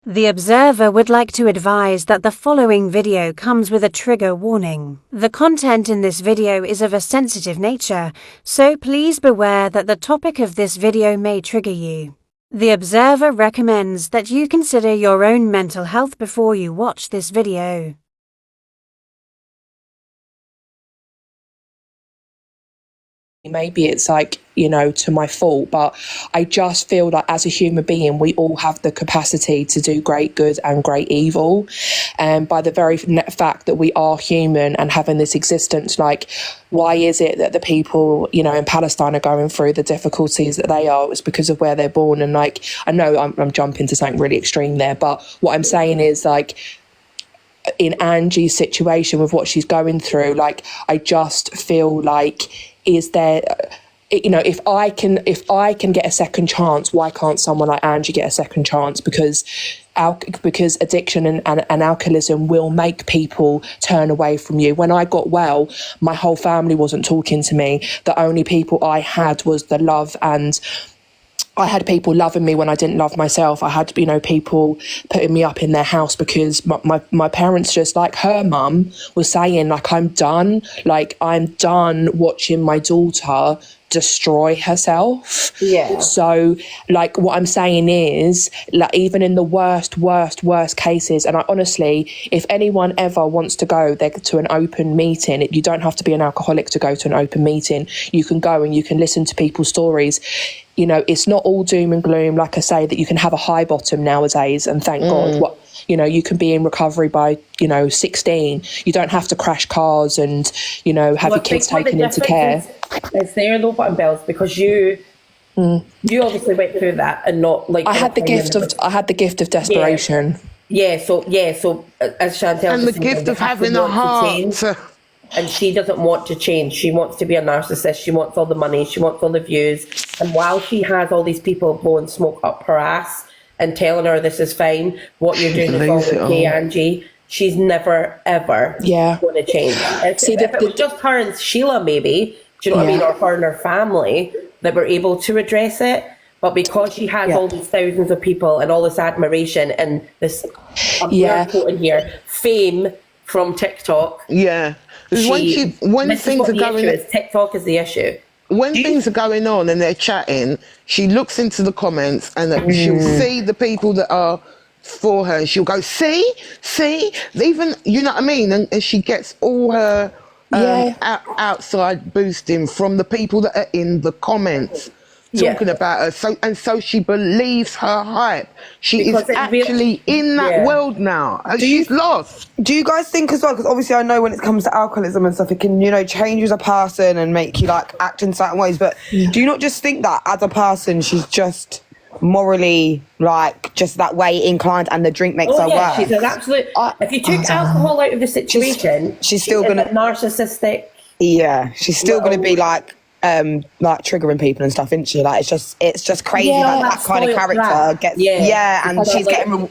The observer would like to advise that the following video comes with a trigger warning. The content in this video is of a sensitive nature, so please beware that the topic of this video may trigger you. The observer recommends that you consider your own mental health before you watch this video. Maybe it's like, to my fault, but I just feel like as a human being, we all have the capacity to do great good and great evil. And by the very fact that we are human and having this existence, like, why is it that the people, in Palestine are going through the difficulties that they are? It's because of where they're born. And like, I know I'm jumping to something really extreme there, but what I'm saying is, like, in Angie's situation with what she's going through, like, I just feel like, is there, if I can get a second chance, why can't someone like Angie get a second chance? Because addiction and alcoholism will make people turn away from you. When I got well, my whole family wasn't talking to me. The only people I had was the love, and I had people loving me when I didn't love myself. I had, people putting me up in their house because my parents, just like her mum was saying, like, I'm done watching my daughter destroy herself. Yeah. So, like, what I'm saying is, like, even in the worst cases, and I honestly, if anyone ever wants to go there to an open meeting, you don't have to be an alcoholic to go to an open meeting. You can go and you can listen to people's stories. It's not all doom and gloom. Like I say, that you can have a high bottom nowadays, and thank God, you can be in recovery by, 16. You don't have to crash cars and, have your kids taken into care. It's there, no button bells, because you obviously went through that and not like. I had the gift of desperation. Yeah. So as Chantel, and the gift of having a heart. And she doesn't want to change. She wants to be a narcissist. She wants all the money. She wants all the views. And while she has all these people blowing smoke up her ass and telling her this is fine, what you're doing is all okay, Angie, she's never, ever going to change. If it was just her and Sheila, maybe, do you know what I mean, or her and her family, that were able to address it. But because she has all these thousands of people and all this admiration and this, I'm quoting here, fame from TikTok. Yeah. When things are going on, TikTok is the issue. When things are going on and they're chatting, she looks into the comments and she'll see the people that are for her, and she'll go, see, even, you know what I mean? And she gets all her outside boosting from the people that are in the comments talking about her. So she believes her hype. She is actually in that world now. She's lost. Do you guys think as well, because obviously I know when it comes to alcoholism and stuff, it can, change you as a person and make you like act in certain ways, but do you not just think that as a person she's just morally like just that way inclined and the drink makes her worse? She's an absolute, if you took alcohol out of the situation, she's still gonna narcissistic. Yeah, she's still gonna be like triggering people and stuff, isn't she? Like it's just crazy that kind of character gets and she's getting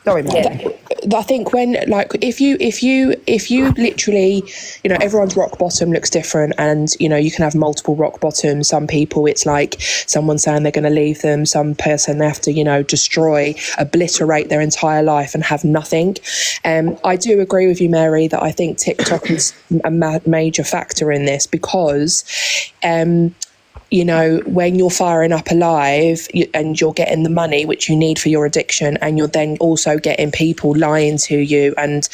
sorry, man. I think when, like, if you literally, everyone's rock bottom looks different, and you can have multiple rock bottoms. Some people, it's like someone saying they're going to leave them. Some person, they have to destroy, obliterate their entire life and have nothing. I do agree with you, Mary, that I think TikTok is a major factor in this, because when you're firing up alive and you're getting the money which you need for your addiction, and you're then also getting people lying to you and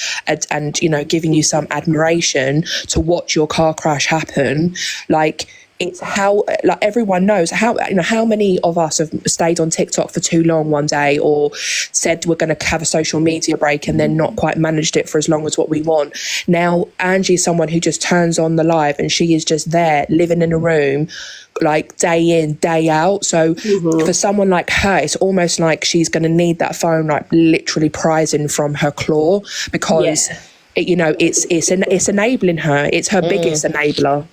giving you some admiration to watch your car crash happen, like, it's how, like, everyone knows how many of us have stayed on TikTok for too long one day, or said we're going to have a social media break and then not quite managed it for as long as what we want. Now Angie is someone who just turns on the live, and she is just there living in a room, like, day in, day out. So for someone like her, it's almost like she's going to need that phone, like, literally prizing from her claw, because it's enabling her. It's her biggest enabler.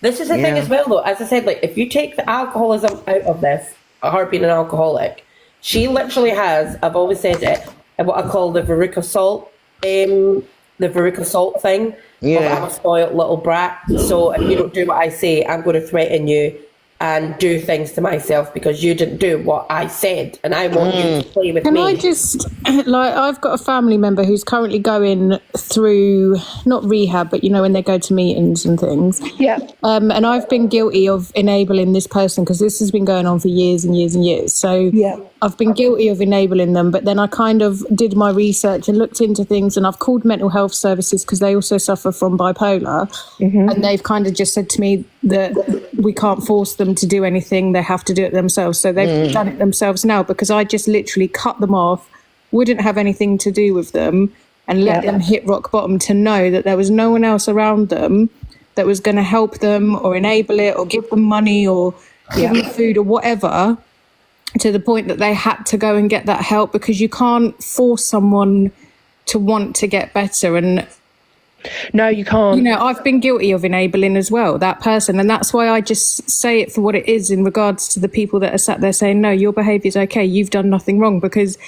This is the thing as well, though. As I said, like, if you take the alcoholism out of this, her being an alcoholic, she literally has, I've always said it, what I call the Veruca Salt thing. I'm a spoiled little brat. So if you don't do what I say, I'm going to threaten you and do things to myself because you didn't do what I said, and I want you to play with Can me. I just, like, I've got a family member who's currently going through, not rehab, but, you know, when they go to meetings and things. Yeah. And I've been guilty of enabling this person because this has been going on for years and years and years. So Yeah. I've been guilty of enabling them, but then I kind of did my research and looked into things, and I've called mental health services because they also suffer from bipolar. And they've kind of just said to me that we can't force them to do anything. They have to do it themselves. So they've done it themselves now because I just literally cut them off, wouldn't have anything to do with them, and let them hit rock bottom, to know that there was no one else around them that was going to help them or enable it or give them money or give them food or whatever, to the point that they had to go and get that help, because you can't force someone to want to get better. And No, you can't. you know, I've been guilty of enabling as well, that person. And that's why I just say it for what it is in regards to the people that are sat there saying, no, your behaviour's okay, you've done nothing wrong, because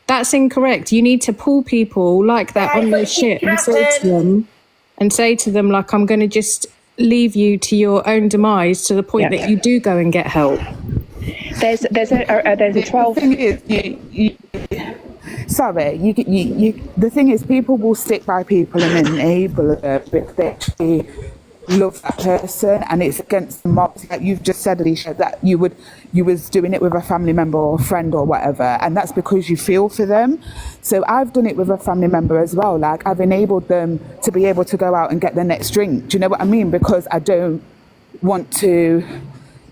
that's incorrect. You need to pull people like that on their shit and say to them, like, I'm going to just leave you to your own demise, to the point that you do go and get help. There's a 12. The thing is, the thing is, people will stick by people and enable them because they actually love that person, and it's against the mobs. Like you've just said, Alicia, that you was doing it with a family member or a friend or whatever, and that's because you feel for them. So I've done it with a family member as well. Like, I've enabled them to be able to go out and get their next drink. Do you know what I mean? Because I don't want to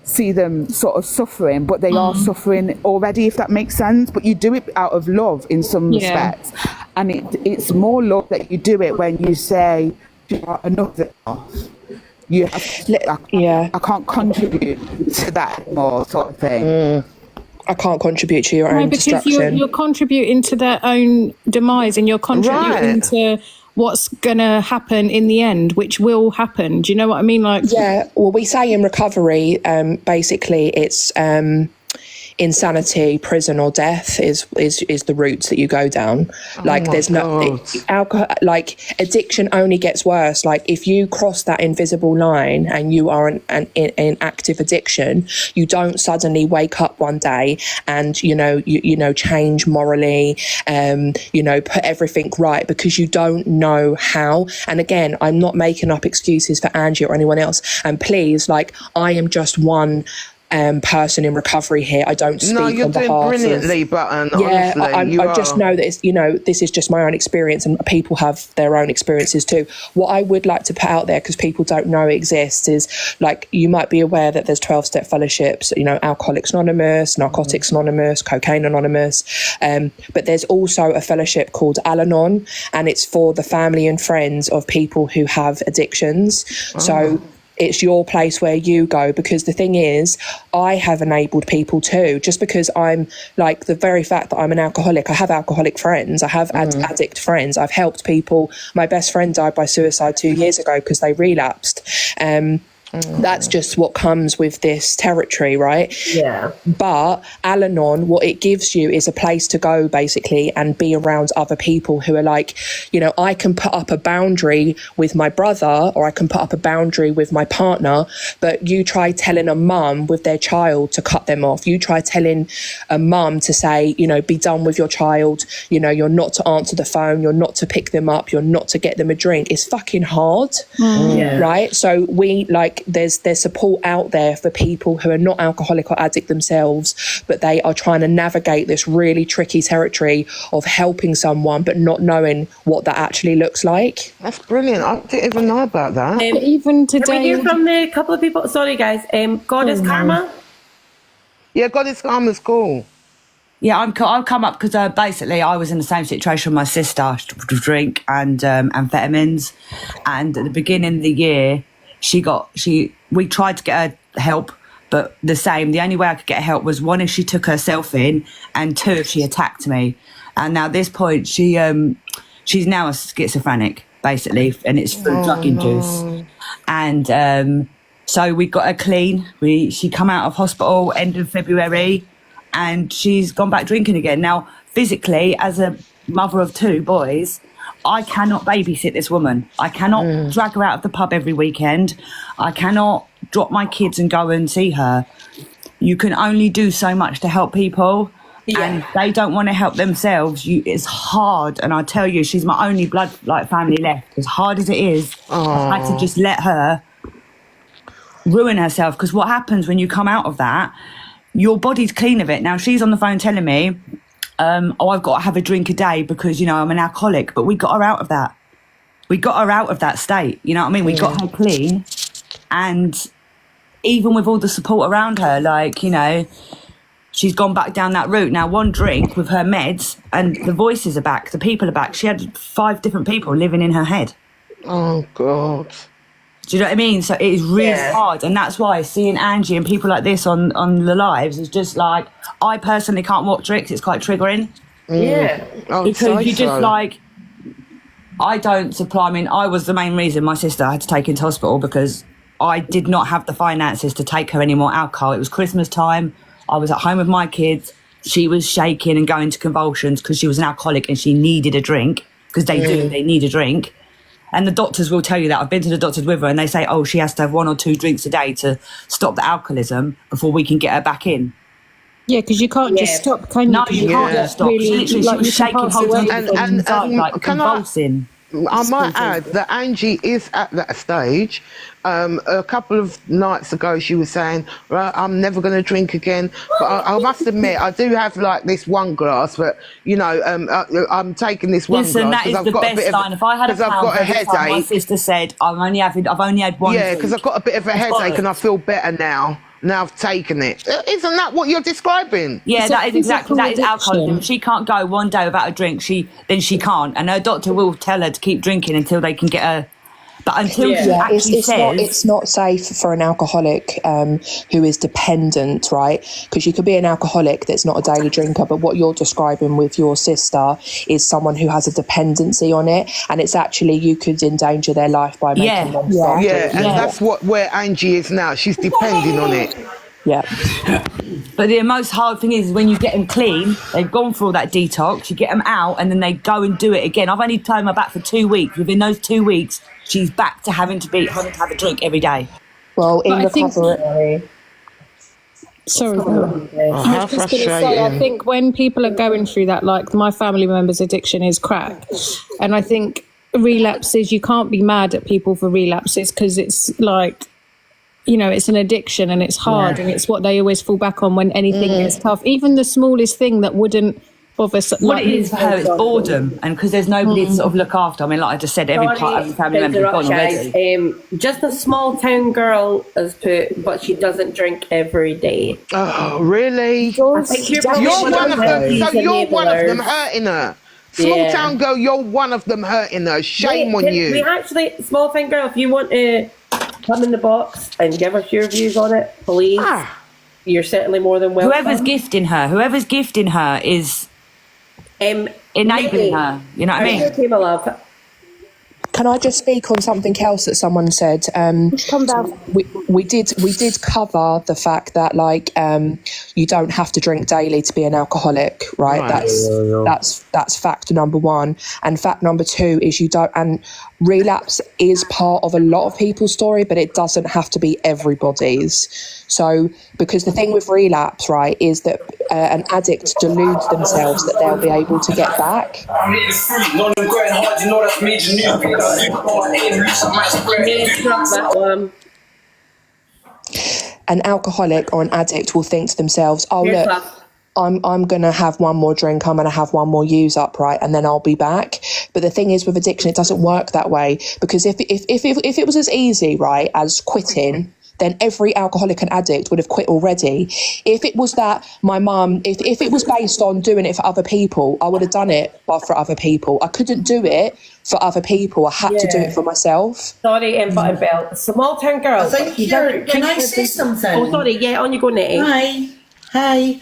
see them sort of suffering, but they are suffering already, if that makes sense. But you do it out of love in some respects, and it's more love that you do it when you say, enough is enough. You have I can't contribute to that anymore, sort of thing. I can't contribute to your own because destruction. you're contributing to their own demise, and you're contributing to what's going to happen in the end, which will happen. Do you know what I mean? Like, Yeah, well, we say in recovery, basically it's insanity, prison, or death is the routes that you go down. Like, there's no alcohol. Like, addiction only gets worse. Like, if you cross that invisible line and you are in active addiction, you don't suddenly wake up one day and you know change morally, put everything right, because you don't know how. And again, I'm not making up excuses for Angie or anyone else. And please, like, I am just one person in recovery here. I don't speak on behalf of... No, you're doing brilliantly, Button, honestly. I just know that this is just my own experience, and people have their own experiences too. What I would like to put out there, because people don't know it exists, is, like, you might be aware that there's 12-step fellowships, Alcoholics Anonymous, Narcotics Anonymous, Cocaine Anonymous, but there's also a fellowship called Al-Anon, and it's for the family and friends of people who have addictions. So it's your place where you go, because the thing is, I have enabled people too. Just because I'm, like, the very fact that I'm an alcoholic, I have alcoholic friends, I have addict friends, I've helped people. My best friend died by suicide 2 years ago because they relapsed. That's just what comes with this territory, right? Yeah. But Al-Anon, what it gives you is a place to go, basically, and be around other people who are like, I can put up a boundary with my brother, or I can put up a boundary with my partner, but you try telling a mum with their child to cut them off. You try telling a mum to say, be done with your child. You're not to answer the phone. You're not to pick them up. You're not to get them a drink. It's fucking hard, right? So there's support out there for people who are not alcoholic or addict themselves, but they are trying to navigate this really tricky territory of helping someone but not knowing what that actually looks like. That's brilliant. I didn't even know about that. even today, Can we hear from the couple of people? Sorry, guys. God is Karma. Yeah, God is Karma's cool. Yeah, I've come up because basically I was in the same situation with my sister, drink and amphetamines, and at the beginning of the year, we tried to get her help, but the only way I could get her help was, one, if she took herself in, and two, if she attacked me. And now at this point, she's now a schizophrenic, basically, and it's through drug induced. And so we got her clean. She come out of hospital end of February, and she's gone back drinking again. Now, physically, as a mother of two boys, I cannot babysit this woman. I cannot drag her out of the pub every weekend. I cannot drop my kids and go and see her. You can only do so much to help people. And they don't want to help themselves. It's hard, and I tell you, she's my only blood family left. As hard as it is, I had to just let her ruin herself. Because what happens when you come out of that, your body's clean of it. Now she's on the phone telling me, I've got to have a drink a day because I'm an alcoholic. But we got her out of that. We got her out of that state. You know what I mean? We got her clean, and even with all the support around her, she's gone back down that route. Now, one drink with her meds and the voices are back, the people are back. She had 5 different people living in her head. Oh, God. Do you know what I mean? So it is really hard. And that's why seeing Angie and people like this on the lives is just like, I personally can't watch it because it's quite triggering. Yeah. Oh, Because you just I don't supply. I mean, I was the main reason my sister had to take into hospital because I did not have the finances to take her any more alcohol. It was Christmas time. I was at home with my kids. She was shaking and going to convulsions because she was an alcoholic and she needed a drink because they need a drink. And the doctors will tell you that. I've been to the doctors with her and they say, she has to have 1 or 2 drinks a day to stop the alcoholism before we can get her back in. Yeah, because you can't just stop, can you? No, you can't just stop. Really, She was shaking, holding And convulsing. I might add that Angie is at that stage. A couple of nights ago, she was saying, "Right, I'm never going to drink again." But I must admit, I do have this one glass. But I'm taking this one Listen, glass that is I've the got best sign. If I had a pound, I've got a every time my headache. sister said, "I've only had one." Yeah, because I've got a bit of a headache and I feel better now. Now I've taken it. Isn't that what you're describing? Yeah, It's that is exactly, that is addiction. alcoholism. She can't go one day without a drink. Then she can't. And her doctor will tell her to keep drinking until they can get her. But until she actually says... It's not safe for an alcoholic who is dependent, right? Because you could be an alcoholic that's not a daily drinker, but what you're describing with your sister is someone who has a dependency on it, and it's actually, you could endanger their life by making them start drinking. And that's where Angie is now. She's depending on it. Yeah. But the most hard thing is when you get them clean, they've gone through all that detox, you get them out and then they go and do it again. I've only turned my back for 2 weeks. Within those 2 weeks, she's back to having to have a drink every day. Well, in recovery... Sorry. How frustrating. I think when people are going through that, like my family member's addiction is crack. And I think relapses, you can't be mad at people for relapses because it's like... it's an addiction and it's hard and it's what they always fall back on when anything gets tough. Even the smallest thing that wouldn't bother... What it is for her is boredom, and because there's nobody to sort of look after. I mean, like I just said, every part of the family member is gone already. Just a small town girl has put, but she doesn't drink every day. Oh, really? I think you're one of them. So you're one of them enablers. hurting her. Small town girl, you're one of them hurting her. Shame on you. We actually, small town girl, if you want to come in the box and give us your views on it, please. You're certainly more than welcome. Whoever's gifting her is enabling her. You know what I mean? Okay, my love. Can I just speak on something else that someone said? Come down. We did cover the fact that you don't have to drink daily to be an alcoholic, right? That's fact number 1, and fact number 2 is you don't. And relapse is part of a lot of people's story, but it doesn't have to be everybody's. So, because the thing with relapse, right, is that an addict deludes themselves that they'll be able to get back. An alcoholic or an addict will think to themselves, "Oh, look, I'm going to have one more drink, I'm going to have one more use up, right, and then I'll be back." But the thing is with addiction, it doesn't work that way, because if it was as easy, right, as quitting, then every alcoholic and addict would have quit already. If it was that my mum, if it was based on doing it for other people, I would have done it for other people. I couldn't do it for other people. I had to do it for myself. Sorry, Button Bell. Small town girl. Can I say something? Oh, sorry. Yeah, on you go, Nettie. Hi.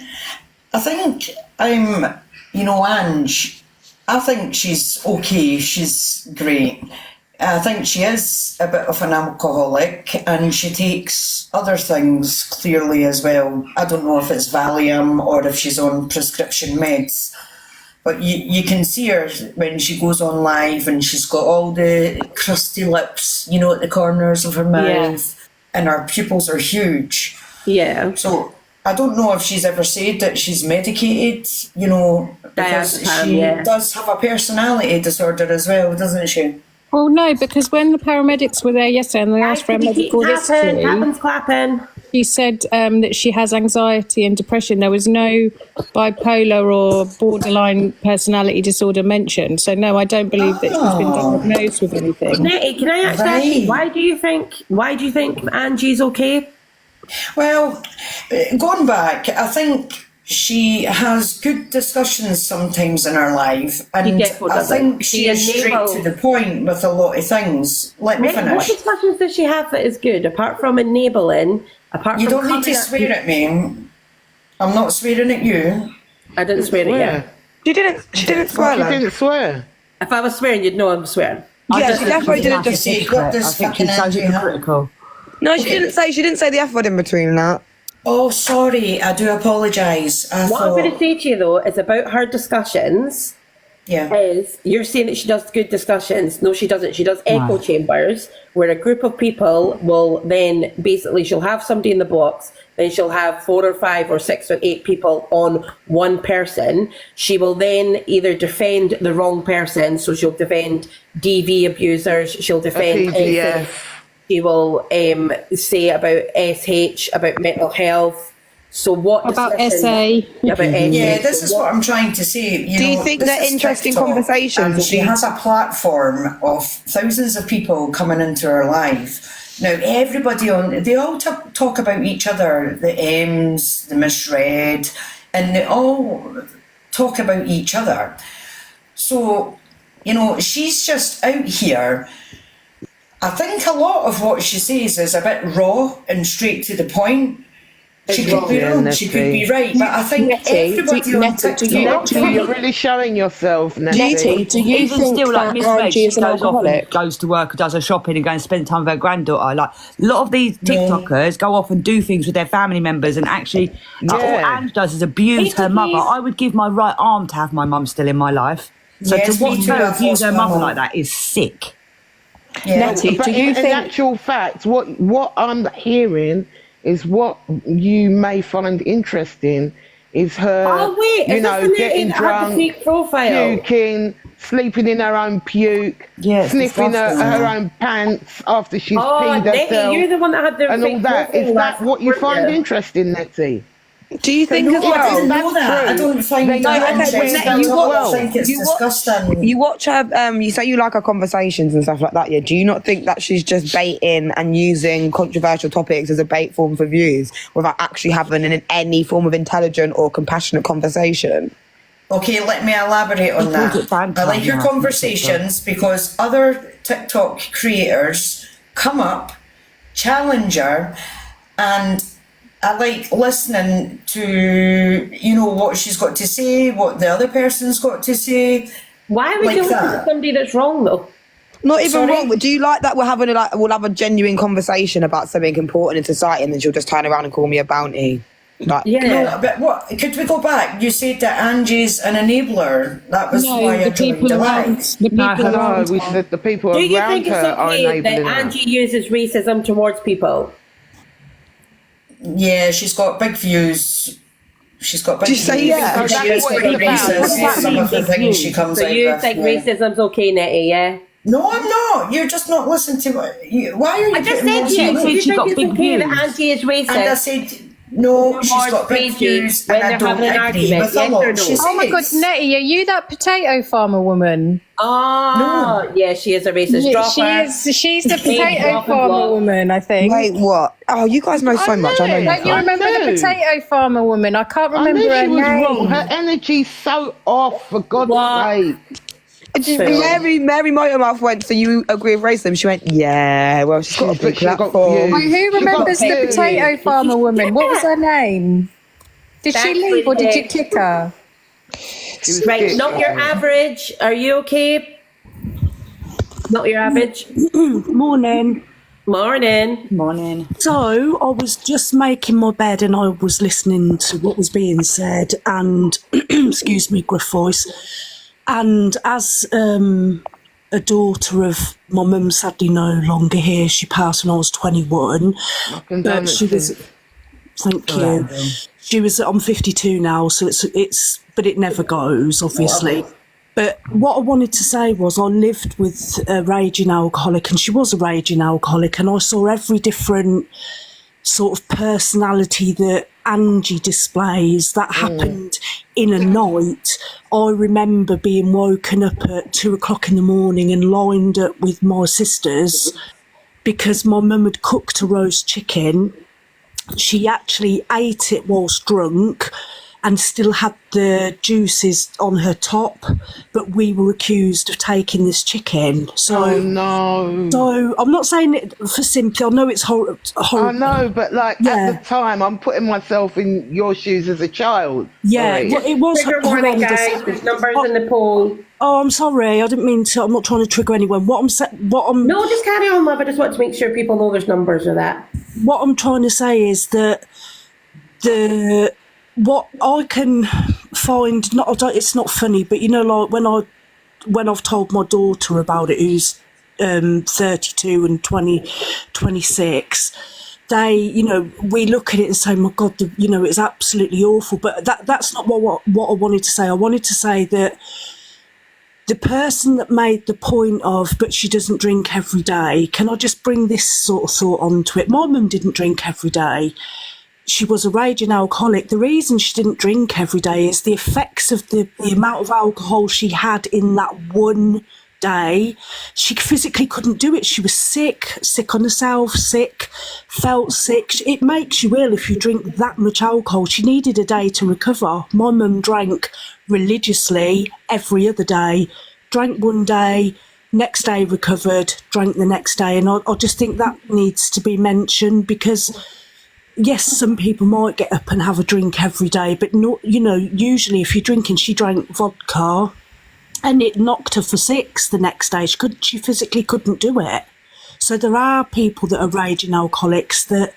I think Ange, I think she's okay. She's great. I think she is a bit of an alcoholic and she takes other things clearly as well. I don't know if it's Valium or if she's on prescription meds, but you can see her when she goes on live and she's got all the crusty lips, at the corners of her mouth. and her pupils are huge. Yeah. So I don't know if she's ever said that she's medicated, you know, because she does have a personality disorder as well, doesn't she? Well, no, because when the paramedics were there yesterday and they asked for a medical history, clapping. she said that she has anxiety and depression. There was no bipolar or borderline personality disorder mentioned. So no, I don't believe that she's been diagnosed with anything. Nettie, can I actually ask you, why do you think Angie's okay? Well, going back, I think she has good discussions sometimes in her life, and I think she is straight to the point with a lot of things. Let me finish. What discussions does she have that is good, apart from enabling? You don't need to swear at me. I'm not swearing at you. I didn't swear at you. She didn't swear. She didn't swear. If I was swearing, you'd know I'm swearing. Yeah, she definitely didn't just say got this fucking Angie. Critical. No, she didn't say the F word in between that. Oh, sorry. I do apologise. What I'm going to say to you, though, is about her discussions. Yeah. Is you're saying that she does good discussions. No, she doesn't. She does echo chambers, where a group of people will then basically, she'll have somebody in the box, then she'll have 4 or 5 or 6 or 8 people on one person. She will then either defend the wrong person, so she'll defend DV abusers, she'll defend she will say about SH, about mental health. So what about SA? Yeah, this is what I'm trying to say. Do you think they're interesting conversations? And she has a platform of thousands of people coming into her life. Now, everybody they all talk about each other, the M's, the misread, and they all talk about each other. So, you know, she's just out here. I think a lot of what she says is a bit raw and straight to the point. She could be wrong, she could be right, but I think everybody on TikTok... You're really showing yourself, Nettie. Do you Even think still, like that Miss Reg, Angie she is an goes off alcoholic? and goes to work, does her shopping and goes and spends time with her granddaughter. Like, a lot of these TikTokers go off and do things with their family members, and actually, like, all Ange does is abuse her mother. I would give my right arm to have my mum still in my life. So to watch her abuse her mother like that is sick. Yeah. Nettie, do you think... In actual fact, what I'm hearing is what you may find interesting is her, getting drunk, puking, sleeping in her own puke, sniffing her own pants after she's peed herself. Nettie, you're the one that had the and all that. Is that what you find interesting, Nettie? Do you think as well? I didn't know that. I don't find that interesting. I think it's disgusting. You watch her, you say you like her conversations and stuff like that, yeah? Do you not think that she's just baiting and using controversial topics as a bait form for views without actually having any form of intelligent or compassionate conversation? Okay, let me elaborate on that. I like your conversations because other TikTok creators come up, challenge her, and I like listening to, what she's got to say, what the other person's got to say. Why would you listen to somebody that's wrong, though? Not even wrong, but do you like that we'll have a genuine conversation about something important in society and then she'll just turn around and call me a bounty? No, but what? Could we go back? You said that Angie's an enabler. That was why I joined the live. We said the people around her are enabling. Do you think it's okay that Angie uses racism towards people? Yeah, she's got big views. She's got big views. She is pretty racist. Some of the things she comes out with. So you think racism's okay, Nettie, yeah? No, I'm not. You're just not listening to what... Why are you... I just said to you, do you think it's okay that Angie is racist? And I said... No, she's got big views and I don't agree with a lot she says. Oh my God, Nettie, are you that potato farmer woman? Oh, yeah, she is a racist. She's the potato farmer woman, I think. Wait, what? Oh, you guys know so much. I know. Don't you remember the potato farmer woman? I can't remember her name. Wrong. Her energy's so off, for God's sake. Mary Motormouth went, so you agree with racism? She went, yeah, well, she's got a big platform. Wait, who remembers the potato farmer woman? What was her name? Did she leave or did you kick her? Right, not your average. Are you okay? Not your average. Morning. So, I was just making my bed and I was listening to what was being said and, excuse me, gruff voice. And as a daughter of my mum, sadly no longer here. She passed when I was 21. But she was, thank you. She was, I'm 52 now, so it's, but it never goes, obviously. But what I wanted to say was I lived with a raging alcoholic, and she was a raging alcoholic, and I saw every different sort of personality that Angie displays that happened in a night. I remember being woken up at 2 o'clock in the morning and lined up with my sisters because my mum had cooked a roast chicken. She actually ate it whilst drunk and still had the juices on her top, but we were accused of taking this chicken. So, no. So I'm not saying it for sympathy. I know it's horrible. I know, but like at the time, I'm putting myself in your shoes as a child. Yeah, well, it was Trigger warning, guys. There's numbers in the poll. Oh, I'm sorry. I didn't mean to. I'm not trying to trigger anyone. No, just carry on, love. I just want to make sure people know there's numbers of that. What I'm trying to say is that what I can find, it's not funny, but you know, like when I've told my daughter about it, who's 32 and 26, they, you know, we look at it and say, my God, you know, it's absolutely awful. But that's not what I wanted to say. I wanted to say that the person that made the point of, but she doesn't drink every day, can I just bring this sort of thought onto it? My mum didn't drink every day. She was a raging alcoholic. The reason she didn't drink every day is the effects of the amount of alcohol she had in that one day. She physically couldn't do it. She was sick on herself, felt sick. It makes you ill if you drink that much alcohol. She needed a day to recover. My mum drank religiously every other day, drank one day, next day recovered, drank the next day. And I just think that needs to be mentioned because yes, some people might get up and have a drink every day, but not, you know, usually if you're drinking, she drank vodka and it knocked her for 6 the next day. She physically couldn't do it. So there are people that are raging alcoholics that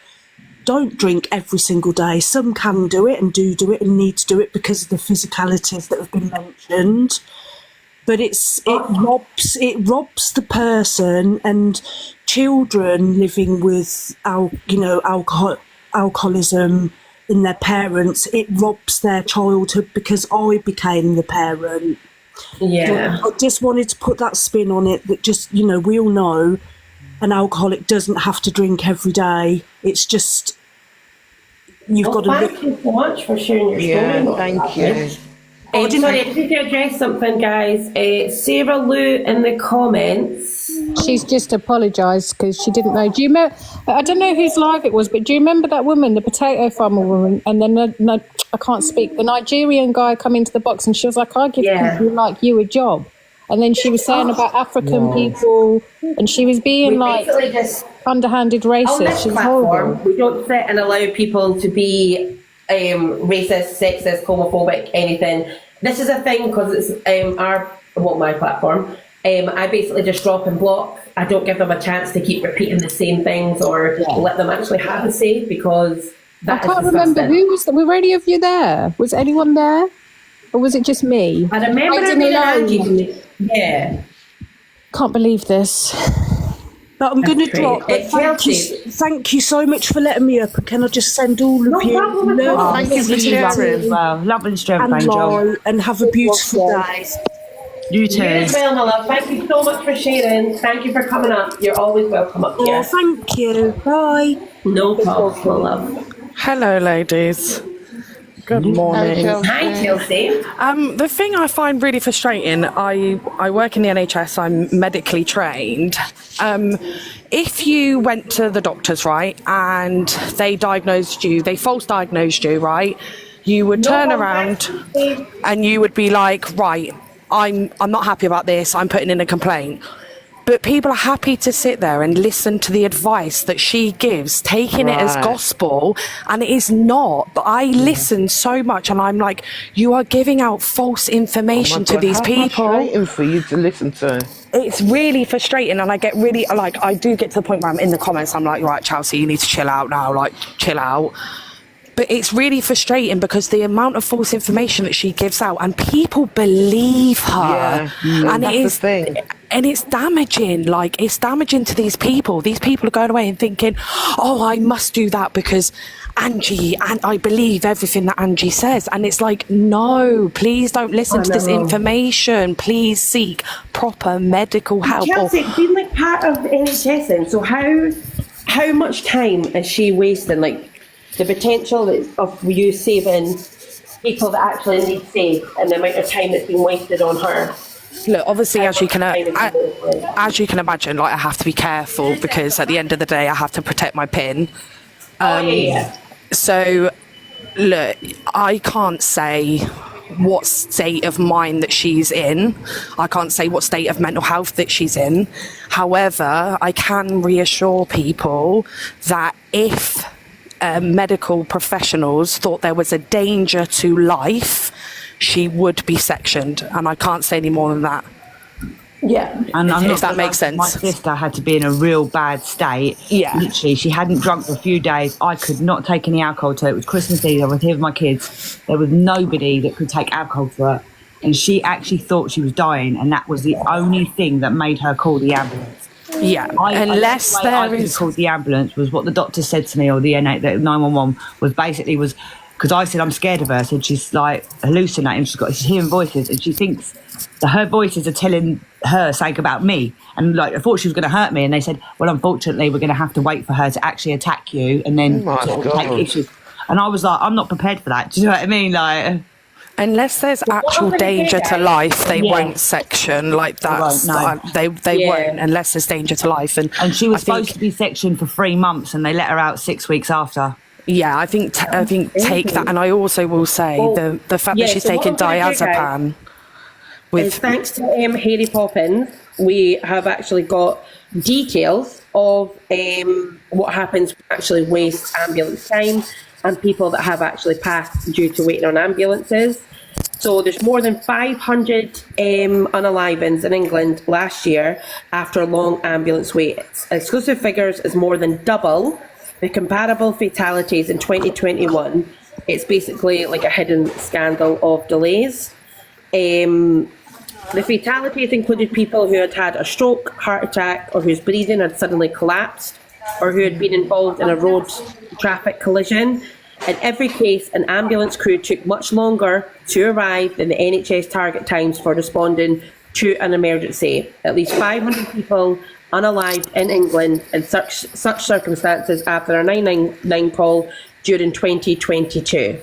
don't drink every single day. Some can do it and do it and need to do it because of the physicalities that have been mentioned. But it robs the person, and children living with alcoholism in their parents, it robs their childhood because I became the parent. Yeah. I just wanted to put that spin on it that just, you know, we all know an alcoholic doesn't have to drink every day. It's just, you've got to Thank you so much for sharing your story. Yeah, thank you. Sorry, I just need to address something, guys. Sarah Lou in the comments. She's just apologised because she didn't know. Do you remember? I don't know whose live it was, but do you remember that woman, the potato farmer woman? And then I can't speak. The Nigerian guy come into the box and she was like, "I give people like you a job." And then she was saying about African people, and she was being just underhanded racist. On this She's platform, horrible. we don't sit and allow people to be racist, sexist, homophobic, anything. This is a thing because it's my platform. I basically just drop and block. I don't give them a chance to keep repeating the same things or let them actually have a say because that I can't remember who was. Were any of you there? Was anyone there, or was it just me? I remember it being Angie. Yeah. Can't believe this. But I'm going to drop. But thank you so much for letting me up. And can I just send all of you love? Thank you for sharing. Love and strength, and Angel. And have a beautiful day. You too. You as well, my love. Thank you so much for sharing. Thank you for coming up. You're always welcome up here. Oh, thank you. Bye. No problem, my love. Hello, ladies. Good morning. Hi, Chelsea. The thing I find really frustrating, I work in the NHS, I'm medically trained. If you went to the doctors, right, and they false diagnosed you, right, you would turn around and you would be like, right, I'm not happy about this, I'm putting in a complaint. But people are happy to sit there and listen to the advice that she gives, taking it as gospel, and it is not. But I listen so much, and I'm like, you are giving out false information to these people. Frustrating for you to listen to. It's really frustrating, and I get really I do get to the point where I'm in the comments. I'm like, right, Chelsea, you need to chill out now. Like, chill out. But it's really frustrating because the amount of false information that she gives out, and people believe her. Yeah, and that's it is the thing. And it's damaging, like, it's damaging to these people. These people are going away and thinking, oh, I must do that because Angie, and I believe everything that Angie says. And it's like, no, please don't listen to this information. Please seek proper medical help. Chelsea, being like part of NHS then, so how much time is she wasting? Like, the potential of you saving people that actually need saved and the amount of time that's been wasted on her. Look, obviously, as you can imagine, like, I have to be careful because at the end of the day, I have to protect my pin. So, look, I can't say what state of mind that she's in. I can't say what state of mental health that she's in. However, I can reassure people that if medical professionals thought there was a danger to life, she would be sectioned, and I can't say any more than that. Yeah, and if that makes sense. My sister had to be in a real bad state. Yeah, literally, she hadn't drunk for a few days. I could not take any alcohol to it. It was Christmas Eve. I was here with my kids. There was nobody that could take alcohol to it, and she actually thought she was dying, and that was the only thing that made her call the ambulance. Yeah, unless I could have called the ambulance was what the doctor said to me, or the 911 was basically was. Because I said I'm scared of her. I said she's like hallucinating. She's hearing voices, and she thinks that her voices are telling her something about me. And like I thought she was going to hurt me. And they said, well, unfortunately, we're going to have to wait for her to actually attack you, and then take issues. And I was like, I'm not prepared for that. Do you know what I mean? Like, unless there's actual danger to life, they won't section like that. They won't unless there's danger to life. And she was supposed to be sectioned for 3 months, and they let her out 6 weeks after. Yeah, I think take that, and I also will say the fact that she's taken diazepam. Thanks to Harry Poppins, we have actually got details of what happens when actually waste ambulance time and people that have actually passed due to waiting on ambulances. So there's more than 500 unalivings in England last year after long ambulance waits. Exclusive figures is more than double the comparable fatalities in 2021. It's basically like a hidden scandal of delays. The fatalities included people who had had a stroke, heart attack, or whose breathing had suddenly collapsed, or who had been involved in a road traffic collision. In every case, an ambulance crew took much longer to arrive than the NHS target times for responding to an emergency. At least 500 people unalived in England in such circumstances after a 999 call during 2022.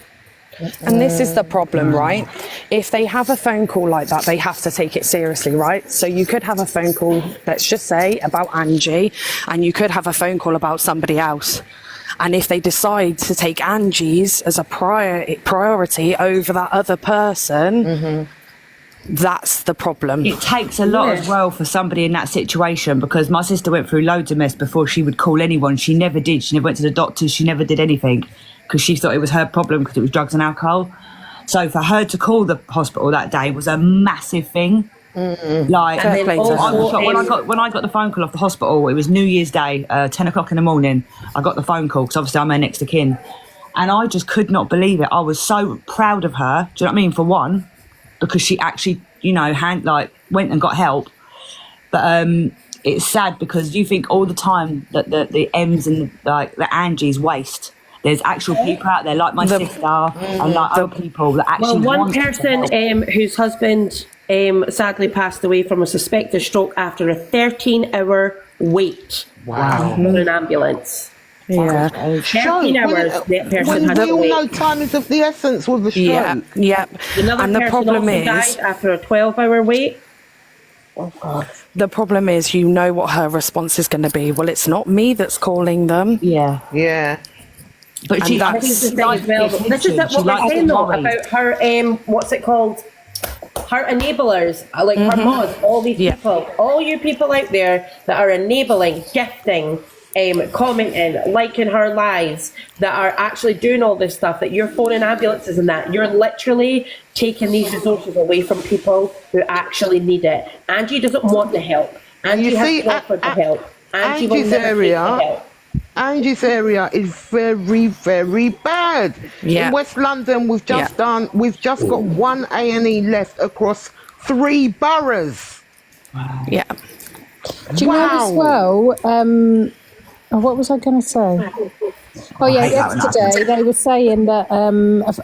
And this is the problem, right? If they have a phone call like that, they have to take it seriously, right? So you could have a phone call, let's just say, about Angie, and you could have a phone call about somebody else. And if they decide to take Angie's as a priority over that other person, that's the problem. It takes a lot as well for somebody in that situation, because my sister went through loads of mess before she would call anyone. She never did. She never went to the doctors. She never did anything because she thought it was her problem because it was drugs and alcohol. So for her to call the hospital that day was a massive thing. Like, when I got the phone call off the hospital, it was New Year's Day, 10 o'clock in the morning. I got the phone call because obviously I'm her next of kin. And I just could not believe it. I was so proud of her. Do you know what I mean? For one, because she actually, went and got help. But it's sad because you think all the time that the M's and the Angie's waste. There's actual people out there like my sister and like other people that actually one person whose husband sadly passed away from a suspected stroke after a 13-hour wait on an ambulance. Yeah. 13 hours that person had we to all wait. know time is of the essence with the stroke. Yeah. Another And the person problem also is, died after a 12-hour wait. Oh God. the problem is, you know what her response is going to be. Well, it's not me that's calling them. Yeah. But she, I think the thing as well. This is what we're saying though about her. What's it called? Her enablers, like her mods. All these people, all you people out there that are enabling, gifting, commenting, liking her lives, that are actually doing all this stuff. That you're phoning ambulances and that you're literally taking these resources away from people who actually need it. Angie doesn't want the help. Angie has offered the help. Angie will never take the help. Angie's area is very, very bad. In West London, we've just got one A&E left across 3 boroughs. Yeah. Do you know as well? What was I going to say? Oh yeah, yesterday they were saying that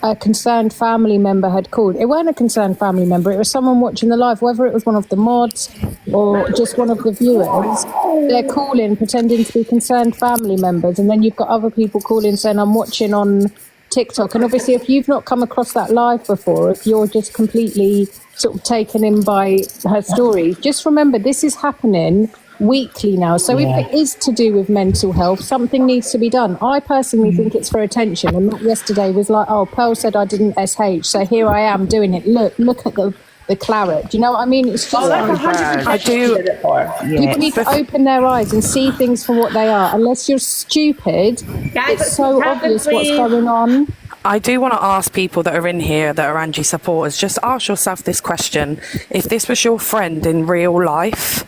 a concerned family member had called. It weren't a concerned family member, it was someone watching the live, whether it was one of the mods or just one of the viewers. They're calling, pretending to be concerned family members, and then you've got other people calling saying, I'm watching on TikTok. And obviously, if you've not come across that live before, if you're just completely sort of taken in by her story, just remember this is happening weekly now. So if it is to do with mental health, something needs to be done. I personally think it's for attention, and that yesterday was like, oh, Pearl said I didn't SH, so here I am doing it. Look at the claret. Do you know what I mean? It's just I do. People need to open their eyes and see things for what they are. Unless you're stupid, it's so obvious what's going on. I do want to ask people that are in here that are Angie supporters, just ask yourself this question. If this was your friend in real life,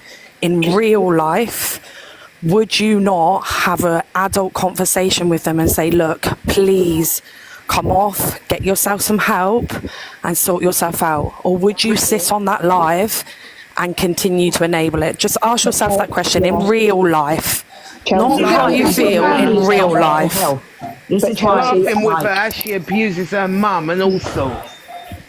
would you not have an adult conversation with them and say, look, please come off, get yourself some help and sort yourself out? Or would you sit on that live and continue to enable it? Just ask yourself that question in real life. Not how you feel in real life. But you're laughing with her as she abuses her mum and all sorts.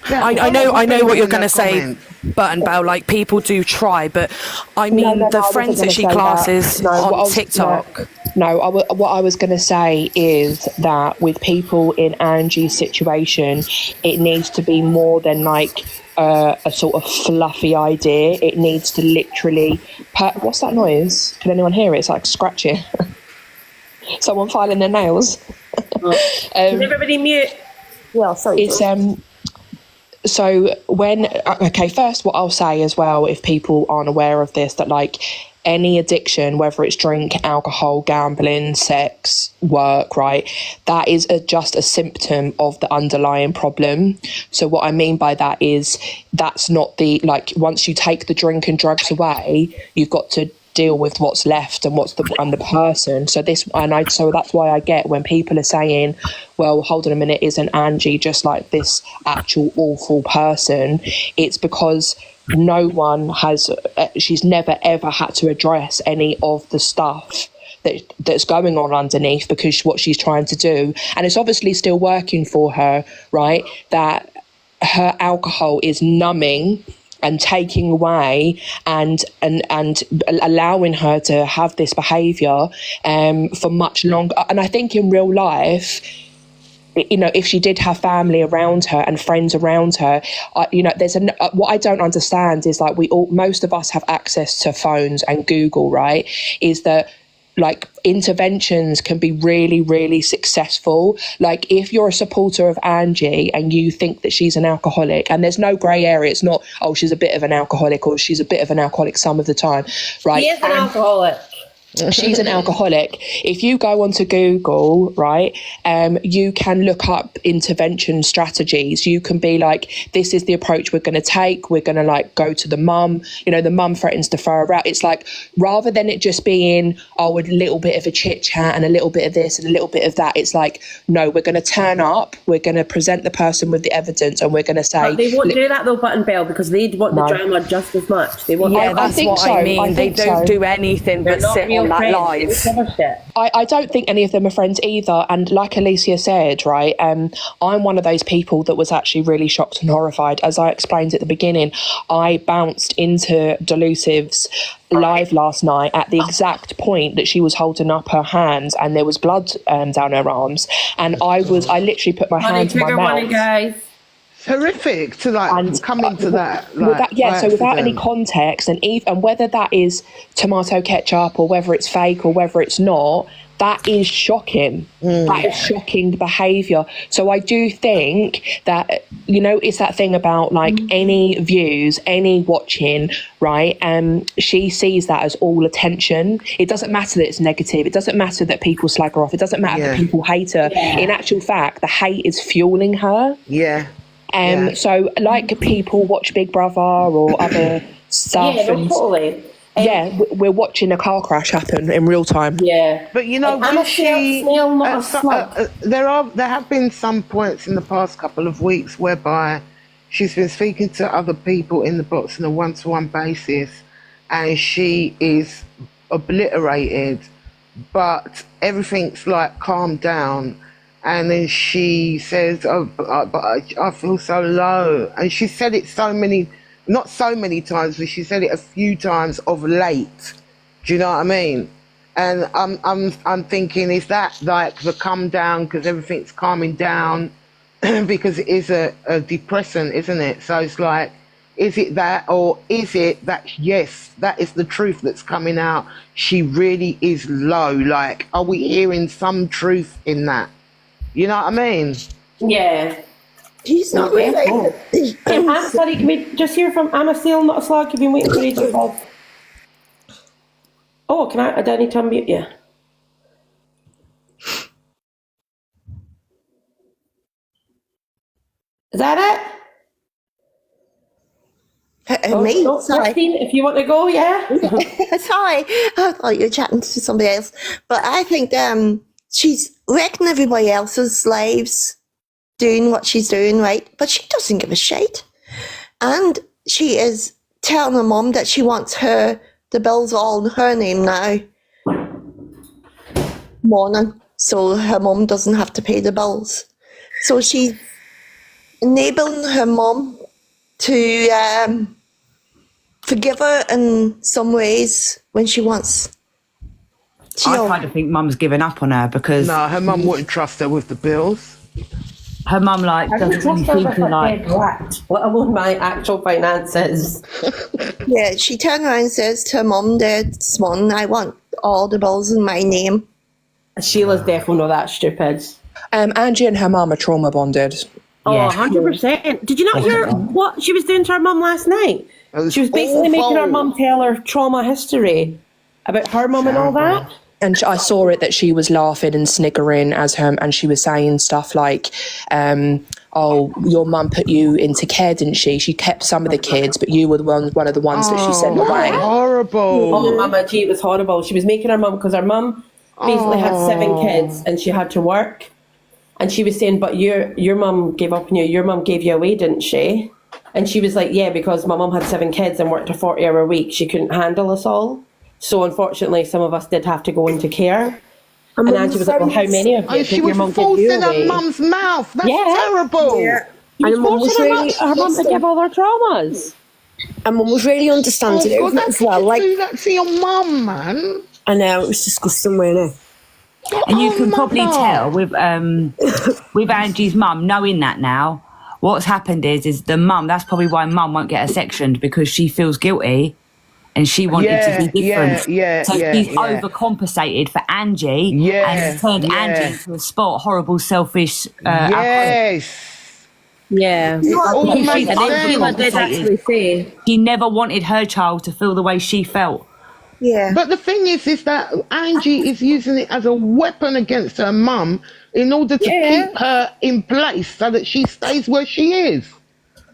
I know what you're going to say, Button Bell, like people do try, but I mean the friends that she classes on TikTok. What I was going to say is that with people in Angie's situation, it needs to be more than like a sort of fluffy idea. It needs to literally... What's that noise? Can anyone hear it? It's like scratching. Someone filing their nails. Can everybody mute? Yeah, sorry. It's so first what I'll say as well, if people aren't aware of this, that like any addiction, whether it's drink, alcohol, gambling, sex, work, right, that is just a symptom of the underlying problem. So what I mean by that is that's not the, like, once you take the drink and drugs away, you've got to deal with what's left and the person. So that's why I get when people are saying, well, hold on a minute, isn't Angie just like this actual awful person? It's because she's never ever had to address any of the stuff that's going on underneath, because what she's trying to do, and it's obviously still working for her, right, that her alcohol is numbing and taking away and allowing her to have this behaviour for much longer. And I think in real life, you know, if she did have family around her and friends around her, you know, what I don't understand is like most of us have access to phones and Google, right? Is that like interventions can be really, really successful. Like if you're a supporter of Angie and you think that she's an alcoholic, and there's no grey area, it's not, oh, she's a bit of an alcoholic or she's a bit of an alcoholic some of the time, right? She is an alcoholic. She's an alcoholic. If you go onto Google, right, you can look up intervention strategies. You can be like, this is the approach we're going to take. We're going to like go to the mum. You know, the mum threatens to throw her out. It's like, rather than it just being, oh, a little bit of a chit chat and a little bit of this and a little bit of that, it's like, no, we're going to turn up. We're going to present the person with the evidence, and we're going to say. But they won't do that though, Button Bell, because they want the drama just as much. They want. Yeah, that's what I mean. They don't do anything but sit on that live. I don't think any of them are friends either. And like Alicia said, right, I'm one of those people that was actually really shocked and horrified. As I explained at the beginning, I bounced into Delusive's live last night at the exact point that she was holding up her hands and there was blood down her arms. And I literally put my hand to my mouth. Guys. Horrific to come into that. So without any context, and whether that is tomato ketchup or whether it's fake or whether it's not, that is shocking. That is shocking behaviour. So I do think that, you know, it's that thing about like any views, any watching, right? She sees that as all attention. It doesn't matter that it's negative. It doesn't matter that people slag her off. It doesn't matter that people hate her. Yeah. In actual fact, the hate is fueling her. Yeah. So like people watch Big Brother or other stuff. Yeah, totally. We're watching a car crash happen in real time. Yeah. But you know, there have been some points in the past couple of weeks whereby she's been speaking to other people in the box on a one-to-one basis, and she is obliterated, but everything's like calmed down. And then she says, oh, but I feel so low. And she said it not so many times, but she said it a few times of late. Do you know what I mean? And I'm thinking, is that like the come down because everything's calming down? Because it is a depressant, isn't it? So it's like, is it that, or is it that, yes, that is the truth that's coming out? She really is low. Like, are we hearing some truth in that? You know what I mean? Yeah. He's not really. I'm sorry, can we just hear from Anna Steele, not a slug? You've been waiting for ages. Oh, can I need to unmute you. Is that it? Me? No, Sorry. Christine, if you want to go, yeah. Sorry, I thought you were chatting to somebody else. But I think she's wrecking everybody else's lives, doing what she's doing, right? But she doesn't give a shit. And she is telling her mum that she wants the bills all in her name now. Morning. So her mum doesn't have to pay the bills. So she's enabling her mum to forgive her in some ways when she wants. I kind of think mum's given up on her because... No, her mum wouldn't trust her with the bills. Her mum, like, doesn't really seem to like... Let alone my actual finances. Yeah, she turned around and says to her mum this morning, I want all the bills in my name. Sheila's definitely not that stupid. Angie and her mum are trauma bonded. Oh, Yeah. 100%. Did you not hear what she was doing to her mum last night? She was basically making her mum tell her trauma history about her mum and all that. And I saw it that she was laughing and sniggering and she was saying stuff like, oh, your mum put you into care, didn't she? She kept some of the kids, but you were one of the ones that she sent away. Horrible. Oh, Mama G, it was horrible. She was making her mum, because her mum basically had 7 kids and she had to work. And she was saying, but your mum gave up on you. Your mum gave you away, didn't she? And she was like, yeah, because my mum had 7 kids and worked a 40-hour week. She couldn't handle us all. So unfortunately, some of us did have to go into care. And Angie was like, well, how many of you think your mum gave you away? She was forcing her mum's mouth. That's terrible. Yeah. And mum was really, her mum to give all her traumas. And mum was really understanding God, it as well. Like, do that to your mum, man. I know, it was disgusting, wasn't it? And you can probably tell with Angie's mum, knowing that now, what's happened is the mum, that's probably why mum won't get her sectioned, because she feels guilty and she wanted to be different. So she's overcompensated for Angie and turned Angie into a horrible, selfish Yeah. She never wanted her child to feel the way she felt. Yeah. But the thing is that Angie is using it as a weapon against her mum in order to keep her in place so that she stays where she is.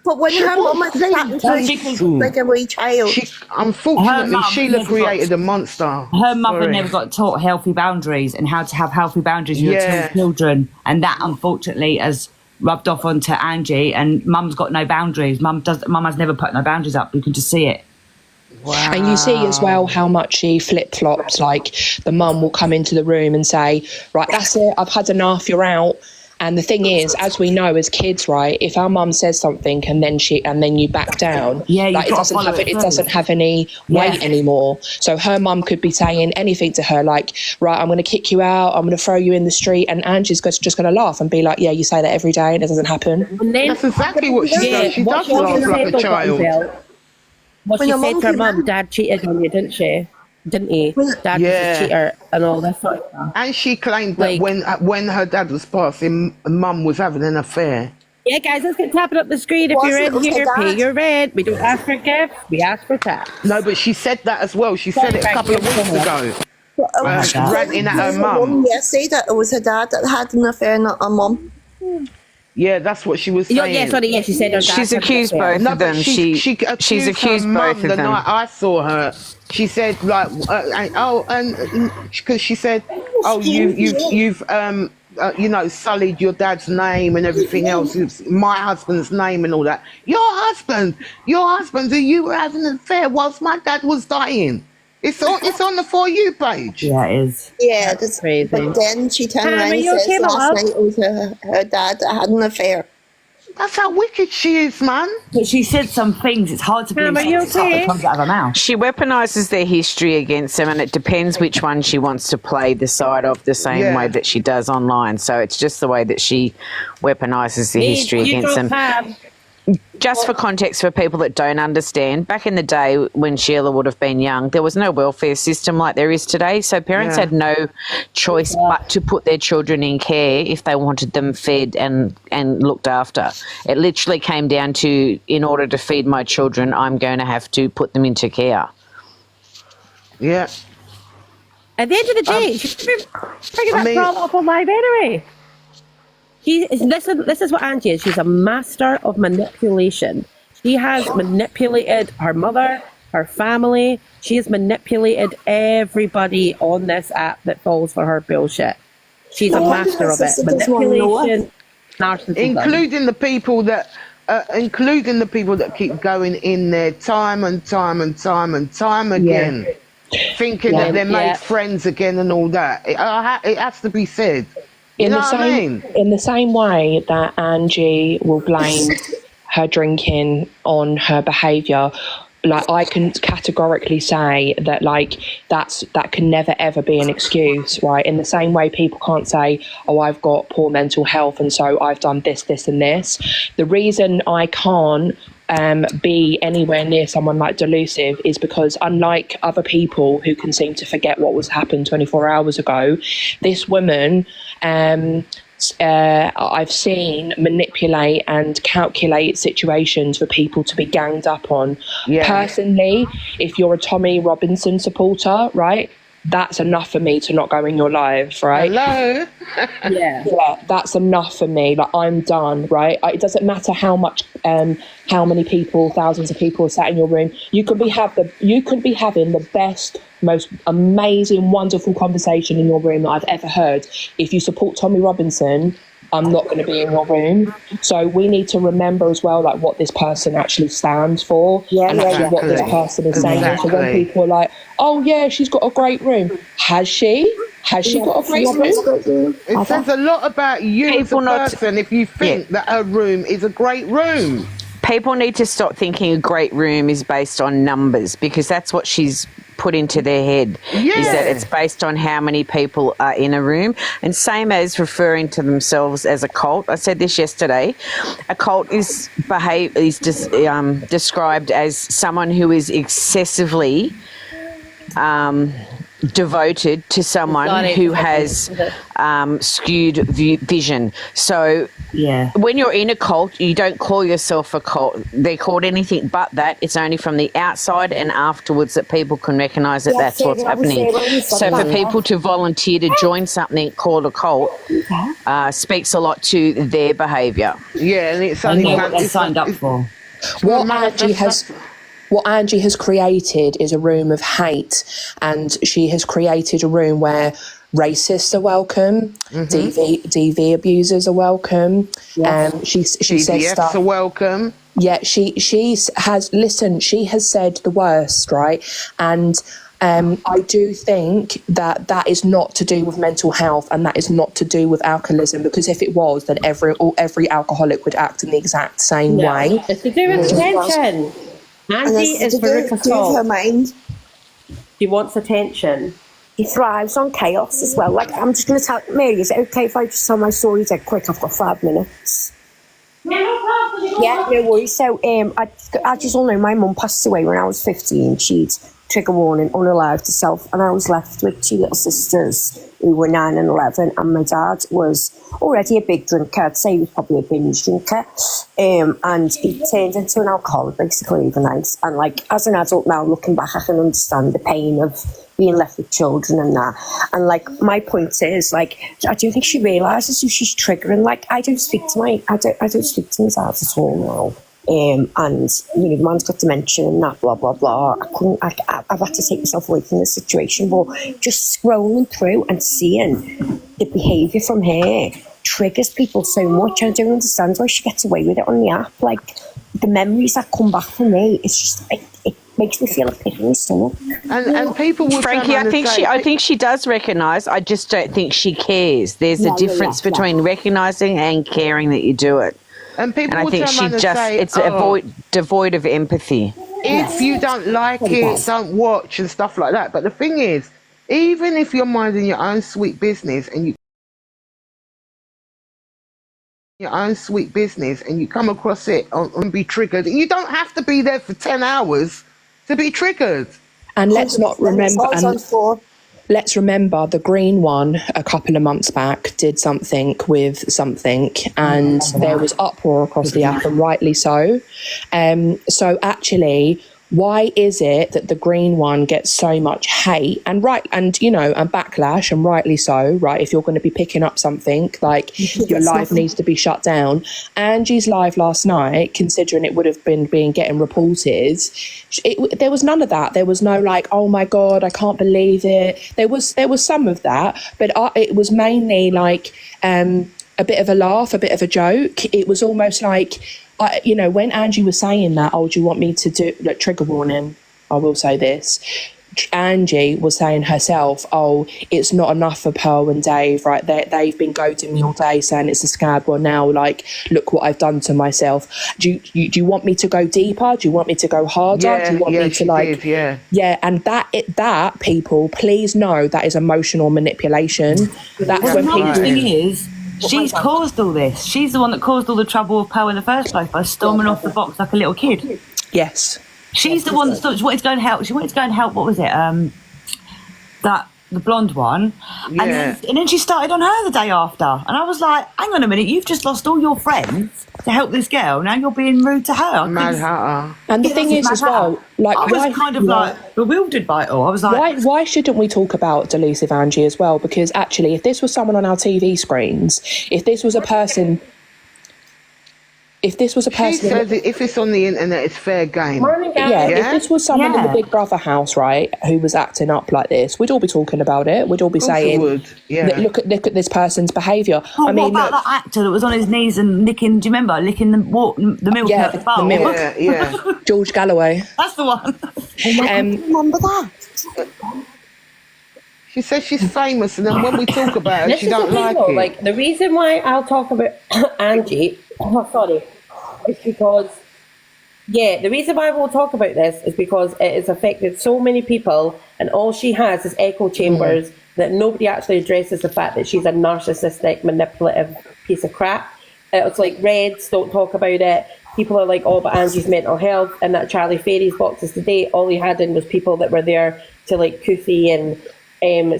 But when her mum was like a wee child. Unfortunately, Sheila created a monster. Her mother never got taught healthy boundaries and how to have healthy boundaries with your children. And that, unfortunately, has rubbed off onto Angie. And mum's got no boundaries. Mum has never put no boundaries up. You can just see it. Wow. And you see as well how much she flip-flops. Like, the mum will come into the room and say, right, that's it, I've had enough, you're out. And the thing is, as we know as kids, right, if our mum says something and then you back down, like, it doesn't have any weight anymore. So her mum could be saying anything to her, like, right, I'm going to kick you out, I'm going to throw you in the street, and Angie's just going to laugh and be like, yeah, you say that every day and it doesn't happen. And then, that's exactly what she does. She does laugh like a child. What she said to her mum, Dad cheated on you, didn't she? Didn't he? Dad was a cheater and all that sort of stuff. And she claimed that when her dad was passing, mum was having an affair. Yeah, guys, let's get tapping up the screen. If you're in here, pay your rent. We don't ask for gifts, we ask for tax. No, but she said that as well. She said it a couple of weeks ago. Ranting at her mum. Yeah, say that it was her dad that had an affair, not her mum. Yeah, that's what she was saying. She said her dad. She's accused both of them. She's accused both of them. The night I saw her, she said like, because she said, oh, you've you know, sullied your dad's name and everything else. It's my husband's name and all that. Your husband, who you were having an affair whilst my dad was dying. It's on the For You page. Yeah, it is. Yeah, that's crazy. But then she turned around and says last night it was her dad that had an affair. That's how wicked she is, man. But she said some things. It's hard to believe that comes out of her mouth. She weaponises their history against them, and it depends which one she wants to play the side of, the same way that she does online. So it's just the way that she weaponises the history against them. Just for context for people that don't understand, back in the day when Sheila would have been young, there was no welfare system like there is today. So parents had no choice but to put their children in care if they wanted them fed and looked after. It literally came down to, in order to feed my children, I'm going to have to put them into care. Yeah. At the end of the day, she's bringing that problem up on live anyway. This is what Angie is. She's a master of manipulation. She has manipulated her mother, her family. She has manipulated everybody on this app that falls for her bullshit. She's a master of it. Manipulation, narcissism. Including the people that keep going in there time and time again, thinking that they're made friends again and all that. It has to be said. In the same way that Angie will blame her drinking on her behaviour, like, I can categorically say that, like, that can never ever be an excuse, right? In the same way people can't say, oh, I've got poor mental health and so I've done this and this. The reason I can't be anywhere near someone like Delusive is because, unlike other people who can seem to forget what was happened 24 hours ago, this woman I've seen manipulate and calculate situations for people to be ganged up on. Personally, if you're a Tommy Robinson supporter, right, that's enough for me to not go in your live, right? Hello. yeah, that's enough for me. Like, I'm done, right? It doesn't matter how many people, thousands of people, are sat in your room. You could be having the best, most amazing, wonderful conversation in your room that I've ever heard. If you support Tommy Robinson, I'm not going to be in your room. So we need to remember as well, like, what this person actually stands for, what this person is saying. So when people are like, oh yeah, she's got a great room. Has she? Has she got a great room? It says a lot about you as a person if you think that her room is a great room. People need to stop thinking a great room is based on numbers, because that's what she's put into their head, is that it's based on how many people are in a room. And same as referring to themselves as a cult. I said this yesterday. A cult is described as someone who is excessively devoted to someone who has skewed vision. So when you're in a cult, you don't call yourself a cult. They're called anything but that. It's only from the outside and afterwards that people can recognise that that's what's happening. So for people to volunteer to join something called a cult speaks a lot to their behaviour. Yeah, and it's only what they signed up for. What Angie has created is a room of hate, and she has created a room where racists are welcome, DV abusers are welcome, she says stuff. Are welcome. Yeah, she has said the worst, right? And I do think that is not to do with mental health, and that is not to do with alcoholism, because if it was, then every alcoholic would act in the exact same way. It's to do with attention. Angie is very her mind. She wants attention. He thrives on chaos as well. Like, I'm just going to tell Mary, is it okay if I just tell my story dead quick? I've got 5 minutes. Yeah, no worries. So, I just all know my mum passed away when I was 15. She'd trigger warning, unalive to self, and I was left with 2 little sisters who were 9 and 11, and my dad was already a big drinker. I'd say he was probably a binge drinker, and he turned into an alcoholic basically overnight. And like, as an adult now, looking back, I can understand the pain of being left with children and that. And like, my point is, like, I don't think she realises who she's triggering. Like, I don't speak to my dad at all now. and the man's got dementia and that, blah blah blah. I've had to take myself away from the situation, but just scrolling through and seeing the behaviour from her triggers people so much. I don't understand why she gets away with it on the app. Like, the memories that come back for me, it's just it makes me feel a pit in my stomach. And people will Frankie, I think she does recognise. I just don't think she cares. There's a difference between recognising and caring that you do it. And people I will think turn around and say, it's devoid of empathy. If you don't like it, don't watch and stuff like that. But the thing is, even if you're minding your own sweet business and you come across it and be triggered, you don't have to be there for 10 hours to be triggered. And let's not remember, let's remember the green one a couple of months back did something with something, and there was uproar across the app, and rightly so. So actually, why is it that the green one gets so much hate and and backlash, and rightly so, right? If you're going to be picking up something, like, your live needs to be shut down. Angie's live last night, considering it would have been getting reported, there was none of that. There was no like, oh my God, I can't believe it. There was some of that, but it was mainly like a bit of a laugh, a bit of a joke. It was almost like, when Angie was saying that, do you want me to do, like, trigger warning, I will say this, Angie was saying herself, it's not enough for Pearl and Dave, right? They've been goading me all day saying it's a scab. Well, now, like, look what I've done to myself. Do you want me to go deeper? Do you want me to go harder? Do you want me to, like... Yeah, and that, people, please know that is emotional manipulation. That's when people... The thing is, she's caused all this. She's the one that caused all the trouble with Pearl in the first place by storming off the box like a little kid. Yes. She's the one that she wanted to go and help. She wanted to go and help, what was it? The blonde one. Yeah. And then she started on her the day after. And I was like, hang on a minute, you've just lost all your friends to help this girl. Now you're being rude to her. Mad Hatter. And the thing is as well, like, I was kind of like bewildered by it all. I was like, why shouldn't we talk about Delusive Angie as well? Because actually, if this was someone on our TV screens, if this was a person... She says if it's on the internet, it's fair game. If this was someone in the Big Brother house, right, who was acting up like this, we'd all be talking about it. We'd all be saying, look at this person's behaviour. what about that actor that was on his knees and licking, do you remember, licking the milk out the bowl? The milk. George Galloway. That's the one. Remember that? She says she's famous, and then when we talk about her, she don't like it. Like, the reason why I'll talk about Angie, is because, the reason why we'll talk about this is because it has affected so many people, and all she has is echo chambers that nobody actually addresses the fact that she's a narcissistic, manipulative piece of crap. It's like Reds don't talk about it. People are like, but Angie's mental health, and that Charlie Fairies boxes today, all he had in was people that were there to like Koofy and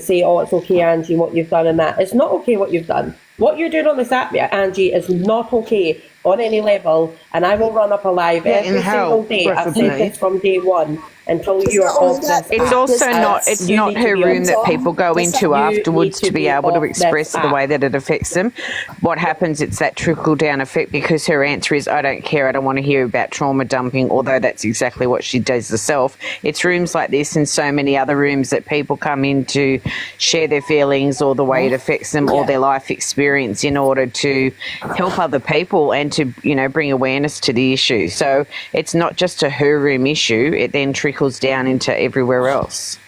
say, it's okay, Angie, what you've done and that. It's not okay what you've done. What you're doing on this app, Angie, is not okay on any level, and I will run up a live every single day. I've said this from day one until you are off this. It's also not her room that people go into afterwards to be able to express the way that it affects them. What happens, it's that trickle down effect, because her answer is, I don't care, I don't want to hear about trauma dumping, although that's exactly what she does herself. It's rooms like this and so many other rooms that people come in to share their feelings or the way it affects them or their life experience in order to help other people and to, bring awareness to the issue. So it's not just a her room issue, it then trickles down into everywhere else.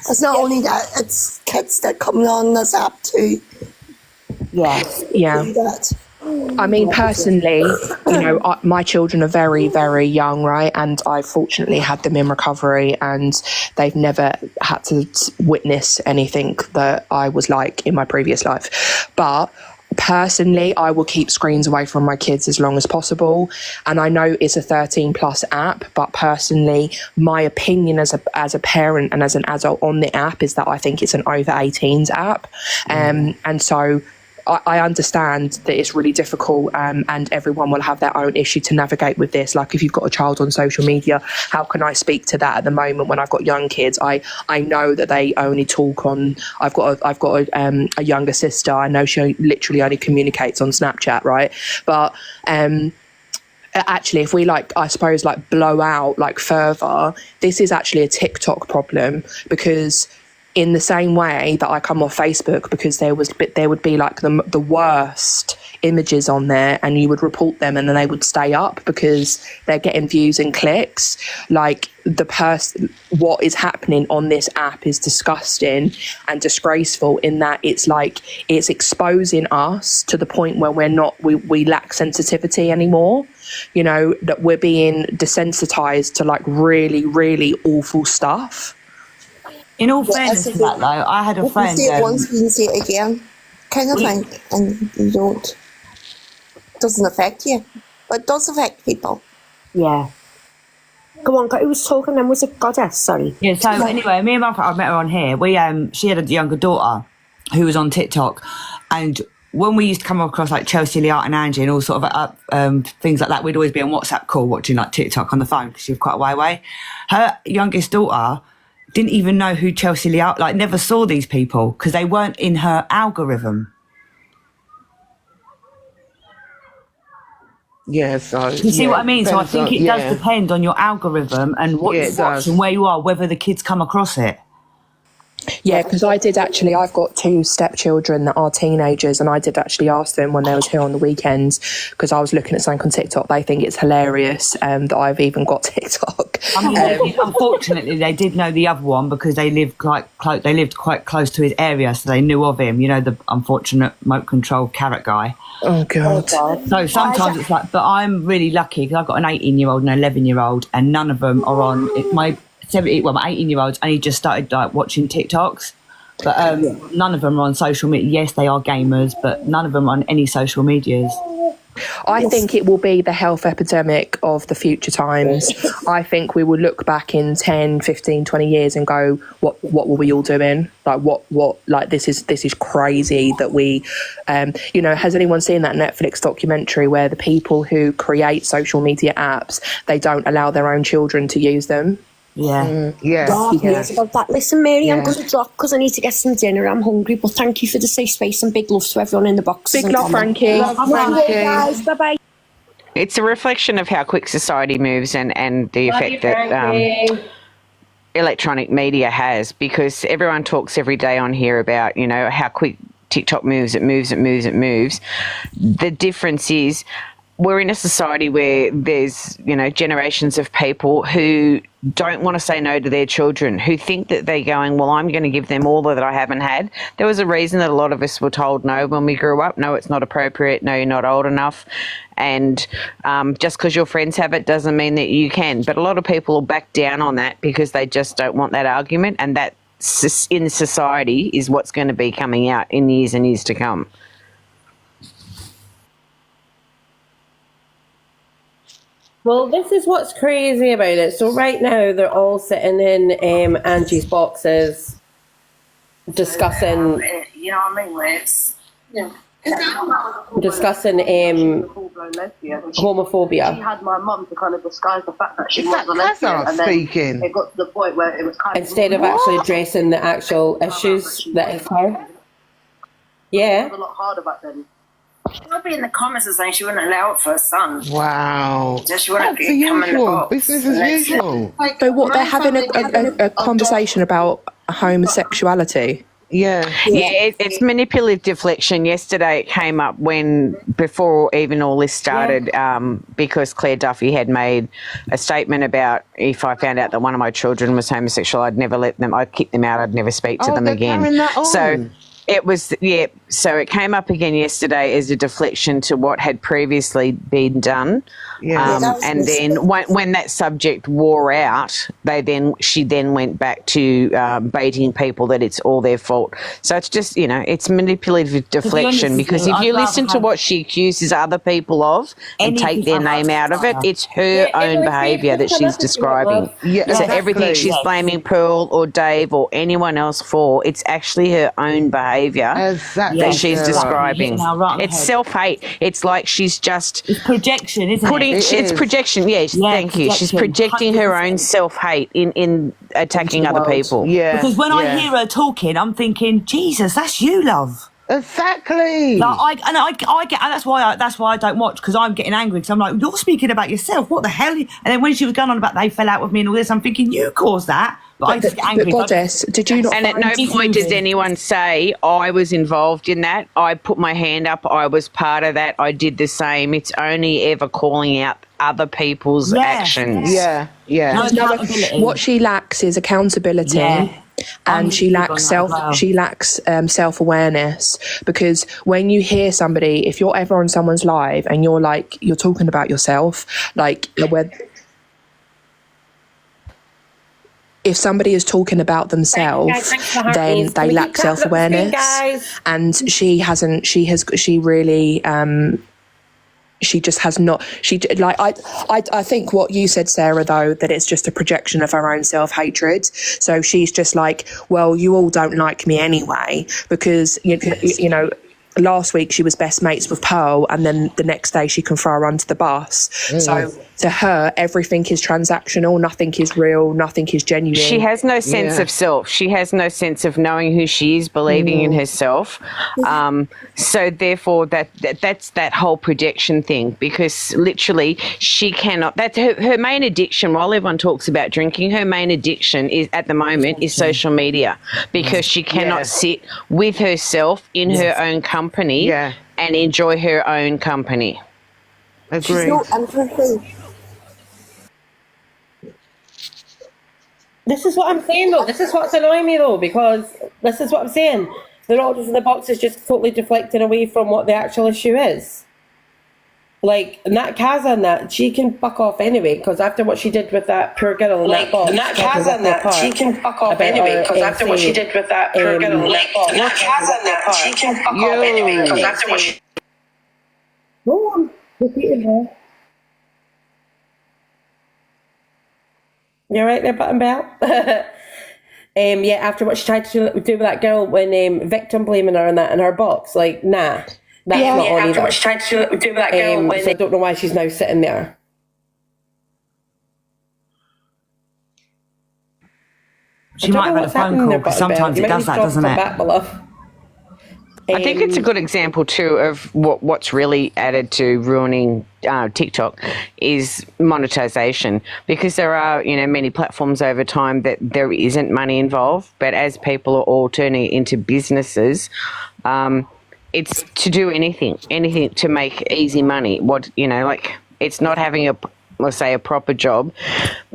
It's not only that, it's kids that come on this app too. I mean, personally, my children are very, very young, right? And I fortunately had them in recovery, and they've never had to witness anything that I was like in my previous life. But personally, I will keep screens away from my kids as long as possible. And I know it's a 13+ app, but personally, my opinion as a parent and as an adult on the app is that I think it's an over 18s app. And so I understand that it's really difficult, and everyone will have their own issue to navigate with this. Like, if you've got a child on social media, how can I speak to that at the moment when I've got young kids? I know that they only talk on. I've got a younger sister. I know she literally only communicates on Snapchat, right? But actually, if we like, I suppose, like blow out like further, this is actually a TikTok problem, because in the same way that I come off Facebook because there would be like the worst images on there, and you would report them and then they would stay up because they're getting views and clicks. Like what is happening on this app is disgusting and disgraceful, in that it's like it's exposing us to the point where we lack sensitivity anymore. You know, that we're being desensitized to like really, really awful stuff. In all fairness to that, though, I had a friend. You see it once, you can see it again, kind of thing, and you don't. It doesn't affect you, but it does affect people. Yeah. Go on, who was talking then? Was it Goddess? Sorry. Yeah, so anyway, me and my friend, I met her on here. She had a younger daughter who was on TikTok, and when we used to come across like Chelsea, Leah and Angie and all sort of things like that, we'd always be on WhatsApp call watching like TikTok on the phone because she was quite a way away. Her youngest daughter didn't even know who Chelsea Lee, like never saw these people because they weren't in her algorithm. Yeah, so you see what I mean? So I think it does depend on your algorithm and what you watch and where you are, whether the kids come across it. Yeah, because I've got 2 stepchildren that are teenagers, and I did actually ask them when they was here on the weekends, because I was looking at something on TikTok. They think it's hilarious that I've even got TikTok. Unfortunately, they did know the other one because they lived quite close to his area, so they knew of him. You know, the unfortunate remote control carrot guy. Oh God! So sometimes it's like, but I'm really lucky because I've got an 18-year-old and an 11-year-old, and none of them are on my 18-year-olds only just started like watching TikToks, but none of them are on social media. Yes, they are gamers, but none of them are on any social medias. I think it will be the health epidemic of the future times. I think we will look back in 10, 15, 20 years and go, what were we all doing? Like like this is crazy that we, you know, has anyone seen that Netflix documentary where the people who create social media apps, they don't allow their own children to use them? Yeah. Years about that. Listen, Mary, I'm going to drop because I need to get some dinner. I'm hungry, but thank you for the safe space and big love to everyone in the box. Big love, Frankie. Guys, bye-bye. It's a reflection of how quick society moves and the effect that electronic media has, because everyone talks every day on here about, you know, how quick TikTok moves. It moves. The difference is we're in a society where there's, you know, generations of people who don't want to say no to their children, who think that they're going, well, I'm going to give them all that I haven't had. There was a reason that a lot of us were told no when we grew up. No, it's not appropriate. No, you're not old enough. And just because your friends have it doesn't mean that you can. But a lot of people will back down on that because they just don't want that argument. And that in society is what's going to be coming out in years and years to come. Well, this is what's crazy about it. So right now they're all sitting in Angie's boxes discussing, you know what I mean? Where it's, discussing homophobia. She had my mum to kind of disguise the fact that she Is was that a lesbian, Kazar and then speaking? it got to the point where it was kind Instead of actually addressing the actual issues that is her. Yeah. It was a lot harder back then. She'll be in the comments and saying she wouldn't allow it for her son. Wow. So she wouldn't That's the come in the usual. box. Business as usual. So what, they're having a conversation about homosexuality? Yeah. It's manipulative deflection. Yesterday it came up before even all this started, because Claire Duffy had made a statement about if I found out that one of my children was homosexual, I'd kick them out, I'd never speak to them again. So it was, so it came up again yesterday as a deflection to what had previously been done. And then when that subject wore out, she then went back to baiting people that it's all their fault. So it's just, you know, it's manipulative deflection, because if you listen to what she accuses other people of and take their name out of it, it's her own behaviour that she's describing. So everything she's blaming Pearl or Dave or anyone else for, it's actually her own behaviour that she's describing. It's self-hate. It's like she's just... It's projection, isn't it? It's projection, yes. Thank you. She's projecting her own self-hate in attacking other people. Because when I hear her talking, I'm thinking, Jesus, that's you, love. Exactly. Like I get, and that's why I don't watch, because I'm getting angry, because I'm like, you're speaking about yourself. What the hell? And then when she was going on about they fell out with me and all this, I'm thinking you caused that. But I just get angry. But Goddess, did you not? And at no point does anyone say I was involved in that. I put my hand up. I was part of that. I did the same. It's only ever calling out other people's actions. Yeah. What she lacks is accountability. Yeah. And she lacks self-awareness, because when you hear somebody, if you're ever on someone's live and you're talking about yourself, like if somebody is talking about themselves, then they lack self-awareness, and she just has not. I think what you said, Sarah, though, that it's just a projection of her own self-hatred. So she's just like, well, you all don't like me anyway, because you know, last week she was best mates with Pearl, and then the next day she can throw her under the bus. So to her, everything is transactional, nothing is real, nothing is genuine. She has no sense of self. She has no sense of knowing who she is, believing in herself. So therefore, that's that whole projection thing, because literally she cannot. That's her main addiction. While everyone talks about drinking, her main addiction is at the moment is social media, because she cannot sit with herself in her own company and enjoy her own company. Agree. She's not empathy. This is what I'm saying, though. This is what's annoying me, though, because this is what I'm saying. They're all just in the boxes, just totally deflecting away from what the actual issue is. Like, and that Kaza and that, she can fuck off anyway, because after what she did with that poor girl in that box. And that Kaza and that, she can fuck off anyway, because after what she did with that poor girl in that box. And that Kaza and that, she can fuck off anyway, because after what she... No, I'm repeating her. You're right there, Button Bell. After what she tried to do with that girl when victim blaming her and that in her box, like, nah, that's not on either. After what she tried to do with that girl so I don't know why she's now sitting there. She might have had a phone call, because sometimes it does that, doesn't it? Back, my love. I think it's a good example too of what's really added to ruining TikTok is monetization, because there are many platforms over time that there isn't money involved, but as people are all turning into businesses, it's to do anything to make easy money. It's not having a proper job.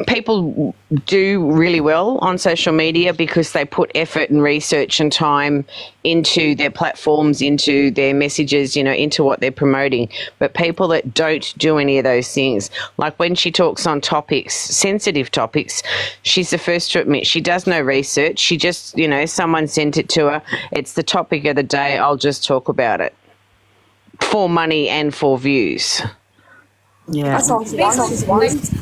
People do really well on social media because they put effort and research and time into their platforms, into their messages, into what they're promoting. But people that don't do any of those things, like when she talks on topics, sensitive topics, she's the first to admit she does no research. She just, someone sent it to her. It's the topic of the day. I'll just talk about it for money and for views. Yeah. That's all she wants.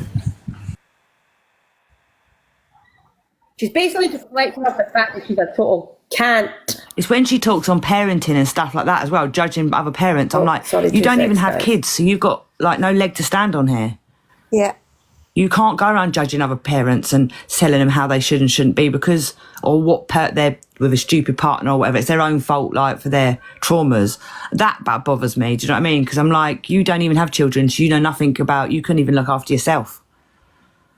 She's basically deflecting off the fact that she's a total can't. It's when she talks on parenting and stuff like that as well, judging other parents. I'm like, you don't even have kids, so you've got no leg to stand on here. Yeah. You can't go around judging other parents and telling them how they should and shouldn't be or what they're with a stupid partner or whatever. It's their own fault, for their traumas. That bothers me. Do you know what I mean? Because I'm like, you don't even have children, so you know nothing about, you couldn't even look after yourself.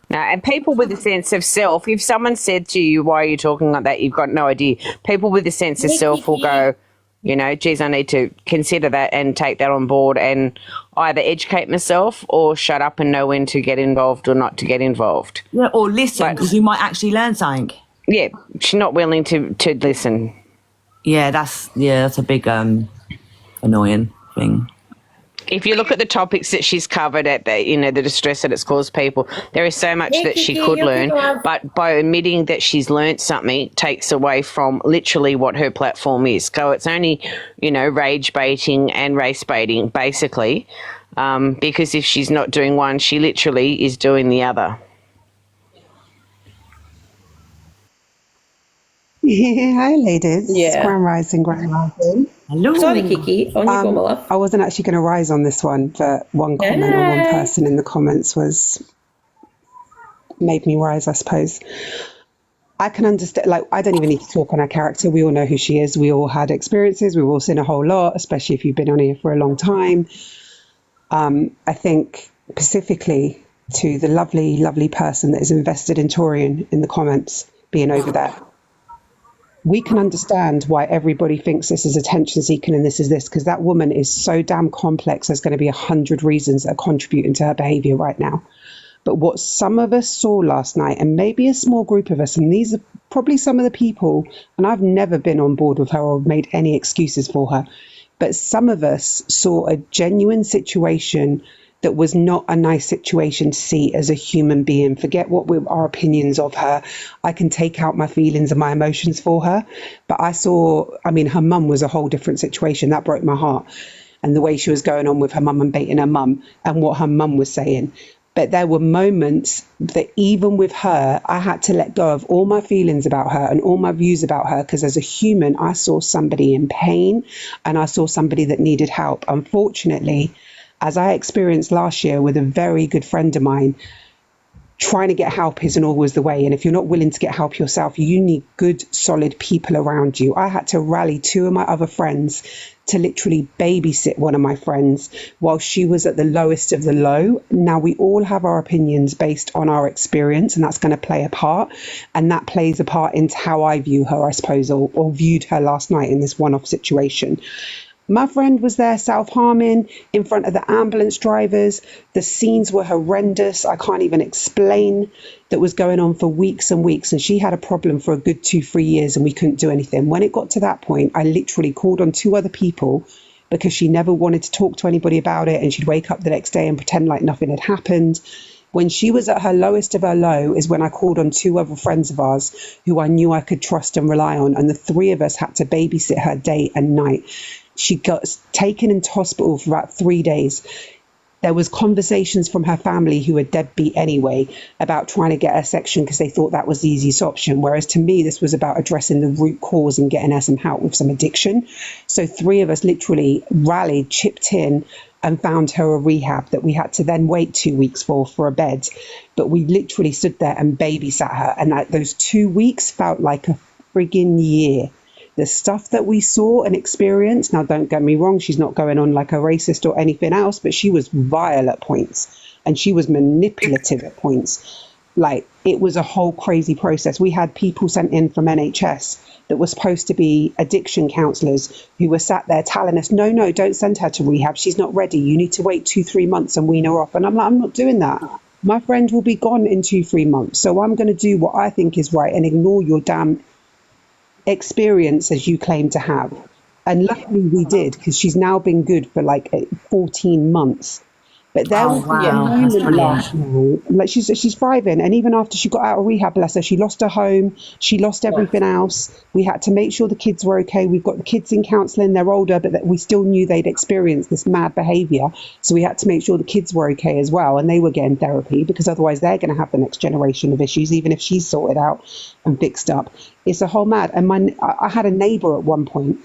No, and people with a sense of self, if someone said to you, why are you talking like that? You've got no idea. People with a sense of self will go, geez, I need to consider that and take that on board and either educate myself or shut up and know when to get involved or not to get involved. Yeah, or listen, because you might actually learn something. Yeah, she's not willing to listen. Yeah, that's a big annoying thing. If you look at the topics that she's covered at the distress that it's caused people, there is so much that she could learn, but by admitting that she's learnt something takes away from literally what her platform is. So it's only, rage baiting and race baiting, basically, because if she's not doing one, she literally is doing the other. Hi, ladies. Yeah. Grand Rising. Hello. Sorry, Kiki. On you go, my love. I wasn't actually going to rise on this one, but one comment or one person in the comments made me rise, I suppose. I can understand, like, I don't even need to talk on her character. We all know who she is. We all had experiences. We've all seen a whole lot, especially if you've been on here for a long time. I think specifically to the lovely, lovely person that is invested in Torian in the comments being over there. We can understand why everybody thinks this is attention seeking and this is this, because that woman is so damn complex. There's going to be 100 reasons that are contributing to her behaviour right now. But what some of us saw last night, and maybe a small group of us, and these are probably some of the people, and I've never been on board with her or made any excuses for her, but some of us saw a genuine situation that was not a nice situation to see as a human being. Forget what our opinions of her. I can take out my feelings and my emotions for her. But her mum was a whole different situation. That broke my heart. And the way she was going on with her mum and baiting her mum and what her mum was saying. But there were moments that even with her, I had to let go of all my feelings about her and all my views about her, because as a human, I saw somebody in pain and I saw somebody that needed help. Unfortunately, as I experienced last year with a very good friend of mine, trying to get help isn't always the way. And if you're not willing to get help yourself, you need good, solid people around you. I had to rally two of my other friends to literally babysit one of my friends while she was at the lowest of the low. Now, we all have our opinions based on our experience, and that's going to play a part. And that plays a part into how I view her, I suppose, or viewed her last night in this one-off situation. My friend was there self-harming in front of the ambulance drivers. The scenes were horrendous. I can't even explain that was going on for weeks and weeks. And she had a problem for a good 2-3 years and we couldn't do anything. When it got to that point, I literally called on 2 other people because she never wanted to talk to anybody about it. And she'd wake up the next day and pretend like nothing had happened. When she was at her lowest of her low is when I called on 2 other friends of ours who I knew I could trust and rely on. And the 3 of us had to babysit her day and night. She got taken into hospital for about 3 days. There was conversations from her family, who were deadbeat anyway, about trying to get her section because they thought that was the easiest option. Whereas to me, this was about addressing the root cause and getting her some help with some addiction. So 3 of us literally rallied, chipped in, and found her a rehab that we had to then wait 2 weeks for a bed. But we literally stood there and babysat her. And those 2 weeks felt like a friggin' year. The stuff that we saw and experienced, now don't get me wrong, she's not going on like a racist or anything else, but she was vile at points and she was manipulative at points. Like, it was a whole crazy process. We had people sent in from NHS that were supposed to be addiction counsellors who were sat there telling us, no, don't send her to rehab. She's not ready. You need to wait 2-3 months and wean her off. And I'm like, I'm not doing that. My friend will be gone in 2-3 months. So I'm going to do what I think is right and ignore your damn experience as you claim to have. And luckily we did, because she's now been good for like 14 months. But there was a moment last night, like she's thriving, and even after she got out of rehab, bless her, she lost her home, she lost everything else. We had to make sure the kids were okay. We've got the kids in counselling, they're older, but we still knew they'd experienced this mad behaviour, so we had to make sure the kids were okay as well, and they were getting therapy, because otherwise they're going to have the next generation of issues, even if she's sorted out and fixed up. It's a whole mad. And I had a neighbour at one point,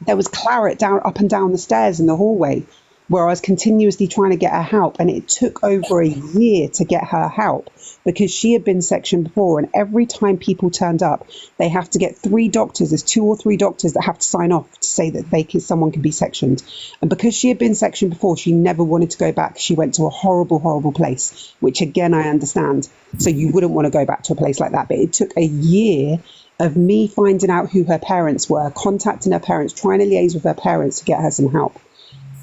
there was claret up and down the stairs in the hallway, where I was continuously trying to get her help, and it took over a year to get her help because she had been sectioned before, and every time people turned up, they have to get 3 doctors. There's 2 or 3 doctors that have to sign off to say that someone can be sectioned. And because she had been sectioned before, she never wanted to go back. She went to a horrible, horrible place, which again, I understand. So you wouldn't want to go back to a place like that. But it took a year of me finding out who her parents were, contacting her parents, trying to liaise with her parents to get her some help.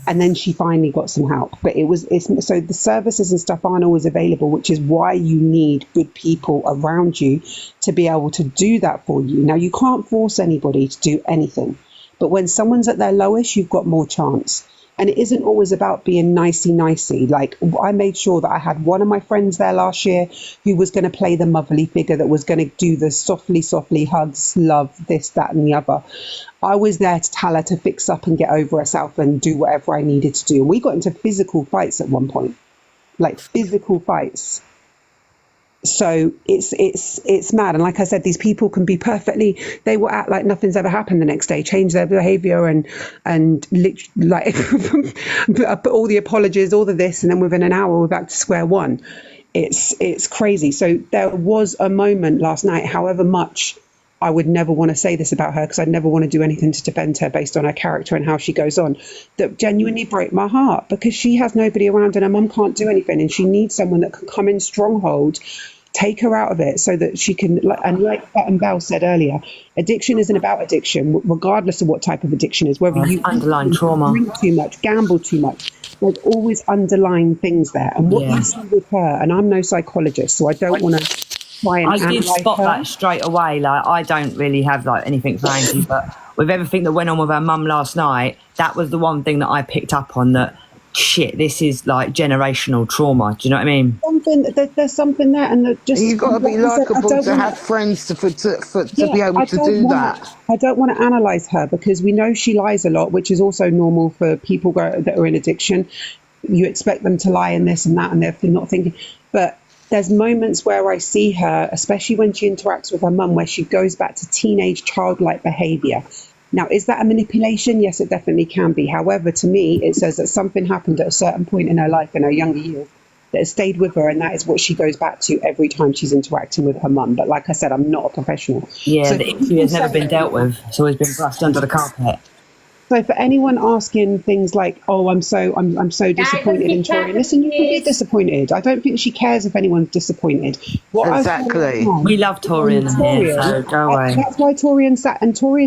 And then she finally got some help. But so the services and stuff aren't always available, which is why you need good people around you to be able to do that for you. Now, you can't force anybody to do anything, but when someone's at their lowest, you've got more chance. And it isn't always about being nicey. Like, I made sure that I had one of my friends there last year who was going to play the motherly figure, that was going to do the softly hugs, love, this, that, and the other. I was there to tell her to fix up and get over herself and do whatever I needed to do. And we got into physical fights at one point, like physical fights. So it's mad. And like I said, these people can be they will act like nothing's ever happened the next day, change their behaviour and like put all the apologies, all the this, and then within an hour we're back to square one. it's crazy. So there was a moment last night, however much I would never want to say this about her, because I'd never want to do anything to defend her based on her character and how she goes on, that genuinely broke my heart, because she has nobody around and her mum can't do anything, and she needs someone that can come in stronghold, take her out of it so that she can, and like Belle said earlier, addiction isn't about addiction, regardless of what type of addiction is, whether you underlying trauma, drink too much, gamble too much. There's always underlying things there. And what you see with her, and I'm no psychologist, so I don't want to try and I did spot her. that straight away. Like, I don't really have like anything for Angie, but with everything that went on with her mum last night, that was the one thing that I picked up on, that shit, this is like generational trauma. Do you know what I mean? There's something there, and that just, you've got to be likeable to have friends to be able to do that. I don't want to analyse her, because we know she lies a lot, which is also normal for people that are in addiction. You expect them to lie in this and that, and they're not thinking. But there's moments where I see her, especially when she interacts with her mum, where she goes back to teenage childlike behaviour. Now, is that a manipulation? Yes, it definitely can be. However, to me, it says that something happened at a certain point in her life, in her younger years, that has stayed with her, and that is what she goes back to every time she's interacting with her mum. But like I said, I'm not a professional. Yeah, so the issue has never been dealt with. It's always been brushed under the carpet. So for anyone asking things like, "Oh, I'm so disappointed in Torian," listen, you can be disappointed. I don't think she cares if anyone's disappointed. Exactly. We love Torian here, so go away. That's why Torian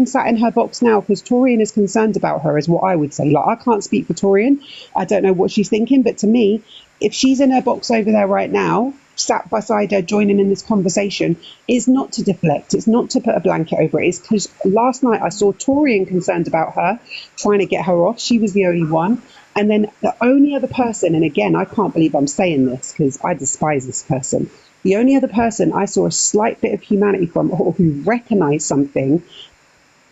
sat in her box now, because Torian is concerned about her, is what I would say. Like, I can't speak for Torian. I don't know what she's thinking, but to me, if she's in her box over there right now, sat beside her, joining in this conversation, is not to deflect. It's not to put a blanket over it. It's because last night I saw Torian concerned about her, trying to get her off. She was the only one. And then the only other person, and again, I can't believe I'm saying this because I despise this person. The only other person I saw a slight bit of humanity from, or who recognised something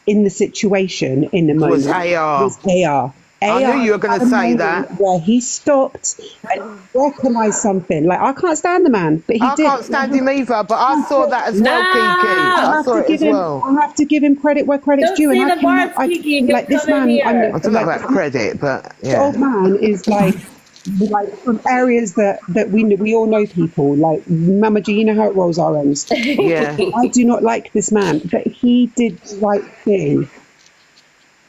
in the situation in the moment, was AR. I knew you were going to say that. Where he stopped and recognised something. Like, I can't stand the man, but he did. I can't stand him either, but I saw that as well, Kiki. I saw it as well. I have to give him credit where credit's due. And I cannot, like, this man, I don't know about credit, but yeah. The old man is like from areas that we all know people. Like, Mama G, you know how it rolls our ends. Yeah. I do not like this man, but he did the right thing.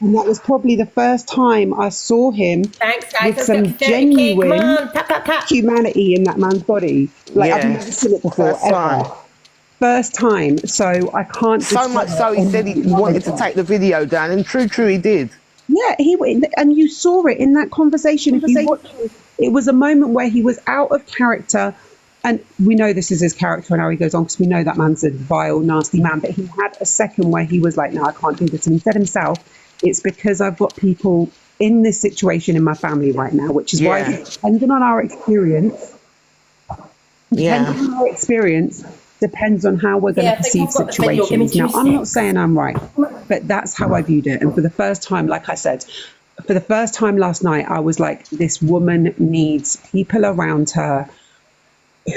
And that was probably the first time I saw him with some genuine humanity in that man's body. Like, I've never seen it before, ever. First time. So I can't... So much so he said he wanted to take the video down, and true, he did. Yeah, and you saw it in that conversation. If you watch it was a moment where he was out of character. And we know this is his character and how he goes on, because we know that man's a vile, nasty man. But he had a second where he was like, no, I can't do this. And he said himself, it's because I've got people in this situation in my family right now, which is why, depending on our experience, depends on how we're going to perceive situations. Now, I'm not saying I'm right, but that's how I viewed it. And for the first time, like I said, for the first time last night, I was like, this woman needs people around her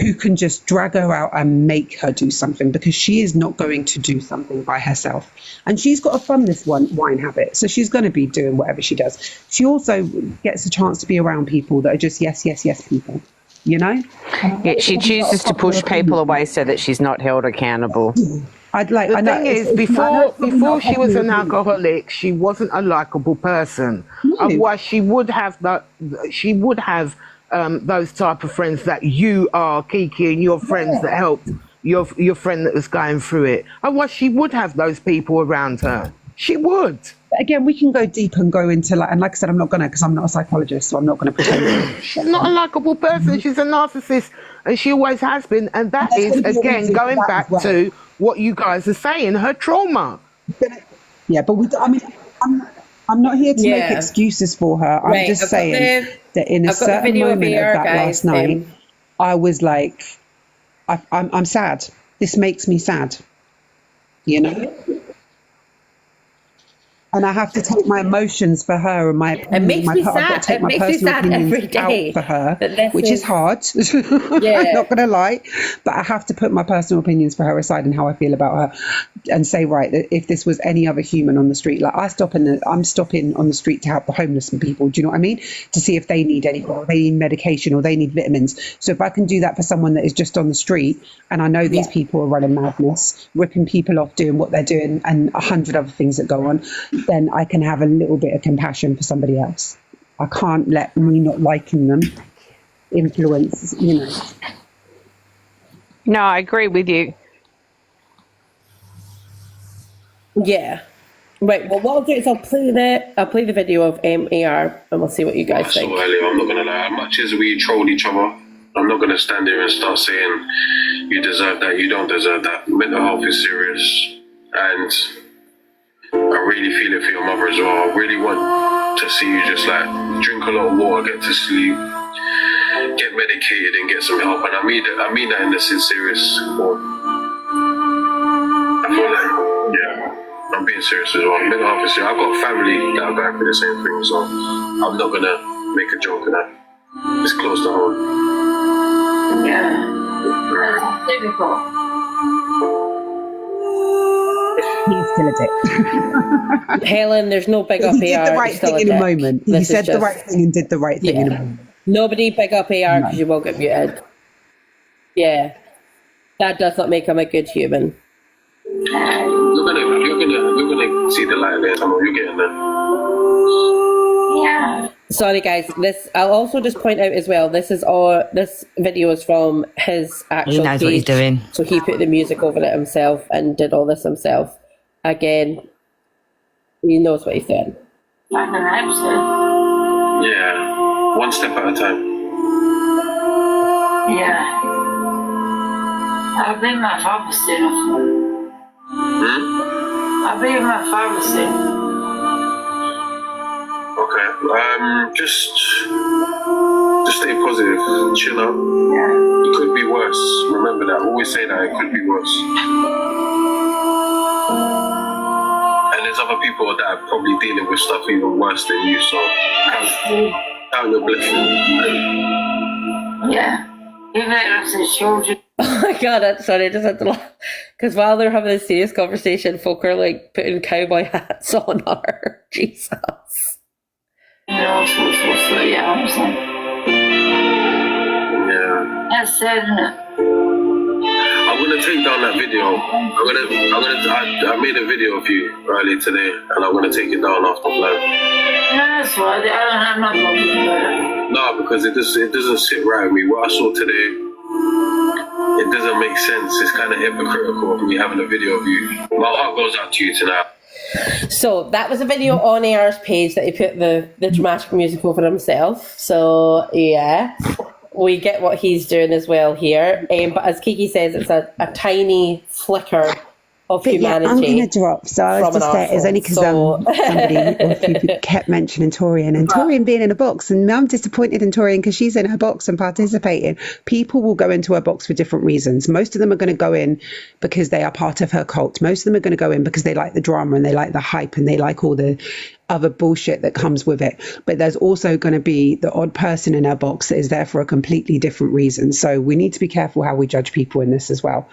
who can just drag her out and make her do something, because she is not going to do something by herself. And she's got to fund this wine habit, so she's going to be doing whatever she does. She also gets a chance to be around people that are just yes people, you know? Yeah, she chooses to push people away so that she's not held accountable. The thing is, before she was an alcoholic, she wasn't a likable person. Otherwise, she would have those type of friends that you are, Kiki, and your friends that helped your friend that was going through it. Otherwise, she would have those people around her. She would. But again, we can go deep and go into and like I said, I'm not going to, because I'm not a psychologist, so I'm not going to pretend. She's not a likable person. She's a narcissist, and she always has been. And that is, again, going back to what you guys are saying, her trauma. Yeah, but I'm not here to make excuses for her. I'm just saying that in a certain moment of that last night, I was like, I'm sad. This makes me sad. You know? and I have to take my emotions for her and my opinion. It makes me I've got to sad. take It my makes me personal sad every opinions day out for her, that this which is hard. Yeah. I'm not going to lie, but I have to put my personal opinions for her aside and how I feel about her, and say, right, that if this was any other human on the street, like I'm stopping on the street to help the homeless people. Do you know what I mean? To see if they need anything, or they need medication, or they need vitamins. So if I can do that for someone that is just on the street, and I know these people are running madness, ripping people off, doing what they're doing, and 100 other things that go on, then I can have a little bit of compassion for somebody else. I can't let me not liking them influence, you know. No, I agree with you. Yeah. Right. Well, what I'll do is I'll play the video of AR, and we'll see what you guys think. So earlier, I'm not gonna lie. As much as we troll each other, I'm not gonna stand there and start saying you deserve that, you don't deserve that. Mental health is serious, and I really feel it for your mother as well. I really want to see you just like drink a lot of water, get to sleep, get medicated, and get some help. And I mean that in the serious form. I feel like, yeah, I'm being serious as well. Mental health is serious. I've got family that are going through the same thing, so I'm not gonna make a joke of that. It's close to home. Yeah. It's difficult. He's still a dick. Helen, there's no big up AR. He did the right thing in a moment. He said the right thing and did the right thing in a moment. Nobody big up AR because you will get muted. Yeah. That does not make him a good human. You're gonna see the light there. You're getting there. Yeah. Sorry guys, I'll also just point out as well, this video is from his actual He knows what he's page. doing. So he put the music over it himself and did all this himself. Again, he knows what he's doing. Like an episode. Yeah, one step at a time. Yeah. I've been my father soon. I'll be with my father soon. Okay. Just stay positive. Chill out. Yeah. It could be worse. Remember that. Always say that. It could be worse. And there's other people that are probably dealing with stuff even worse than you. So count your blessings. Yeah. Even if it's children. Oh my god, I'm sorry, I just had to laugh. Because while they're having a serious conversation, folk are like putting cowboy hats on her. Jesus. Yeah, that's sad, isn't it? I'm gonna take down that video. I made a video of you earlier today, and I'm gonna take it down after live. No, that's why I'm not going to do that. No, because it doesn't sit right with me. What I saw today, it doesn't make sense. It's kind of hypocritical of me having a video of you. My heart goes out to you tonight. So that was a video on AR's page that he put the dramatic music over himself. So yeah, we get what he's doing as well here. But as Kiki says, it's a tiny flicker of humanity. Yeah, I'm going to drop. So I was just there. It's only because somebody or a few people kept mentioning Torian and Torian being in a box, and I'm disappointed in Torian because she's in her box and participating. People will go into her box for different reasons. Most of them are going to go in because they are part of her cult. Most of them are going to go in because they like the drama and they like the hype and they like all the other bullshit that comes with it. But there's also going to be the odd person in her box that is there for a completely different reason. So we need to be careful how we judge people in this as well.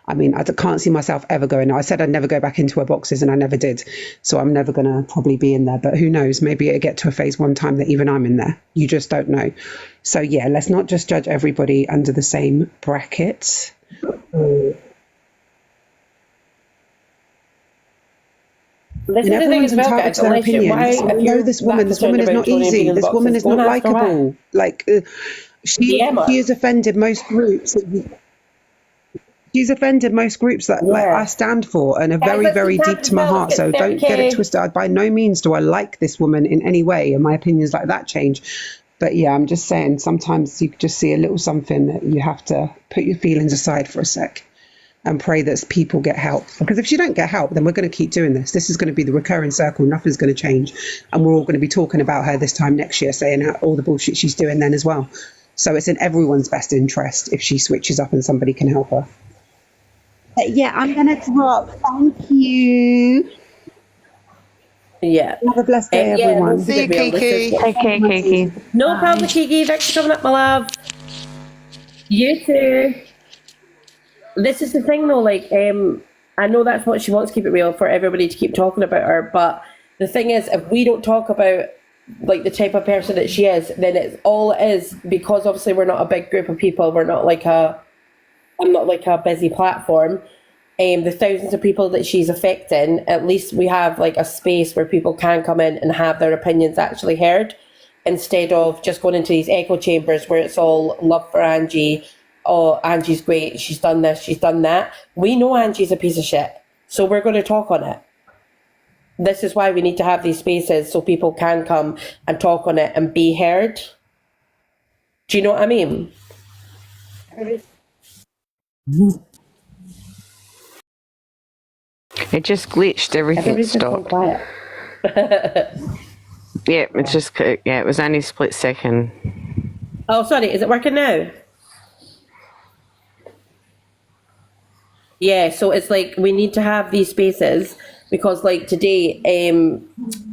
I mean, I can't see myself ever going. I said I'd never go back into her boxes and I never did. So I'm never going to probably be in there. But who knows? Maybe it'll get to a phase one time that even I'm in there. You just don't know. So yeah, let's not just judge everybody under the same bracket. And everyone's entitled to their opinions. I know this woman is not easy. This woman is not likable. Like, she has offended most groups. She's offended most groups that like I stand for and are very, very deep to my heart. So don't get it twisted. By no means do I like this woman in any way, and my opinions like that change. But yeah, I'm just saying sometimes you just see a little something that you have to put your feelings aside for a sec and pray that people get help. Because if she don't get help, then we're going to keep doing this. This is going to be the recurring circle. Nothing's going to change. And we're all going to be talking about her this time next year, saying all the bullshit she's doing then as well. So it's in everyone's best interest if she switches up and somebody can help her. Yeah, I'm going to drop. Thank you. Yeah. Have a blessed day, everyone. We'll keep it real. Take care, Kiki. No problem, Kiki. Thanks for coming up, my love. You too. This is the thing, though. Like, I know that's what she wants to keep it real for everybody to keep talking about her. But the thing is, if we don't talk about like the type of person that she is, then it's all it is, because obviously we're not a big group of people. We're not like I'm not like a busy platform. The thousands of people that she's affecting, at least we have like a space where people can come in and have their opinions actually heard, instead of just going into these echo chambers where it's all love for Angie. Oh, Angie's great. She's done this. She's done that. We know Angie's a piece of shit, so we're going to talk on it. This is why we need to have these spaces so people can come and talk on it and be heard. Do you know what I mean? It just glitched. Everything stopped. Quiet. Yeah, it's just, yeah, it was only a split second. Oh, sorry. Is it working now? Yeah, so it's like we need to have these spaces, because like today,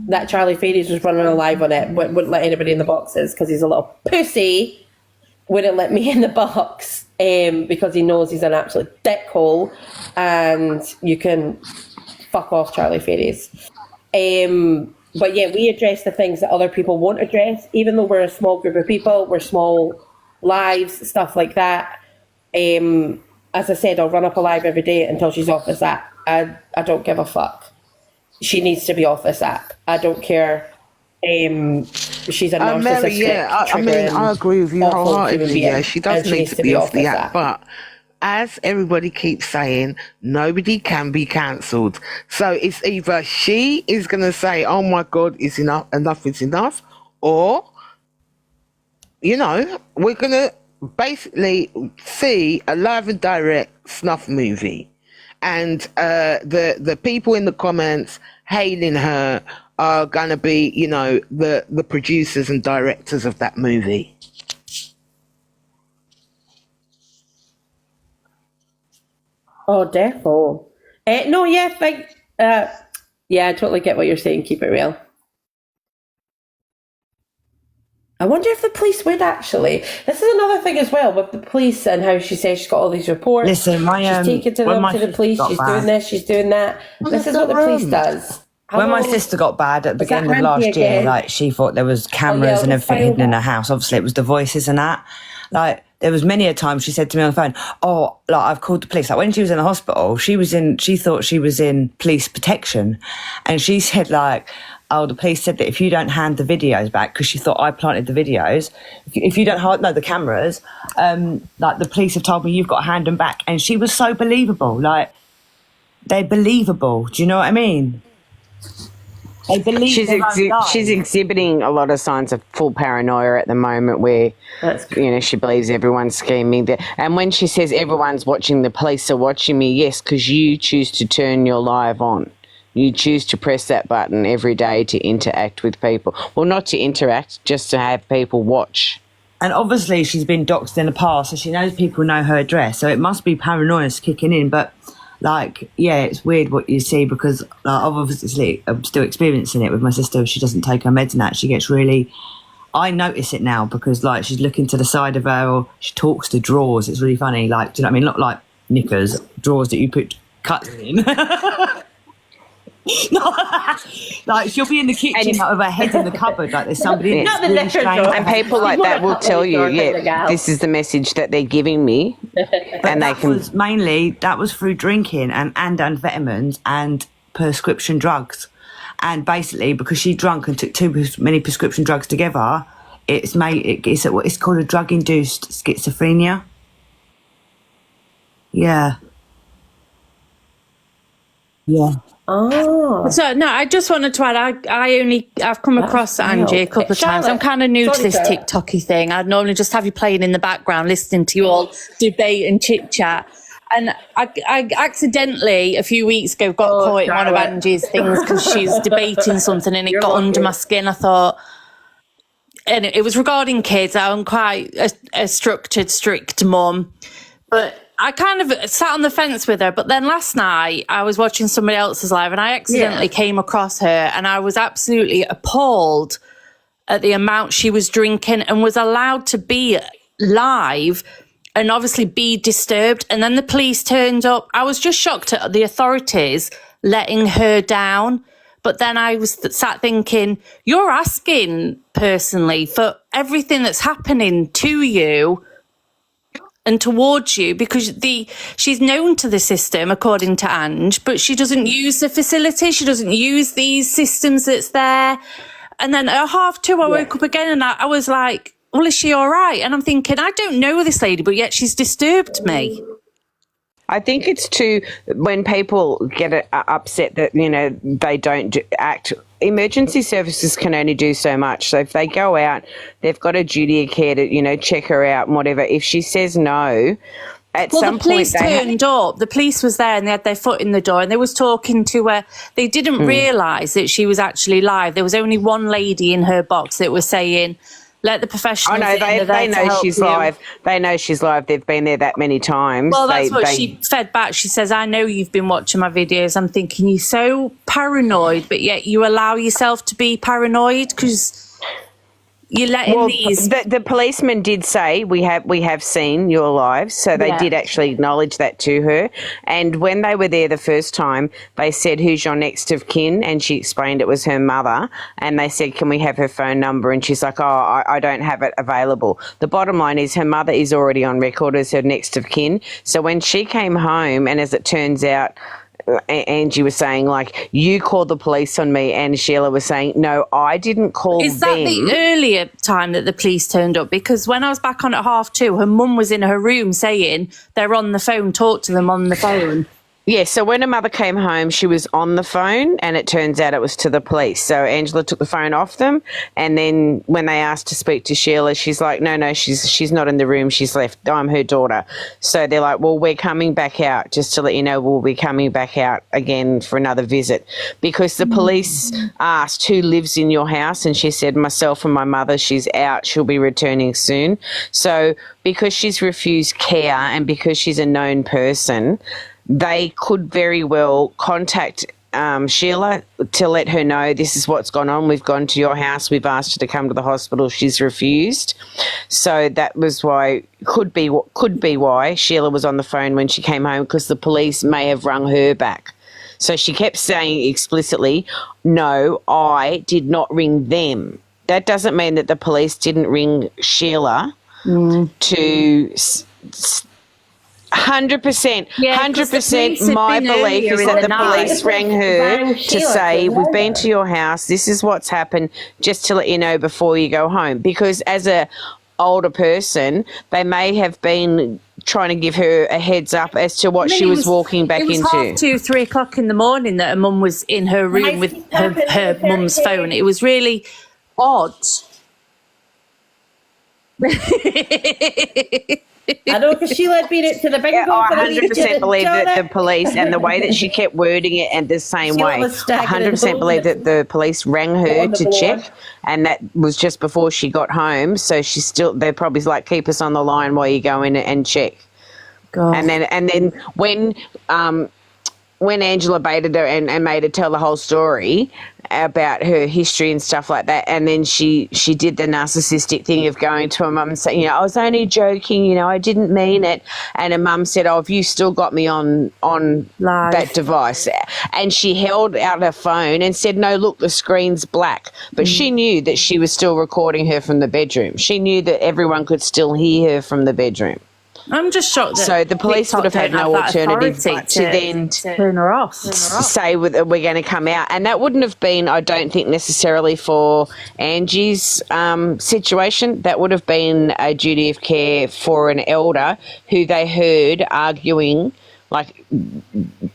that Charlie Fades was running a live on it, wouldn't let anybody in the boxes because he's a little pussy, wouldn't let me in the box because he knows he's an absolute dickhole, and you can fuck off, Charlie Fades. But yeah, we address the things that other people won't address, even though we're a small group of people, we're small lives, stuff like that. As I said, I'll run up a live every day until she's off this app. I don't give a fuck. She needs to be off this app. I don't care. She's a narcissistic, Mary, yeah, I mean, I agree with you wholeheartedly. Yeah, she does need to be off the app. But as everybody keeps saying, nobody can be cancelled. So it's either she is going to say, oh my God, it's enough is enough, or, you know, we're going to basically see a live and direct snuff movie, and the people in the comments hailing her are gonna be, you know, the producers and directors of that movie. Oh, defo. No, yeah, like, yeah, I totally get what you're saying. Keep it real. I wonder if the police would actually. This is another thing as well with the police and how she says she's got all these reports. Listen, she's taken to the police. She's doing this. She's doing that. This is what the police does. When my sister got bad at the beginning of last year, like she thought there was cameras and everything hidden in her house. Obviously, it was the voices and that. Like there was many a time she said to me on the phone, "Oh, like I've called the police." Like when she was in the hospital, she thought she was in police protection, and she said like, "Oh, the police said that if you don't hand the videos back," because she thought I planted the videos. If you don't the cameras, like the police have told me you've got to hand them back. And she was so believable. Like they're believable. Do you know what I mean? They believe she's exhibiting a lot of signs of full paranoia at the moment, where you know she believes everyone's scheming. And when she says everyone's watching, the police are watching me, yes, because you choose to turn your live on. You choose to press that button every day to interact with people. Well, not to interact, just to have people watch. And obviously she's been doxxed in the past, so she knows people know her address. So it must be paranoia kicking in. But, like, yeah, it's weird what you see, because like, obviously I'm still experiencing it with my sister. She doesn't take her meds and that. She gets really... I notice it now because, like, she's looking to the side of her, or she talks to drawers. It's really funny. Like, do you know what I mean? Not like knickers, drawers that you put cuts in. Like she'll be in the kitchen like, with her head in the cupboard, like there's somebody in it. Not the really and people like that will tell you, yeah, this is the message that they're giving me. And they can that was through drinking and amphetamines and prescription drugs. And basically because she drunk and took too many prescription drugs together, it's what it's called a drug induced schizophrenia. Yeah. Oh. So no, I just wanted to add. I've come across Angie a couple of times. I'm kind of new to this TikToky thing. I'd normally just have you playing in the background, listening to you all debate and chit chat. And I accidentally a few weeks ago got caught in one of Angie's things because she's debating something and it got under my skin. I thought, and it was regarding kids. I'm quite a structured, strict mum, but I kind of sat on the fence with her, but then last night I was watching somebody else's live and I accidentally came across her, and I was absolutely appalled at the amount she was drinking and was allowed to be live and obviously be disturbed. And then the police turned up. I was just shocked at the authorities letting her down. But then I was sat thinking, you're asking personally for everything that's happening to you and towards you, because she's known to the system, according to Ange, but she doesn't use the facility. She doesn't use these systems that's there. And then at 2:30, I woke up again and I was like, well, is she all right? And I'm thinking, I don't know this lady, but yet she's disturbed me. I think it's too, when people get upset that, you know, they don't act, emergency services can only do so much. So if they go out, they've got a duty of care to, you know, check her out and whatever. If she says no, at some point... Well, the police turned up. The police was there and they had their foot in the door and they was talking to her. They didn't realise that she was actually live. There was only one lady in her box that was saying... Let the professionals. Oh no, they know she's live. They know she's live. They've been there that many times. Well, that's what she fed back. She says, "I know you've been watching my videos." I'm thinking, you're so paranoid, but yet you allow yourself to be paranoid because you're letting these. The policeman did say we have seen your lives, so they did actually acknowledge that to her. And when they were there the first time, they said, "Who's your next of kin?" And she explained it was her mother. And they said, "Can we have her phone number?" And she's like, "Oh, I don't have it available." The bottom line is her mother is already on record as her next of kin. So when she came home, and as it turns out, Angie was saying, like, you called the police on me, and Sheila was saying, no, I didn't call them. Is that the earlier time that the police turned up? Because when I was back on at 2:30, her mum was in her room saying they're on the phone, talk to them on the phone. Yeah, so when her mother came home, she was on the phone, and it turns out it was to the police. So Angela took the phone off them, and then when they asked to speak to Sheila, she's like, no, she's not in the room, she's left, I'm her daughter. So they're like, well, we're coming back out, just to let you know, we'll be coming back out again for another visit. Because the police asked, who lives in your house? And she said, myself and my mother, she's out, she'll be returning soon. So because she's refused care and because she's a known person, they could very well contact Sheila to let her know this is what's gone on. We've gone to your house. We've asked her to come to the hospital. She's refused. So that was why, could be why Sheila was on the phone when she came home, because the police may have rung her back. So she kept saying explicitly, no, I did not ring them. That doesn't mean that the police didn't ring Sheila to... 100%. 100%. My belief is that the police rang her to say, we've been to your house, this is what's happened, just to let you know before you go home. Because as a older person, they may have been trying to give her a heads up as to what she was walking back into. It was 2:30, 3 o'clock in the morning that her mum was in her room with her mum's phone. It was really odd. I know, because Sheila had been to the big I 100% believe that the police, and the way that she kept wording it and the same way, 100% believe that the police rang her to check, and that was just before she got home. So they're probably like, keep us on the line while you go in and check. God. And then when Angela baited her and made her tell the whole story about her history and stuff like that, and then she did the narcissistic thing of going to her mum and saying, I was only joking, I didn't mean it. And her mum said, have you still got me on that device? And she held out her phone and said, no, look, the screen's black. But she knew that she was still recording her from the bedroom. She knew that everyone could still hear her from the bedroom. I'm just shocked that so the police would have had no alternative but to then turn her off. Say we're going to come out, and that wouldn't have been, I don't think, necessarily for Angie's situation. That would have been a duty of care for an elder who they heard arguing. Like,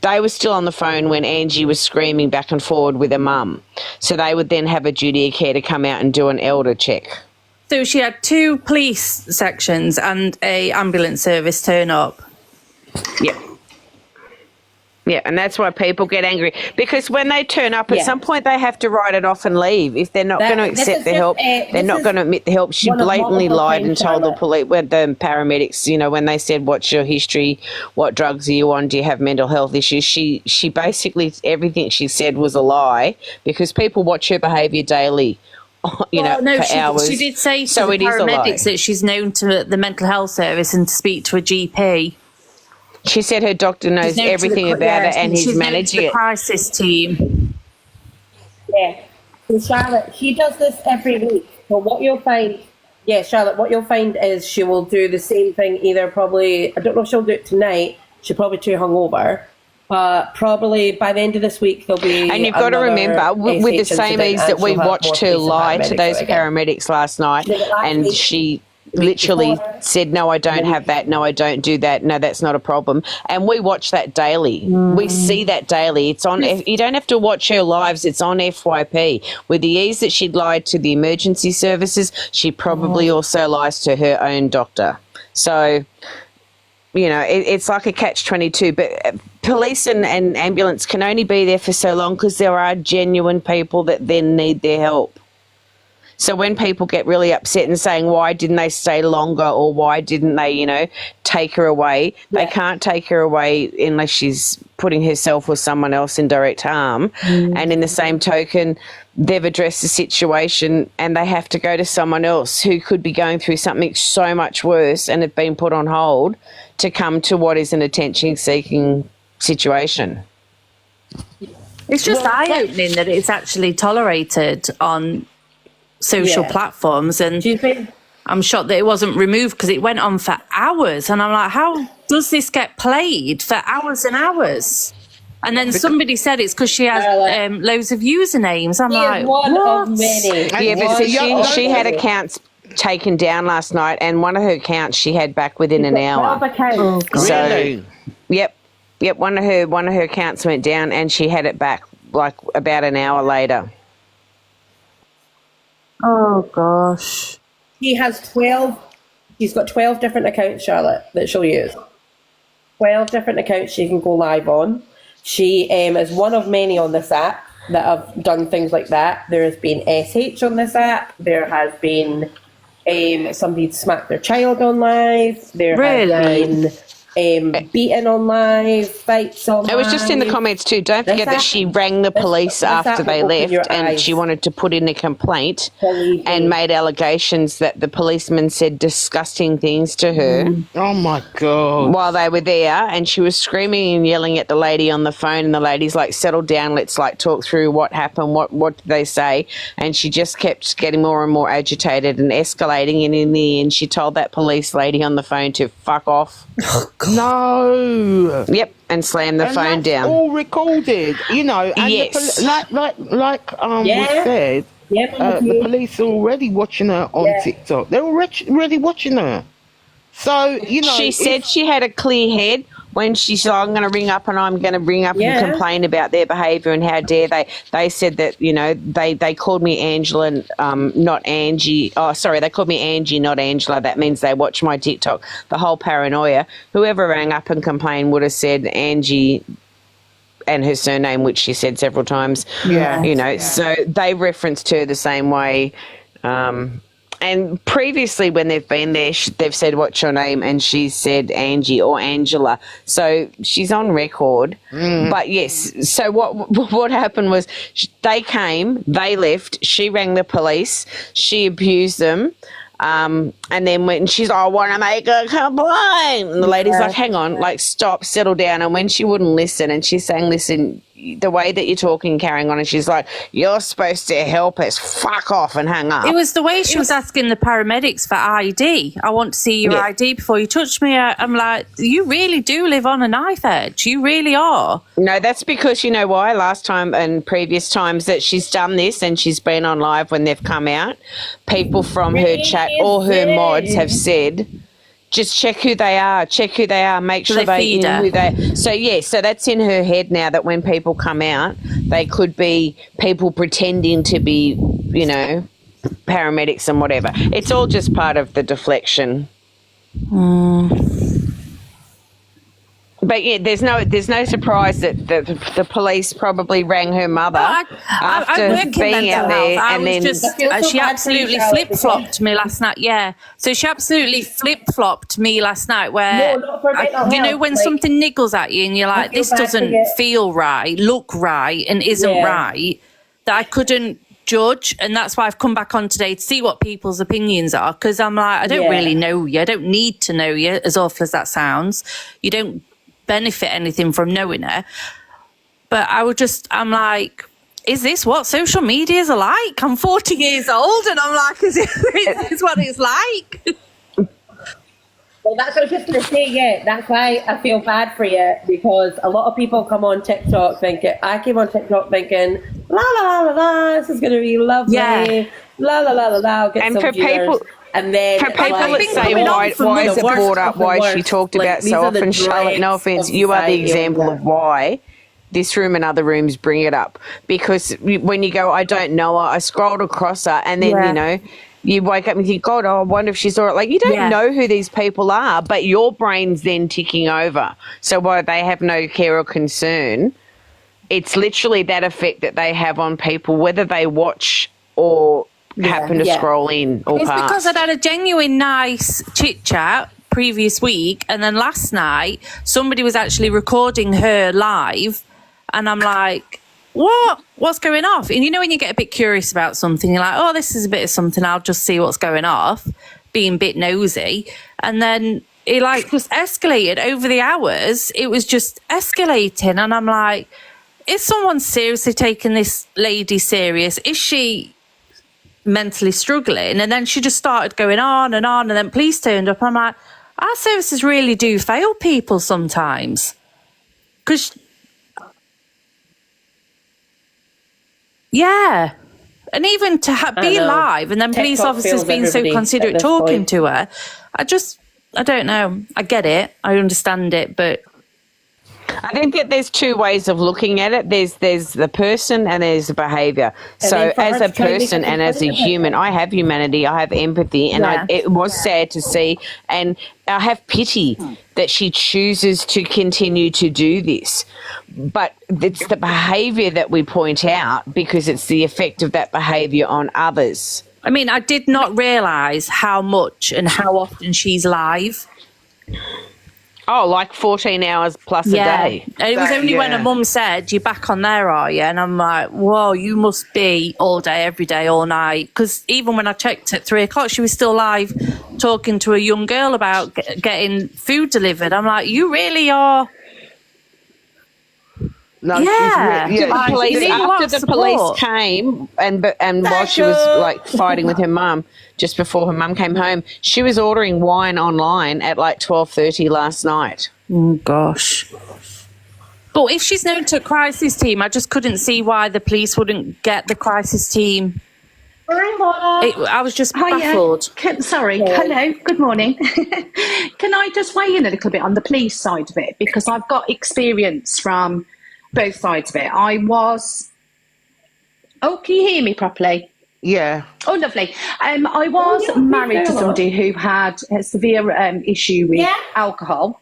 they were still on the phone when Angie was screaming back and forward with her mum. So they would then have a duty of care to come out and do an elder check. So she had 2 police sections and a ambulance service turn up. Yep. Yeah, and that's why people get angry, because when they turn up, at Yeah. some point they have to write it off and leave. If they're not going to This accept is the just, help, they're this not is going to admit the help. She one of blatantly multiple lied and times, told the Charlotte. police, when the paramedics, you know, when they said, "What's your history? What drugs are you on? Do you have mental health issues?" She basically, everything she said was a lie, because people watch her behaviour daily. You know, No, for hours. she did say to so the it is a lie. paramedics that she's known to the mental health service and to speak to a GP. She said her doctor knows She's known to everything the, about it, and he's she's known to managing the it. crisis team. Yeah. So Charlotte, she does this every week. So what you'll find, yeah, Charlotte, what you'll find is she will do the same thing either probably, I don't know if she'll do it tonight, she's probably too hungover, but probably by the end of this week there'll be And you've got to remember, with the SH same incident, ease and that we she'll have watched more her police and lie to paramedics those again. paramedics last night, and she literally said, "No, I don't have that. No, I don't do that. No, that's not a problem." And we watch that daily. We see that daily. It's on. You don't have to watch her lives. It's on FYP. With the ease that she lied to the emergency services, she probably also lies to her own doctor. So, you know, it's like a catch-22. But police and ambulance can only be there for so long, because there are genuine people that then need their help. So when people get really upset and saying, why didn't they stay longer, or why didn't they, you know, take her away? They can't take her away unless she's putting herself or someone else in direct harm. And in the same token, they've addressed the situation and they have to go to someone else who could be going through something so much worse and have been put on hold to come to what is an attention-seeking situation. It's just eye-opening that it's actually tolerated on social platforms, and I'm shocked that it wasn't removed, because it went on for hours, and I'm like, how does this get played for hours and hours? And then somebody said it's because she has loads of usernames. I'm like, what? Yeah, but she had accounts taken down last night, and one of her accounts she had back within an hour. So, Really? Yep, one of her accounts went down, and she had it back like about an hour later. Oh gosh. She's got 12 different accounts, Charlotte, that she'll use. 12 different accounts she can go live on. She is one of many on this app that have done things like that. There has been SH on this app. There has been somebody smacked their child on live. There has been beaten on live, fights on live. It was just in the comments too. Don't forget that she rang the police after they left, and she wanted to put in a complaint and made allegations that the policeman said disgusting things to her. Oh my God. While they were there, and she was screaming and yelling at the lady on the phone, and the lady's like, settle down, let's like talk through what happened, what did they say? And she just kept getting more and more agitated and escalating, and in the end she told that police lady on the phone to fuck off. No. Yep, and slammed the phone that's down. all recorded, you know. And Yes. we said, the police are already watching her on TikTok. They're already watching her. So, you know. She said she had a clear head when she said, I'm going to ring up and complain about their behaviour, and how dare they. They said that, you know, they called me Angela, not Angie. Oh, sorry, they called me Angie, not Angela. That means they watch my TikTok. The whole paranoia. Whoever rang up and complained would have said Angie and her surname, which she said several times. Yeah. You know, so they referenced her the same way. And previously when they've been there, they've said, what's your name? And she said Angie or Angela. So she's on record. But yes, so what happened was they came, they left, she rang the police, she abused them. And then when she's like, I want to make a complaint. And the lady's like, hang on, like, stop, settle down. And when she wouldn't listen, and she's saying, listen, the way that you're talking, carrying on, and she's like, you're supposed to help us, fuck off, and hang up. It was the way she was asking the paramedics for ID. I want to see your ID before you touch me. I'm like, you really do live on a knife edge. You really are. No, that's because, you know why, last time and previous times that she's done this and she's been on live when they've come out, people from her chat or her mods have said, just check who they are, make sure they know who they. So yeah, so that's in her head now, that when people come out, they could be people pretending to be, you know, paramedics and whatever. It's all just part of the deflection. But yeah, there's no surprise that the police probably rang her mother after being out there, and then she absolutely flip flopped me last night. Yeah, so she absolutely flip flopped me last night. Where you know when something niggles at you and you're like, this doesn't feel right, look right, and isn't right, that I couldn't judge, and that's why I've come back on today to see what people's opinions are, because I'm like, I don't really know you. I don't need to know you, as awful as that sounds. You don't benefit anything from knowing her. But I'm like, is this what social medias are like? I'm 40 years old and I'm like, is this what it's like? Well, that's what I was just going to say, that's why I feel bad for you, because a lot of people come on TikTok thinking, I came on TikTok thinking, la la la la la, this is going to be lovely, la la la la la, I'll get and some for viewers. people, and then for people that say, why is it brought up, why is she talked about so often, Charlotte, no offence, you are the example of why this room and other rooms bring it up. Because when you go, I don't know her, I scrolled across her, and then, you know, you wake up and think, God, I wonder if she saw it. Like, you don't know who these people are, but your brain's then ticking over. So while they have no care or concern, it's literally that effect that they have on people, whether they watch or happen to scroll in or it's past. Because I'd had a genuine nice chit-chat previous week, and then last night somebody was actually recording her live, and I'm like, what's going off? And you know when you get a bit curious about something, you're like, oh, this is a bit of something, I'll just see what's going off, being a bit nosy. And then it like just escalated over the hours. It was just escalating, and I'm like, is someone seriously taking this lady serious? Is she mentally struggling? And then she just started going on, and then police turned up. I'm like, our services really do fail people sometimes. Because and even to be live, and then police officers being so considerate talking to her, I don't know. I get it, I understand it, but I think that there's two ways of looking at it. There's the person and there's the behaviour. So as a person and as a human, I have humanity, I have empathy, and it was sad to see, and I have pity that she chooses to continue to do this. But it's the behaviour that we point out, because it's the effect of that behaviour on others. I mean, I did not realise how much and how often she's live. Oh, like 14 hours plus a day. And it was only when her mum said, you're back on there, are you? And I'm like, whoa, you must be all day, every day, all night. Because even when I checked at 3 o'clock, she was still live talking to a young girl about getting food delivered. I'm like, you really are... No, after the police came and while she was like fighting with her mum, just before her mum came home, she was ordering wine online at like 12:30 last night. Oh gosh. But if she's known to a crisis team, I just couldn't see why the police wouldn't get the crisis team. I was just baffled. Hello, good morning. Can I just weigh in a little bit on the police side of it? Because I've got experience from both sides of it. Can you hear me properly? Yeah. Oh, lovely. I was married to somebody who had a severe issue with alcohol,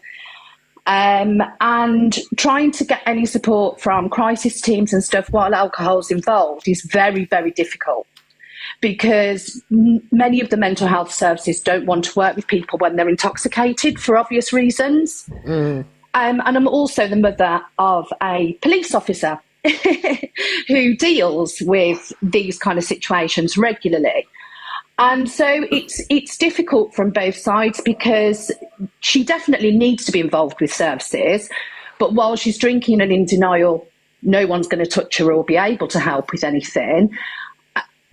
and trying to get any support from crisis teams and stuff while alcohol's involved is very, very difficult, because many of the mental health services don't want to work with people when they're intoxicated for obvious reasons. And I'm also the mother of a police officer who deals with these kind of situations regularly. And so it's difficult from both sides, because she definitely needs to be involved with services, but while she's drinking and in denial, no one's going to touch her or be able to help with anything.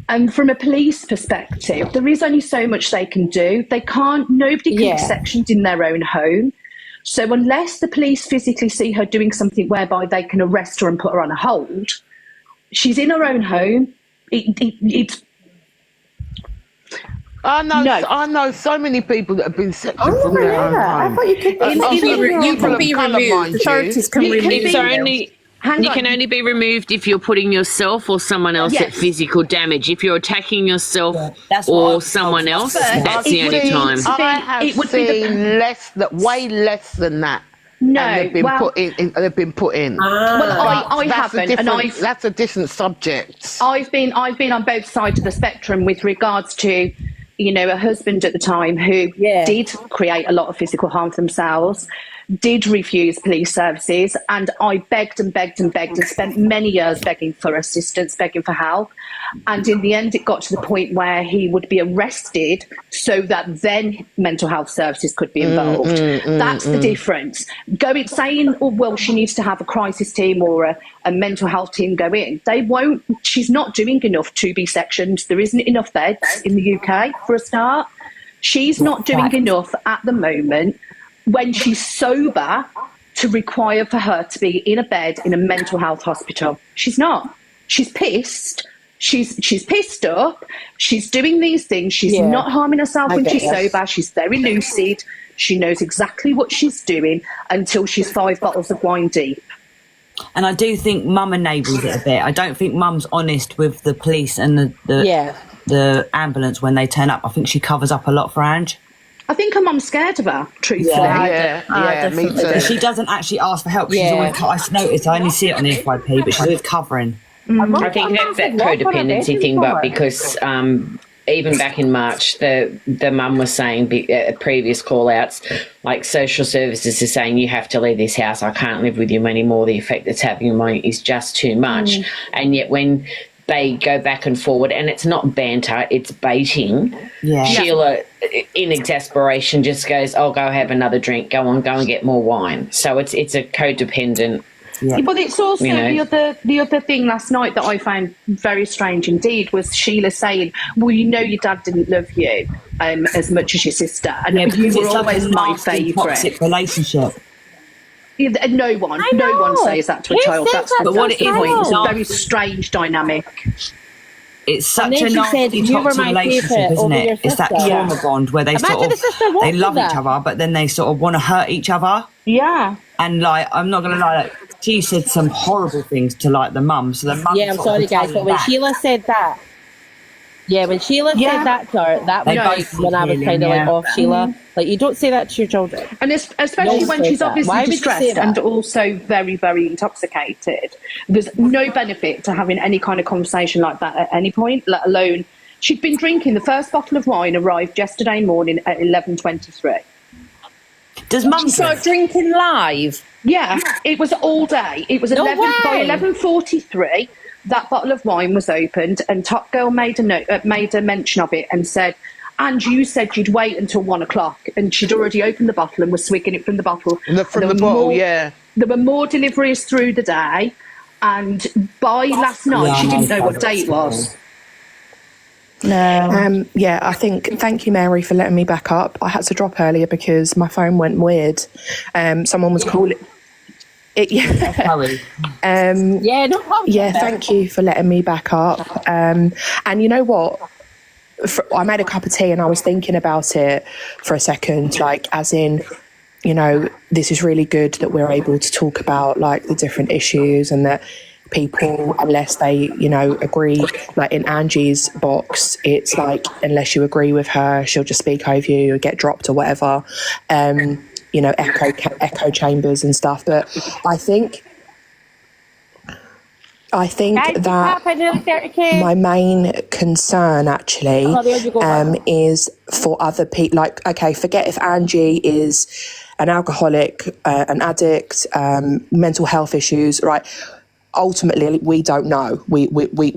And from a police perspective, there is only so much they can do. Nobody keeps sections in their own home. So unless the police physically see her doing something whereby they can arrest her and put her on a hold, she's in her own home. I know so many people that have been sectioned from their own home. I thought you could be removed. Authorities can remove You can only be removed if you're putting yourself or someone else at physical damage. If you're attacking yourself or someone else, that's the only time. I have seen way less than that. No, and they've been well, they've been put in. Well, I That's haven't, and that's a different subject. I've been on both sides of the spectrum with regards to, you know, a husband at the time who did create a lot of physical harm for themselves, did refuse police services, and I begged and begged and begged and spent many years begging for assistance, begging for help. And in the end, it got to the point where he would be arrested so that then mental health services could be involved. That's the difference. Saying, oh, well, she needs to have a crisis team or a mental health team go in. They won't. She's not doing enough to be sectioned. There isn't enough beds in the UK for a start. She's not doing enough at the moment when she's sober to require for her to be in a bed in a mental health hospital. She's not. She's pissed. She's pissed up. She's doing these things. She's not harming herself when she's sober. She's very lucid. She knows exactly what she's doing until she's 5 bottles of wine deep. And I do think mum enables it a bit. I don't think mum's honest with the police and the ambulance when they turn up. I think she covers up a lot for Ange. I think her mum's scared of her, truthfully. Me too. She doesn't actually ask for help. She's always, I noticed, I only see it on the FYP, but she's always covering. I think that's that codependency thing, but because even back in March, the mum was saying previous call-outs, like social services is saying, you have to leave this house, I can't live with you anymore, the effect it's having on me is just too much. And yet when they go back and forward, and it's not banter, it's baiting. Sheila, in exasperation, just goes, "Oh, go have another drink. Go and get more wine." So it's a codependent. But it's also the other thing last night that I found very strange indeed was Sheila saying, "Well, you know, your dad didn't love you as much as your sister, and you were always my favourite." Toxic relationship. No one says that to a child. That's the point. It's a very strange dynamic. It's such a nasty toxic relationship, isn't it? It's that trauma bond where they they love each other, but then they sort of want to hurt each other. Yeah. And like, I'm not going to lie, like, she said some horrible things to like the mum. So the mum. Yeah, I'm sorry, guys, but when Sheila said that. Yeah, when Sheila said that to her, that was when I was kind of like, "Oh, Sheila, like you don't say that to your children." And especially when she's obviously distressed and also very, very intoxicated. There's no benefit to having any kind of conversation like that at any point, let alone she'd been drinking. The first bottle of wine arrived yesterday morning at 11:23. Does mum start drinking live? Yeah, it was all day. It was by 11:43. That bottle of wine was opened, and Top Girl made a mention of it and said, "And you said you'd wait until 1 o'clock," and she'd already opened the bottle and was swigging it from the bottle. There were more deliveries through the day, and by last night she didn't know what day it was. No. I think, thank you, Mary, for letting me back up. I had to drop earlier because my phone went weird. Someone was calling. Thank you for letting me back up. And you know what? I made a cup of tea and I was thinking about it for a second, like, as in, you know, this is really good that we're able to talk about like the different issues, and that people, unless they, you know, agree, like in Angie's box, it's like, unless you agree with her, she'll just speak over you or get dropped or whatever. You know, echo chambers and stuff. But I think that my main concern actually is for other people. Like, okay, forget if Angie is an alcoholic, an addict, mental health issues, right? Ultimately, we don't know. We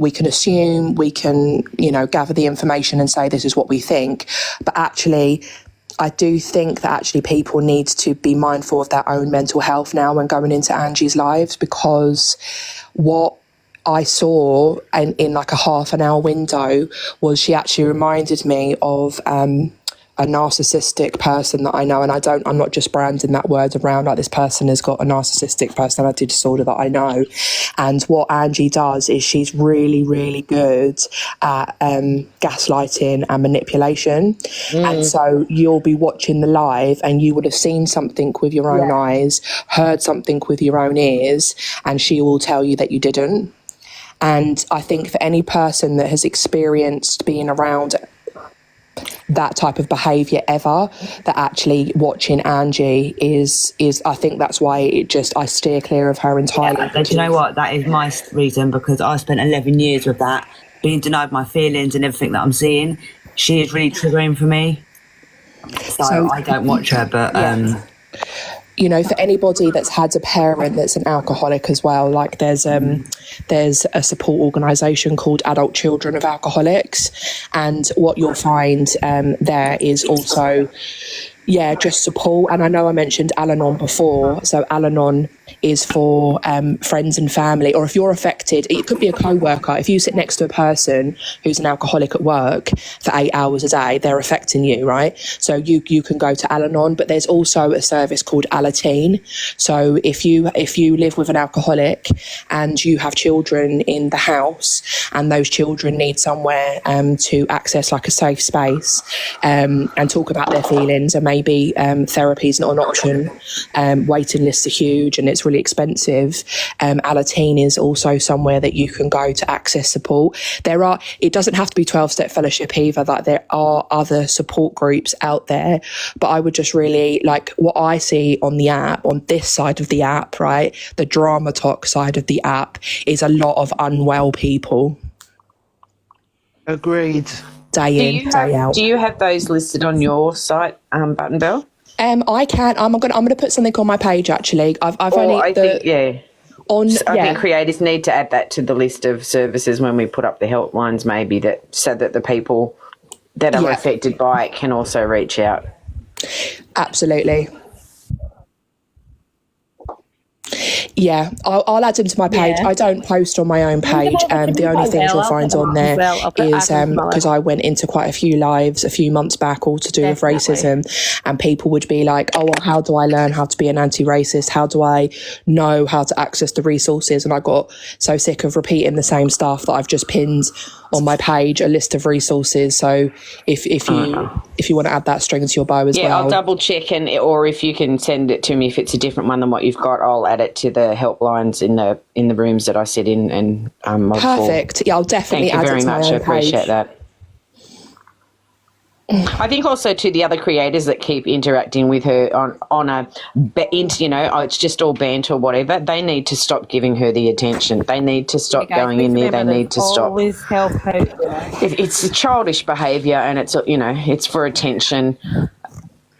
can assume, we can, you know, gather the information and say this is what we think. But actually, I do think that actually people need to be mindful of their own mental health now when going into Angie's lives, because what I saw in like a half an hour window was she actually reminded me of a narcissistic person that I know, and I'm not just branding that word around, like this person has got a narcissistic personality disorder that I know. And what Angie does is she's really, really good at gaslighting and manipulation. And so you'll be watching the live and you would have seen something with your own eyes, heard something with your own ears, and she will tell you that you didn't. And I think for any person that has experienced being around that type of behaviour ever, that actually watching Angie is I think that's why I steer clear of her entirely. Do you know what? That is my reason, because I spent 11 years with that, being denied my feelings and everything that I'm seeing. She is really triggering for me. So I don't watch her, but you know, for anybody that's had a parent that's an alcoholic as well, like there's a support organisation called Adult Children of Alcoholics, and what you'll find there is also just support. And I know I mentioned Al-Anon before, so Al-Anon is for friends and family, or if you're affected, it could be a co-worker. If you sit next to a person who's an alcoholic at work for 8 hours a day, they're affecting you, right? So you can go to Al-Anon, but there's also a service called Alateen. So if you live with an alcoholic and you have children in the house, and those children need somewhere to access like a safe space and talk about their feelings, and maybe therapy is not an option, waiting lists are huge and it's really expensive, Alateen is also somewhere that you can go to access support. It doesn't have to be 12-step fellowship either, that there are other support groups out there, but I would just really, like, what I see on the app, on this side of the app, right, the drama talk side of the app, is a lot of unwell people. Agreed. Day in, day out. Do you have those listed on your site, Button Bell? I can. I'm gonna put something on my page actually. I think creators need to add that to the list of services when we put up the helplines, maybe, so that the people that are affected by it can also reach out. Absolutely. Yeah, I'll add them to my page. I don't post on my own page. The only things you'll find on there is because I went into quite a few lives a few months back, all to do with racism, and people would be like, oh, well, how do I learn how to be an anti-racist? How do I know how to access the resources? And I got so sick of repeating the same stuff that I've just pinned on my page a list of resources. So if you want to add that string to your bow as well. Yeah, I'll double check, or if you can send it to me if it's a different one than what you've got, I'll add it to the helplines in the rooms that I sit in and perfect. Yeah, I'll definitely add it to my own page. Thank you very much. I appreciate that. I think also to the other creators that keep interacting with her on a, it's just all banter or whatever, they need to stop giving her the attention. They need to stop going in there. They need to stop. Always help her. It's childish behaviour, and it's for attention.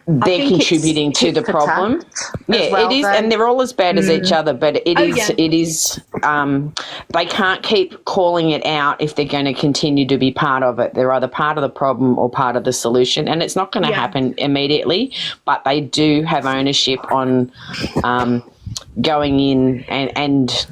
They're contributing to the problem. It is, and they're all as bad as each other. But it is. They can't keep calling it out if they're going to continue to be part of it. They're either part of the problem or part of the solution, and it's not going to happen immediately. But they do have ownership on going in and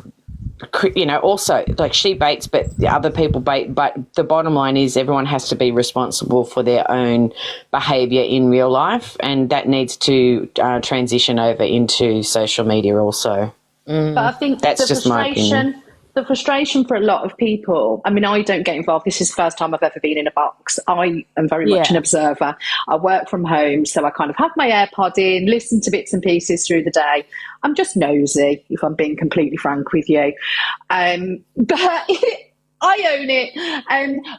also, like, she baits, but the other people bait. But the bottom line is everyone has to be responsible for their own behaviour in real life, and that needs to transition over into social media also. But I think that's just my opinion. The frustration for a lot of people, I mean, I don't get involved. This is the first time I've ever been in a box. I am very much an observer. I work from home, so I kind of have my AirPod in, listen to bits and pieces through the day. I'm just nosy, if I'm being completely frank with you. But I own it.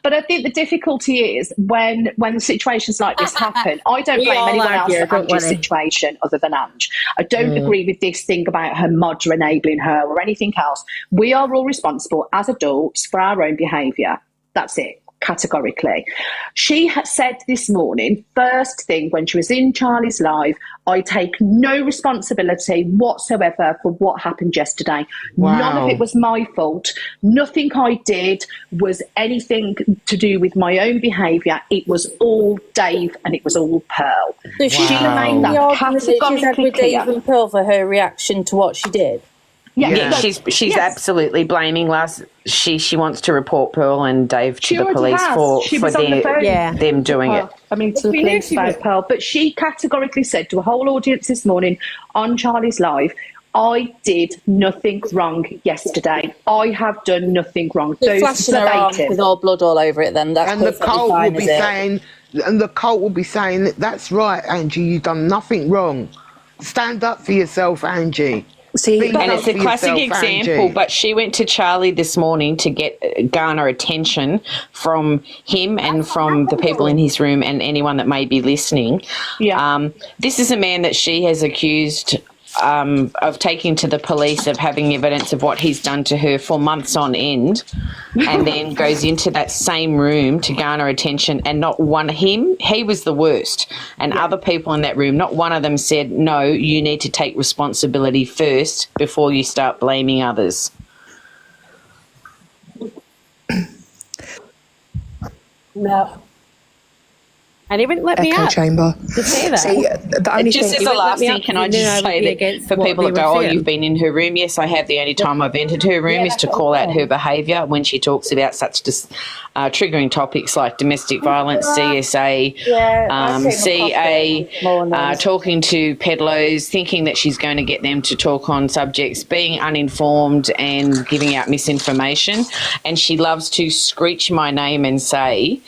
But I think the difficulty is when situations like this happen, I don't blame anyone else for Angie's situation other than Ange. I don't agree with this thing about her mod enabling her or anything else. We are all responsible as adults for our own behaviour. That's it. Categorically. She had said this morning, first thing when she was in Charlie's live, I take no responsibility whatsoever for what happened yesterday. Wow. None of it was my fault. Nothing I did was anything to do with my own behaviour. It was all Dave and it was all Pearl. So she made that categorically with Dave and Pearl for her reaction to what she did. Yeah, she's absolutely blaming she wants to report Pearl and Dave to the police for them doing it. I mean, to the police about Pearl. But she categorically said to a whole audience this morning on Charlie's Live, I did nothing wrong yesterday. I have done nothing wrong. Those flashing her arm with all blood all over it then. And the cult will be saying, that's right, Angie, you've done nothing wrong. Stand up for yourself, Angie. See, Speak and up it's a for classic yourself, example, Angie. but she went to Charlie this morning to garner attention from him and from the people in his room and anyone that may be listening. Yeah. This is a man that she has accused of taking to the police, of having evidence of what he's done to her for months on end, and then goes into that same room to garner attention, and not one of him, he was the worst, and other people in that room, not one of them said, no, you need to take responsibility first before you start blaming others. No. And he wouldn't let me Echo up chamber. to say that. See, the only just as a last thing, can I just say that for people that go, oh, you've been in her room? Yes, I have. The only time I've entered her room is to call out her behaviour when she talks about such triggering topics like domestic violence, CSA, CA, talking to peddlers, thinking that she's going to get them to talk on subjects, being uninformed and giving out misinformation. And she loves to screech my name and say,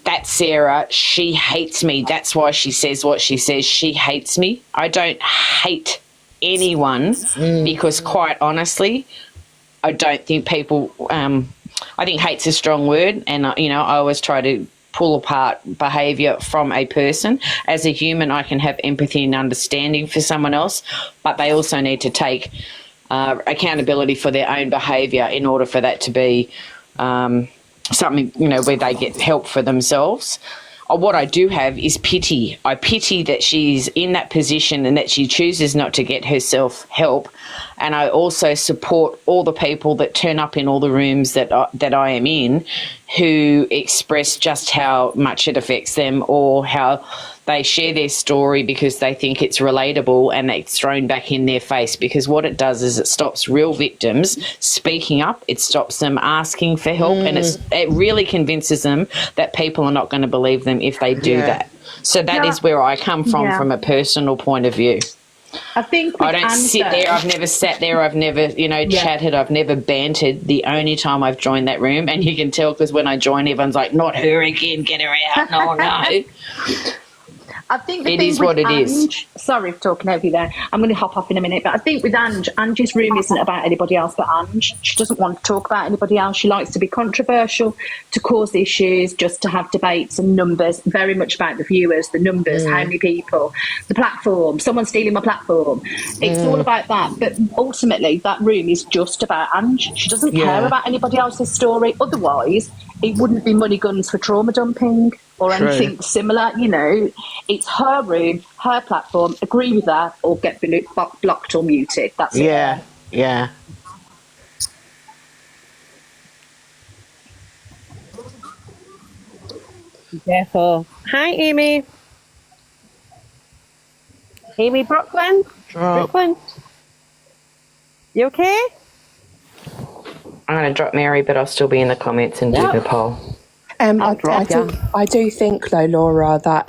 that's Sarah, she hates me. That's why she says what she says. She hates me. I don't hate anyone because, quite honestly, I don't think people I think hate's a strong word, and, I always try to pull apart behaviour from a person. As a human, I can have empathy and understanding for someone else, but they also need to take accountability for their own behaviour in order for that to be something, where they get help for themselves. What I do have is pity. I pity that she's in that position and that she chooses not to get herself help. And I also support all the people that turn up in all the rooms that I am in, who express just how much it affects them, or how they share their story because they think it's relatable and it's thrown back in their face. Because what it does is it stops real victims speaking up. It stops them asking for help, and it really convinces them that people are not going to believe them if they do that. So that is where I come from a personal point of view. I think I don't sit there. I've never sat there. I've never, chatted. I've never bantered. The only time I've joined that room, and you can tell because when I join, everyone's like, "Not her again. Get her out." No. I think it is what it is. Sorry for talking over you there. I'm going to hop off in a minute, but I think with Angie's room isn't about anybody else but Angie. She doesn't want to talk about anybody else. She likes to be controversial, to cause issues, just to have debates and numbers. Very much about the viewers, the numbers, how many people, the platform. Someone stealing my platform. It's all about that. But ultimately, that room is just about Angie. She doesn't care about anybody else's story. Otherwise, it wouldn't be money guns for trauma dumping or anything similar. It's her room, her platform. Agree with that or get blocked or muted. That's it. Yeah. Careful. Hi, Amy. Amy Brooklyn. Brooklyn. You okay? I'm going to drop Mary, but I'll still be in the comments and do the poll. I do think, though, Laura, that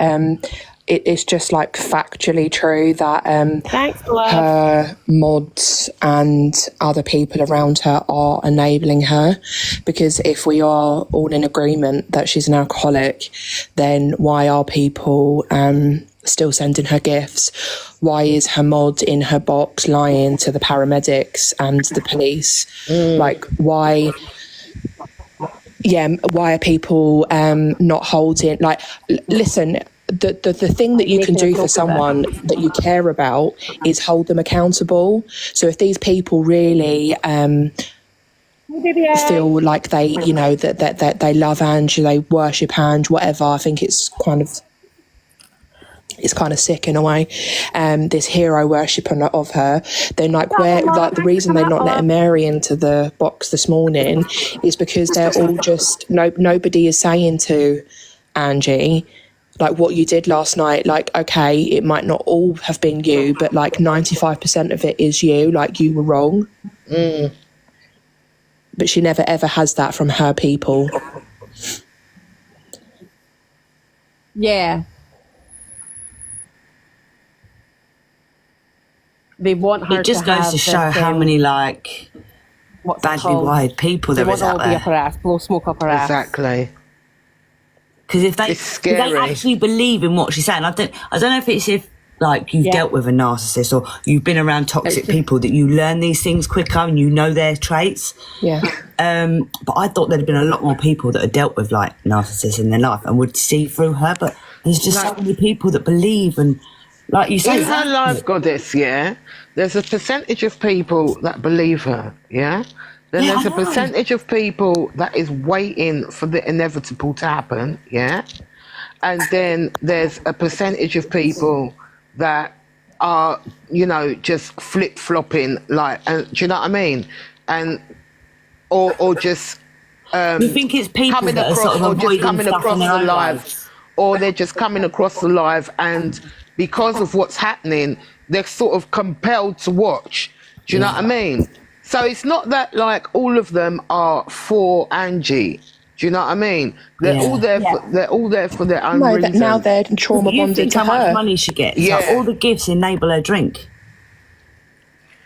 it is just like factually true that her mods and other people around her are enabling her. Because if we are all in agreement that she's an alcoholic, then why are people still sending her gifts? Why is her mod in her box lying to the paramedics and the police? Like, why are people not holding, like, listen, the thing that you can do for someone that you care about is hold them accountable. So if these people really feel like they, that they love Angie, they worship Angie, whatever, I think it's kind of sick in a way, this hero worship of her, then the reason they're not letting Mary into the box this morning is because they're all just, nobody is saying to Angie, like, what you did last night, like, okay, it might not all have been you, but like 95% of it is you, like, you were wrong. But she never ever has that from her people. Yeah. They want her. It just goes to show how many badly wired people there is out there. Be up her ass, blow smoke up her ass. Exactly. Because if they actually believe in what she's saying, I don't know if it's like you've dealt with a narcissist or you've been around toxic people that you learn these things quicker and you know their traits. Yeah. But I thought there'd been a lot more people that had dealt with like narcissists in their life and would see through her. But there's just so many people that believe, and like you say, in her life, Goddess, there's a percentage of people that believe her, Then there's a percentage of people that is waiting for the inevitable to happen, and then there's a percentage of people that are, just flip-flopping, like, and do you know what I mean? And or just you think it's people coming that across, are sort of or just coming across the live, lives. or they're just coming across the live, and because of what's happening, they're sort of compelled to watch. Do you know what I mean? So it's not that like all of them are for Angie. Do you know what I mean? They're all there. They're all there for their own reasons. Now they're trauma bonded to how her. much money she gets? Like, all the gifts enable her drink.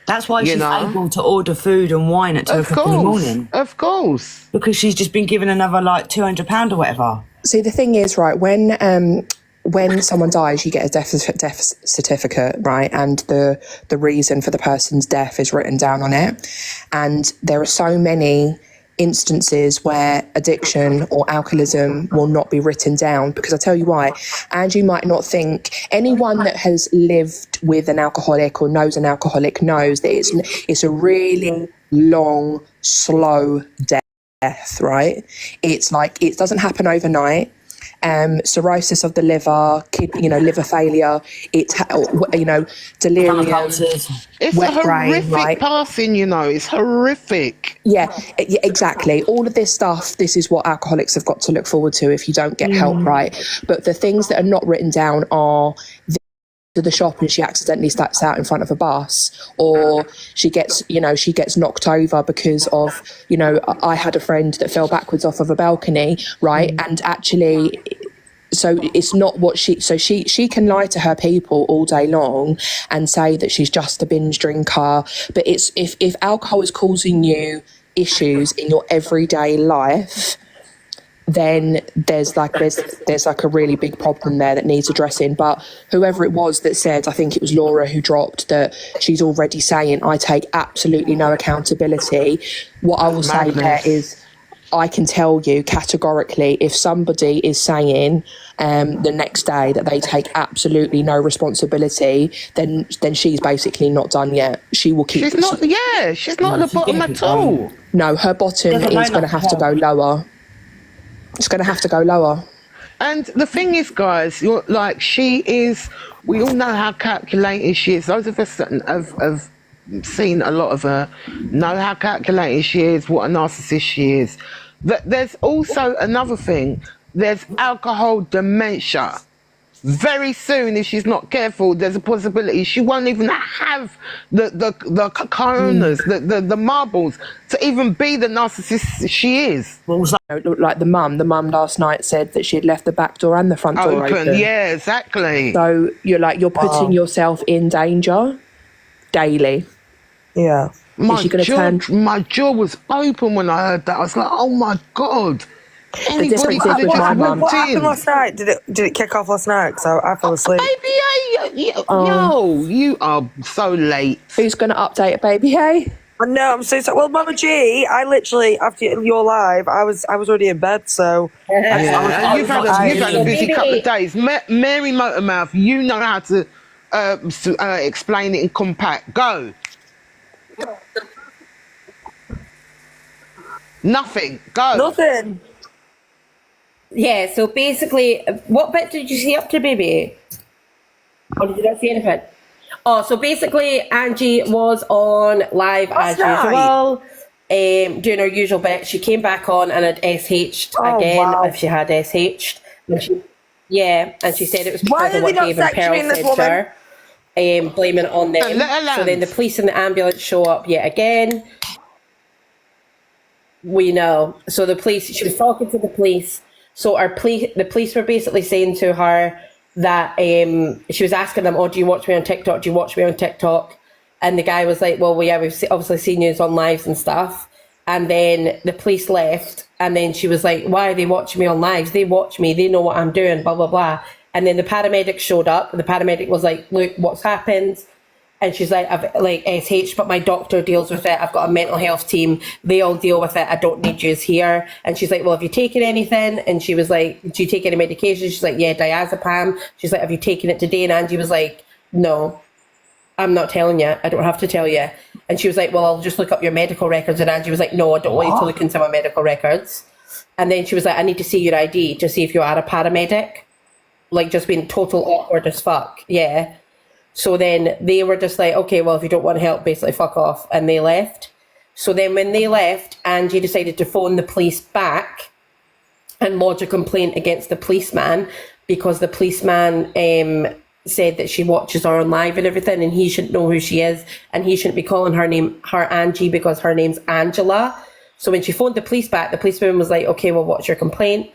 That's why she's able to order food and wine at 2 o'clock in the morning. Of course. Because she's just been given another like £200 or whatever. See, the thing is, right, when someone dies, you get a death certificate, right? And the reason for the person's death is written down on it. And there are so many instances where addiction or alcoholism will not be written down, because I tell you why. Angie might not think, anyone that has lived with an alcoholic or knows an alcoholic knows that it's a really long, slow death, right? It's like, it doesn't happen overnight. Cirrhosis of the liver, liver failure, delirium, it's a horrific passing, it's horrific. Yeah, exactly. All of this stuff, this is what alcoholics have got to look forward to if you don't get help, right? But the things that are not written down are to the shop and she accidentally steps out in front of a bus, or she gets knocked over because of, I had a friend that fell backwards off of a balcony, right? And actually, so it's not what she can lie to her people all day long and say that she's just a binge drinker. But it's if alcohol is causing you issues in your everyday life, then there's like a really big problem there that needs addressing. But whoever it was that said, I think it was Laura who dropped, that she's already saying, I take absolutely no accountability. What I will say there is, I can tell you categorically, if somebody is saying the next day that they take absolutely no responsibility, then she's basically not done yet. She will keep. She's not at the bottom at all. No, her bottom is going to have to go lower. It's going to have to go lower. And the thing is, guys, she is, we all know how calculated she is. Those of us that have seen a lot of her know how calculated she is, what a narcissist she is. But there's also another thing. There's alcohol dementia. Very soon, if she's not careful, there's a possibility she won't even have the coronas, the marbles, to even be the narcissist she is. Like the mum last night said that she had left the back door and the front door open. Yeah, exactly. So you're putting yourself in danger daily. Yeah. My jaw was open when I heard that. I was like, oh my God. The difference is with my mum. What happened last night? Did it kick off last night? Because I fell asleep. Baby, yo, you are so late. Who's going to update it, baby? Hey. No, I'm so sorry. Well, Mama G, I literally, after your live, I was already in bed. So you've had a busy couple of days. Mary Motormouth, you know how to explain it in compact. Go. Nothing. Go. Nothing. Yeah, so basically, what bit did you see up to, baby? Or did you not see anything? Oh, so basically, Angie was on live as usual, doing her usual bit. She came back on and had SH'd again, if she had SH'd. And she said it was because of what Dave and Pearl said to her, blaming it on them. So then the police and the ambulance show up yet again. We know. So she was talking to the police. So the police were basically saying to her that she was asking them, do you watch me on TikTok? Do you watch me on TikTok? And the guy was like, well, yeah, we've obviously seen you on lives and stuff. And then the police left. And then she was like, why are they watching me on lives? They watch me. They know what I'm doing, blah, blah, blah. And then the paramedic showed up. The paramedic was like, look, what's happened? And she's like, I've like SH, but my doctor deals with it. I've got a mental health team. They all deal with it. I don't need you here. And she's like, well, have you taken anything? And she was like, do you take any medication? She's like, yeah, diazepam. She's like, have you taken it today? And Angie was like, no, I'm not telling you. I don't have to tell you. And she was like, well, I'll just look up your medical records. And Angie was like, no, I don't want you to look into my medical records. And then she was like, I need to see your ID to see if you are a paramedic. Like, just being total awkward as fuck. Yeah. So then they were just like, okay, well, if you don't want help, basically fuck off. And they left. So then when they left, Angie decided to phone the police back and lodge a complaint against the policeman, because the policeman said that she watches her on live and everything, and he shouldn't know who she is, and he shouldn't be calling her Angie because her name's Angela. So when she phoned the police back, the policeman was like, okay, well, what's your complaint?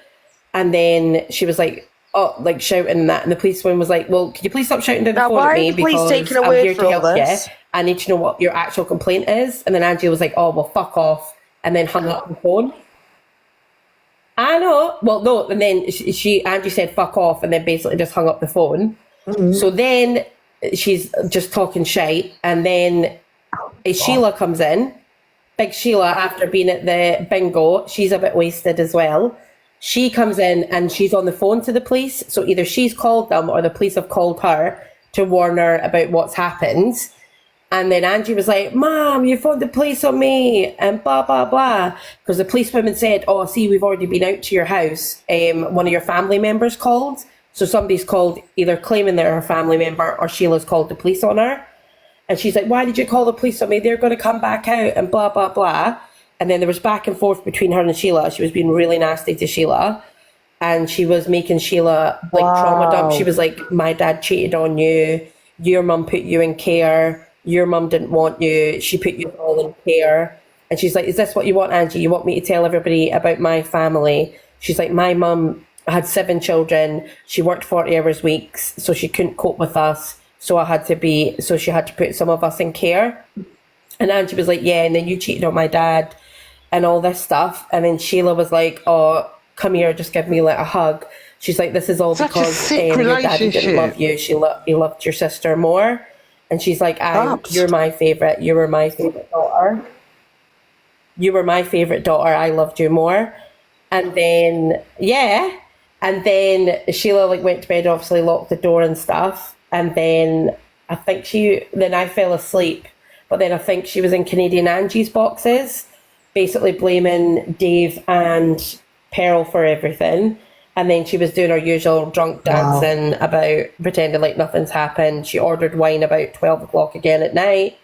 And then she was like, oh, like shouting that, and the policeman was like, well, could you please stop shouting down the phone at me, because I'm here to help you. I need to know what your actual complaint is. And then Angie was like, oh, well, fuck off, and then hung up the phone. I know. Well, no, and then Angie said fuck off, and then basically just hung up the phone. Mm-hmm. So then she's just talking shite, and then Sheila comes in. Big Sheila, after being at the bingo, she's a bit wasted as well. She comes in and she's on the phone to the police. So either she's called them or the police have called her to warn her about what's happened. And then Angie was like, Mom, you phoned the police on me, and blah, blah, blah. Because the policewoman said, oh, see, we've already been out to your house. One of your family members called. So somebody's called, either claiming they're her family member, or Sheila's called the police on her. And she's like, why did you call the police on me? They're going to come back out, and blah, blah, blah. And then there was back and forth between her and Sheila. She was being really nasty to Sheila. And she was making Sheila like trauma dump. She was like, my dad cheated on you. Your mum put you in care. Your mum didn't want you. She put you all in care. And she's like, is this what you want, Angie? You want me to tell everybody about my family? She's like, my mum had 7 children. She worked 40 hours weeks, so she couldn't cope with us. So she had to put some of us in care. And Angie was like, yeah, and then you cheated on my dad and all this stuff. And then Sheila was like, oh, come here, just give me like a hug. She's like, this is all because your daddy didn't love you. He loved your sister more. And she's like, you're my favourite. You were my favourite daughter. You were my favourite daughter. I loved you more. And then, yeah. And then Sheila like went to bed, obviously locked the door and stuff. And then I fell asleep. But then I think she was in Canadian Angie's boxes, basically blaming Dave and Pearl for everything. And then she was doing her usual drunk dancing about pretending like nothing's happened. She ordered wine about 12 o'clock again at night.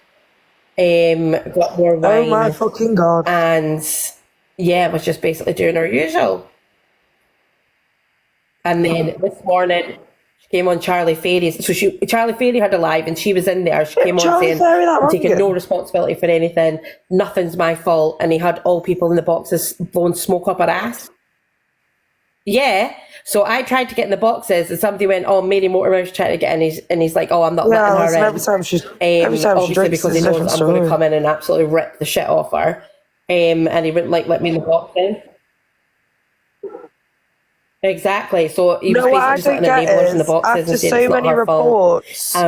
Got more wine. Oh my fucking God. And yeah, was just basically doing her usual. And then this morning, she came on Charlie Fairy's. So Charlie Fairy had a live and she was in there. She came on saying, I'm taking no responsibility for anything. Nothing's my fault. And he had all people in the boxes blowing smoke up her ass. Yeah. So I tried to get in the boxes and somebody went, oh, Mary Mortimer's trying to get in. And he's like, oh, I'm not letting her in. Every time she obviously drinks, because he knows I'm going to come in and absolutely rip the shit off her. And he wouldn't let me in the boxes. Exactly. So he was basically just letting the enablers in the boxes and saying it's not her fault.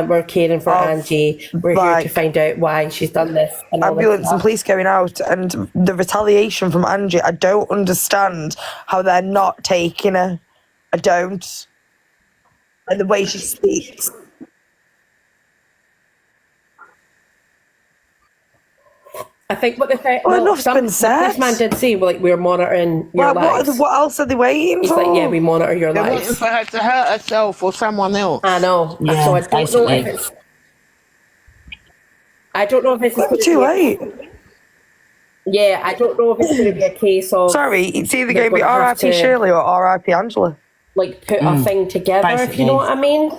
We're caring for Angie. We're here to find out why she's done this. And ambulance and police going out and the retaliation from Angie. I don't understand how they're not taking her. I don't. And the way she speaks. I think what they say. Well, enough's been said. This man did say, we're monitoring your lives. What else are they waiting for? He's like, yeah, we monitor your lives. They're waiting for her to hurt herself or someone else. I know. Yeah, so I don't know if it's. I don't know if it's too late. Yeah, I don't know if it's going to be a case of. Sorry, it's either going to be R.I.P. Shirley or R.I.P. Angela. Like put a thing together, basically. If you know what I mean.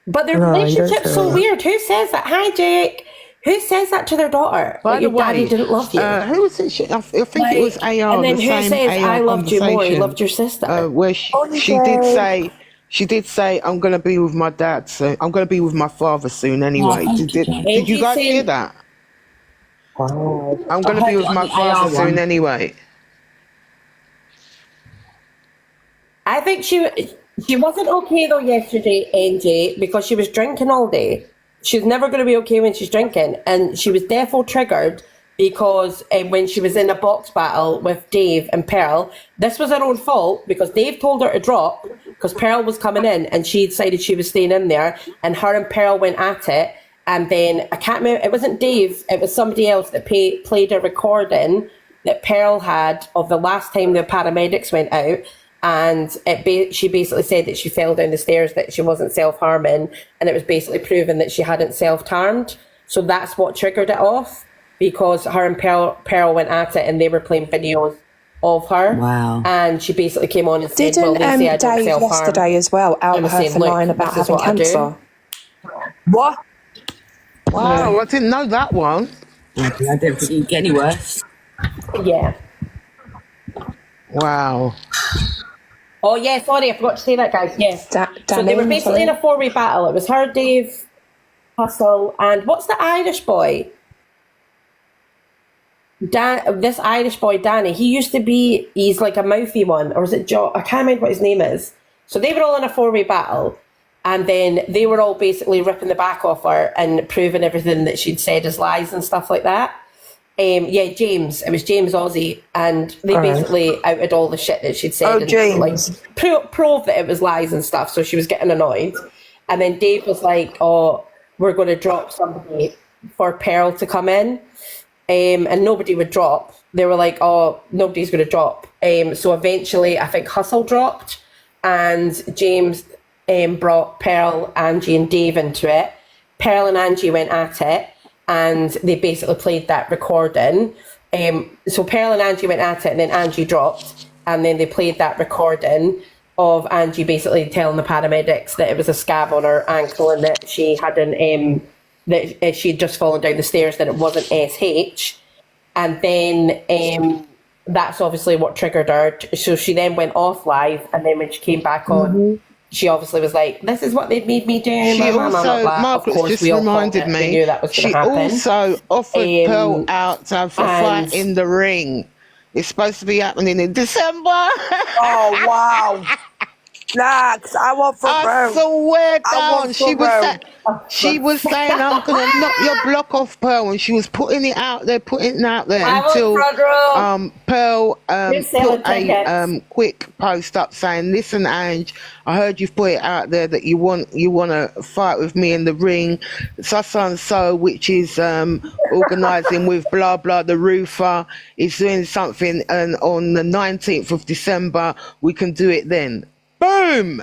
But their relationship's so weird. Who says that? Hi, Jake. Who says that to their daughter? By that your daddy didn't love you. Who was it? I think it was AR. And then who says I loved you more? He loved your sister. Where she did say, I'm going to be with my dad soon. I'm going to be with my father soon anyway. Did you guys hear that? Wow. I'm going to be with my father soon anyway. I think she wasn't okay though yesterday, Angie, because she was drinking all day. She's never going to be okay when she's drinking, and she was therefore triggered because when she was in a box battle with Dave and Pearl, this was her own fault because Dave told her to drop because Pearl was coming in and she decided she was staying in there, and her and Pearl went at it. And then I can't remember, it wasn't Dave, it was somebody else that played a recording that Pearl had of the last time the paramedics went out. And she basically said that she fell down the stairs, that she wasn't self-harming. And it was basically proven that she hadn't self-harmed. So that's what triggered it off, because her and Pearl went at it and they were playing videos of her. Wow. And she basically came on and said, Didn't well, they say I don't Dave self-harm. yesterday as well out her for lying about having cancer? What? Wow, I didn't know that one. I don't think it can get any worse. Yeah. Wow. Oh yeah, sorry, I forgot to say that, guys. Yes. So they were basically in a four-way battle. It was her, Dave, Hustle, and what's the Irish boy? This Irish boy, Danny. He's like a mouthy one, or is it Joe? I can't remember what his name is. So they were all in a four-way battle. And then they were all basically ripping the back off her and proving everything that she'd said as lies and stuff like that. James. It was James Ozzy. And they basically outed all the shit that she'd said. Oh, and James. Proved that it was lies and stuff. So she was getting annoyed. And then Dave was like, oh, we're going to drop somebody for Pearl to come in. And nobody would drop. They were like, oh, nobody's going to drop. So eventually, I think Hustle dropped. And James... brought Pearl, Angie and Dave into it. Pearl and Angie went at it and they basically played that recording. So Pearl and Angie went at it and then Angie dropped, and then they played that recording of Angie basically telling the paramedics that it was a scab on her ankle and that she hadn't that she'd just fallen down the stairs, that it wasn't SH. And then that's obviously what triggered her. So she then went off live, and then when she came back on, she obviously was like, this is what they've made me do. She also, Margaret's just reminded me, knew that was she happen. also offered Pearl out to have a fight in the ring. It's supposed to be happening in December. Oh, wow. Nah, 'cause I want for Pearl. I swear down. She was saying, I'm going to knock your block off, Pearl. And she was putting it out there until Pearl put a quick post up saying, listen, Ange, I heard you've put it out there that you want to fight with me in the ring. So, which is organising with blah, blah, the roofer is doing something. And on the 19th of December, we can do it then. Boom!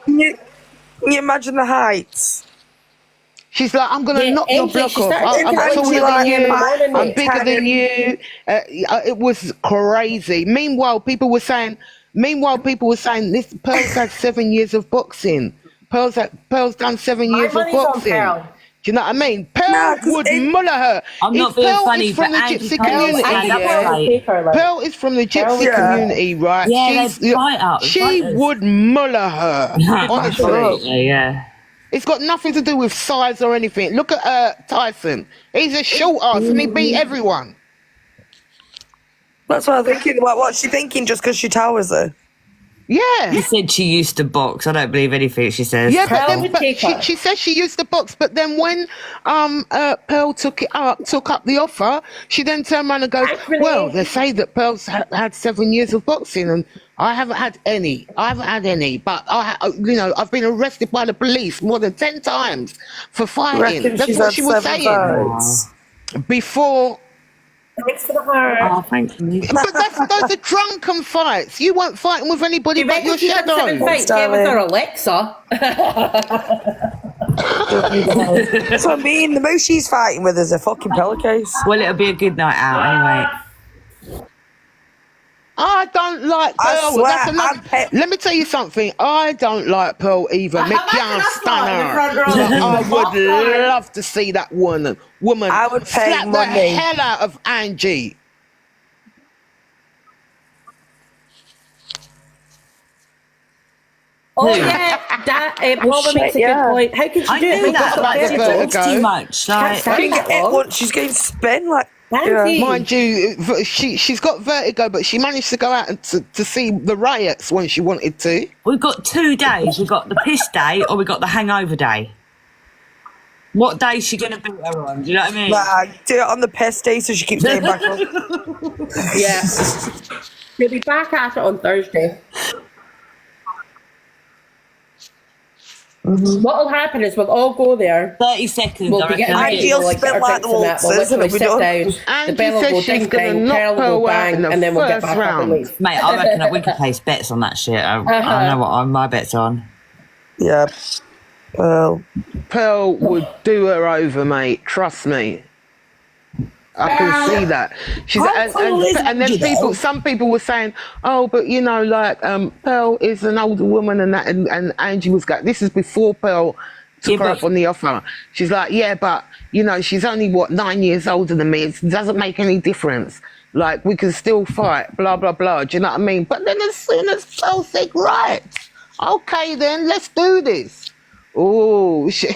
Can you imagine the heights? She's like, I'm going to knock your block off. I'm taller than you. I'm bigger than you. It was crazy. Meanwhile, people were saying, this Pearl's had 7 years of boxing. Pearl's done 7 years of boxing. Do you know what I mean? Pearl would muller her. I'm not being funny, but Angie Pearl is from the gypsy community, right? Yeah, she would muller her. Honestly. Absolutely, yeah. It's got nothing to do with size or anything. Look at Tyson. He's a short ass and he beat everyone. That's what I'm thinking. What's she thinking just because she towers her? Yeah. She said she used to box. I don't believe anything she says. Yeah, but she says she used to box, but then when Pearl took up the offer, she then turned around and goes, well, they say that Pearl's had 7 years of boxing and I haven't had any, but I've been arrested by the police more than 10 times for fighting. That's what she was saying. Wow. Before... Thanks for the heart. Oh, thank you. But those are drunken fights. You weren't fighting with anybody but your shadow. Yeah, with her Alexa. That's what I mean. The most she's fighting with is a fucking pillowcase. Well, it'll be a good night out anyway. I don't like Pearl. Let me tell you something. I don't like Pearl either. Me can't stand her. I would love to see that woman I would pay slap money. the hell out of Angie. Oh yeah, that Paula makes a good point. How could you do it? It's too much. She's going to spin like. Angie. Mind you, she's got vertigo, but she managed to go out and to see the riots when she wanted to. We've got 2 days. We've got the piss day or we've got the hangover day. What day is she going to boot her on? Do you know what I mean? Do it on the piss day so she keeps getting back on. Yeah. She'll be back at it on Thursday. What'll happen is we'll all go there. 30 seconds. We'll be getting ready. We'll like, get our drinks and that. We'll literally sit down. The bell will go ding ding, Pearl will go bang, and then we'll get back up and leave. Mate, I reckon we could place bets on that shit. I know what my bet's on. Yeah. Pearl would do her over, mate. Trust me. I can see that. She's and then some people were saying, oh, but you know, like Pearl is an older woman and that, and Angie was going. This is before Pearl took her up on the offer. She's like, yeah, but you know, she's only 9 years older than me. It doesn't make any difference. Like we can still fight. Blah blah blah. Do you know what I mean? But then as soon as Pearl said, right, okay, then let's do this. Oh, shit.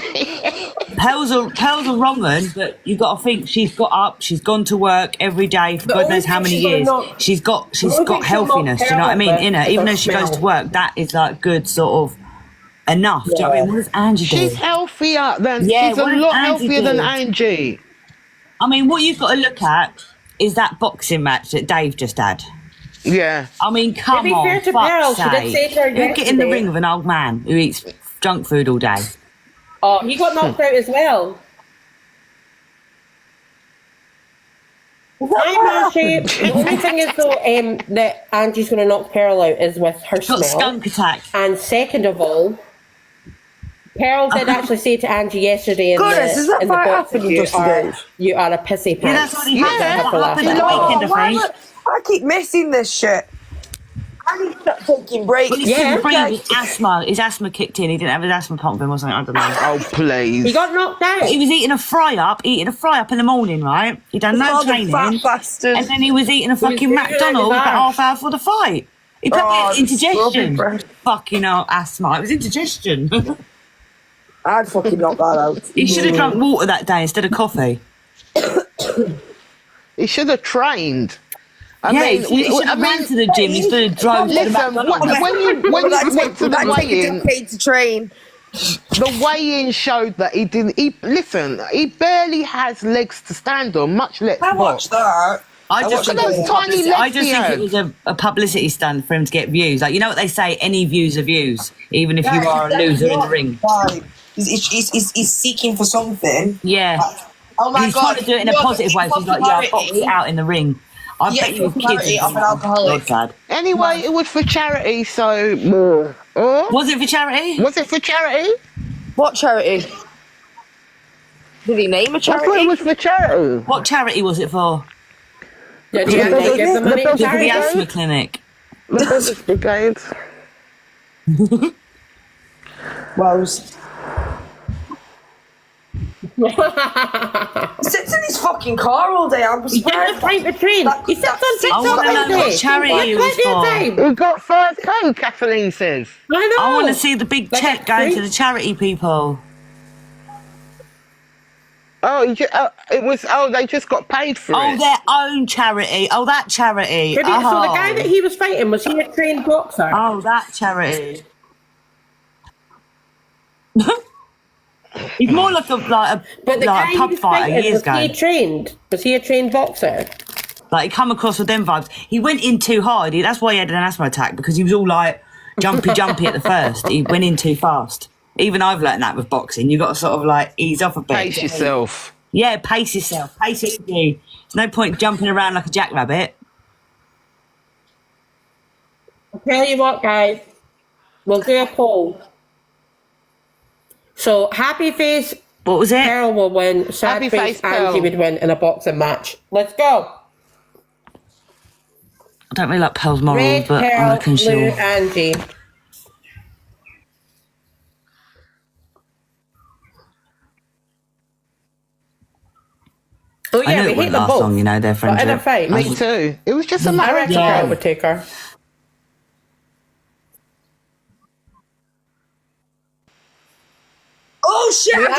Pearl's a wrong one, but you've got to think she's got up, she's gone to work every day for God knows how many years. She's got healthiness, do you know what I mean, in her. Even though she goes to work, that is like good sort of enough. Do you know what I mean? What does Angie do? She's healthier than, she's a lot healthier than Angie. I mean, what you've got to look at is that boxing match that Dave just had. Yeah. I mean, come on, fuck's sake. Who'd get in the ring with an old man who eats junk food all day? Oh, he got knocked out as well. The only thing is though that Angie's going to knock Pearl out is with her smell. Skunk attack. And second of all, Pearl did actually say to Angie yesterday in the box that you are a pissy pants. Yeah, that's what he happened at the weekend, I think. I keep missing this shit. I need to start taking breaks. Well, his asthma. His asthma kicked in. He didn't have his asthma pump in, wasn't it? I don't know. Oh, please. He got knocked out. He was eating a fry up in the morning, right? He done no training. And then he was eating a fucking McDonald's about half hour for the fight. He probably had indigestion. Fucking asthma. It was indigestion. I'd fucking knock that out. He should have drunk water that day instead of coffee. He should have trained. I mean, he should have ran to the gym instead of drove to the McDonald's. When you went to the weigh-in, paid to train. The weigh-in showed that he didn't. He barely has legs to stand on, much less. I watched that. I just think it was a publicity stunt for him to get views. Like, you know what they say, any views are views, even if you are a loser in the ring. He's seeking for something. Yeah. Oh my he's God. trying to do it in a positive way. So he's like, yeah, I'll box it out in the ring. I bet you kids I'm an alcoholic. Anyway, it was for charity, so... Was it for charity? Was it for charity? What charity? Did he name a charity? I thought it was for charity. What charity was it for? Yeah, do you actually give the money to the asthma clinic? The Business Brigade. Wows. He sits in his fucking car all day. I'm surprised. He sits on TikTok I want to know what charity it was for. We got 5K, Kathleen says. I know. I want to see the big check going to the charity people. Oh, it was. Oh, they just got paid for it. Oh, their own charity. Oh, that charity. So the guy that he was fighting, was he a trained boxer? Oh, that charity. He's more like a pub fighter years ago. Was he a trained boxer? Like, he come across with them vibes. He went in too hard. That's why he had an asthma attack, because he was all like jumpy at the first. He went in too fast. Even I've learnt that with boxing. You've got to sort of like ease off a bit. Pace yourself. Yeah, pace yourself. Pace it easy. There's no point jumping around like a jackrabbit. I'll tell you what, guys. We'll do a poll. So, happy face. What was it? Pearl will win. Sad face Angie would win in a boxing match. Let's go. I don't really like Pearl's moral, Red, but Pearl, I reckon she'll... blue, Angie. Oh, yeah, I knew it wouldn't last long, you know, their friendship. In a fight. Me too. It was just a matter of time. I reckon would take her. Oh Oh shit! I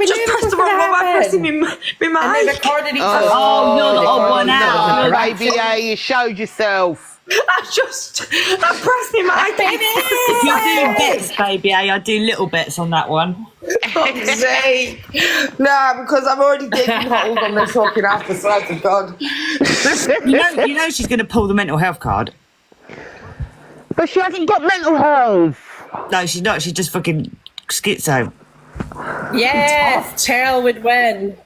just pressed the wrong one by pressing me mic. And they recorded each other. Oh, you're the odd one out. Baby A, you showed yourself. I pressed him out, baby. If you're doing bits, baby, I do little bits on that one. Fuck's sake. Nah, because I'm already digging holes on this fucking ass, I swear to God. You know she's going to pull the mental health card. But she hasn't got mental health. No, she's not. She's just fucking schizo. Yes, Cheryl would win.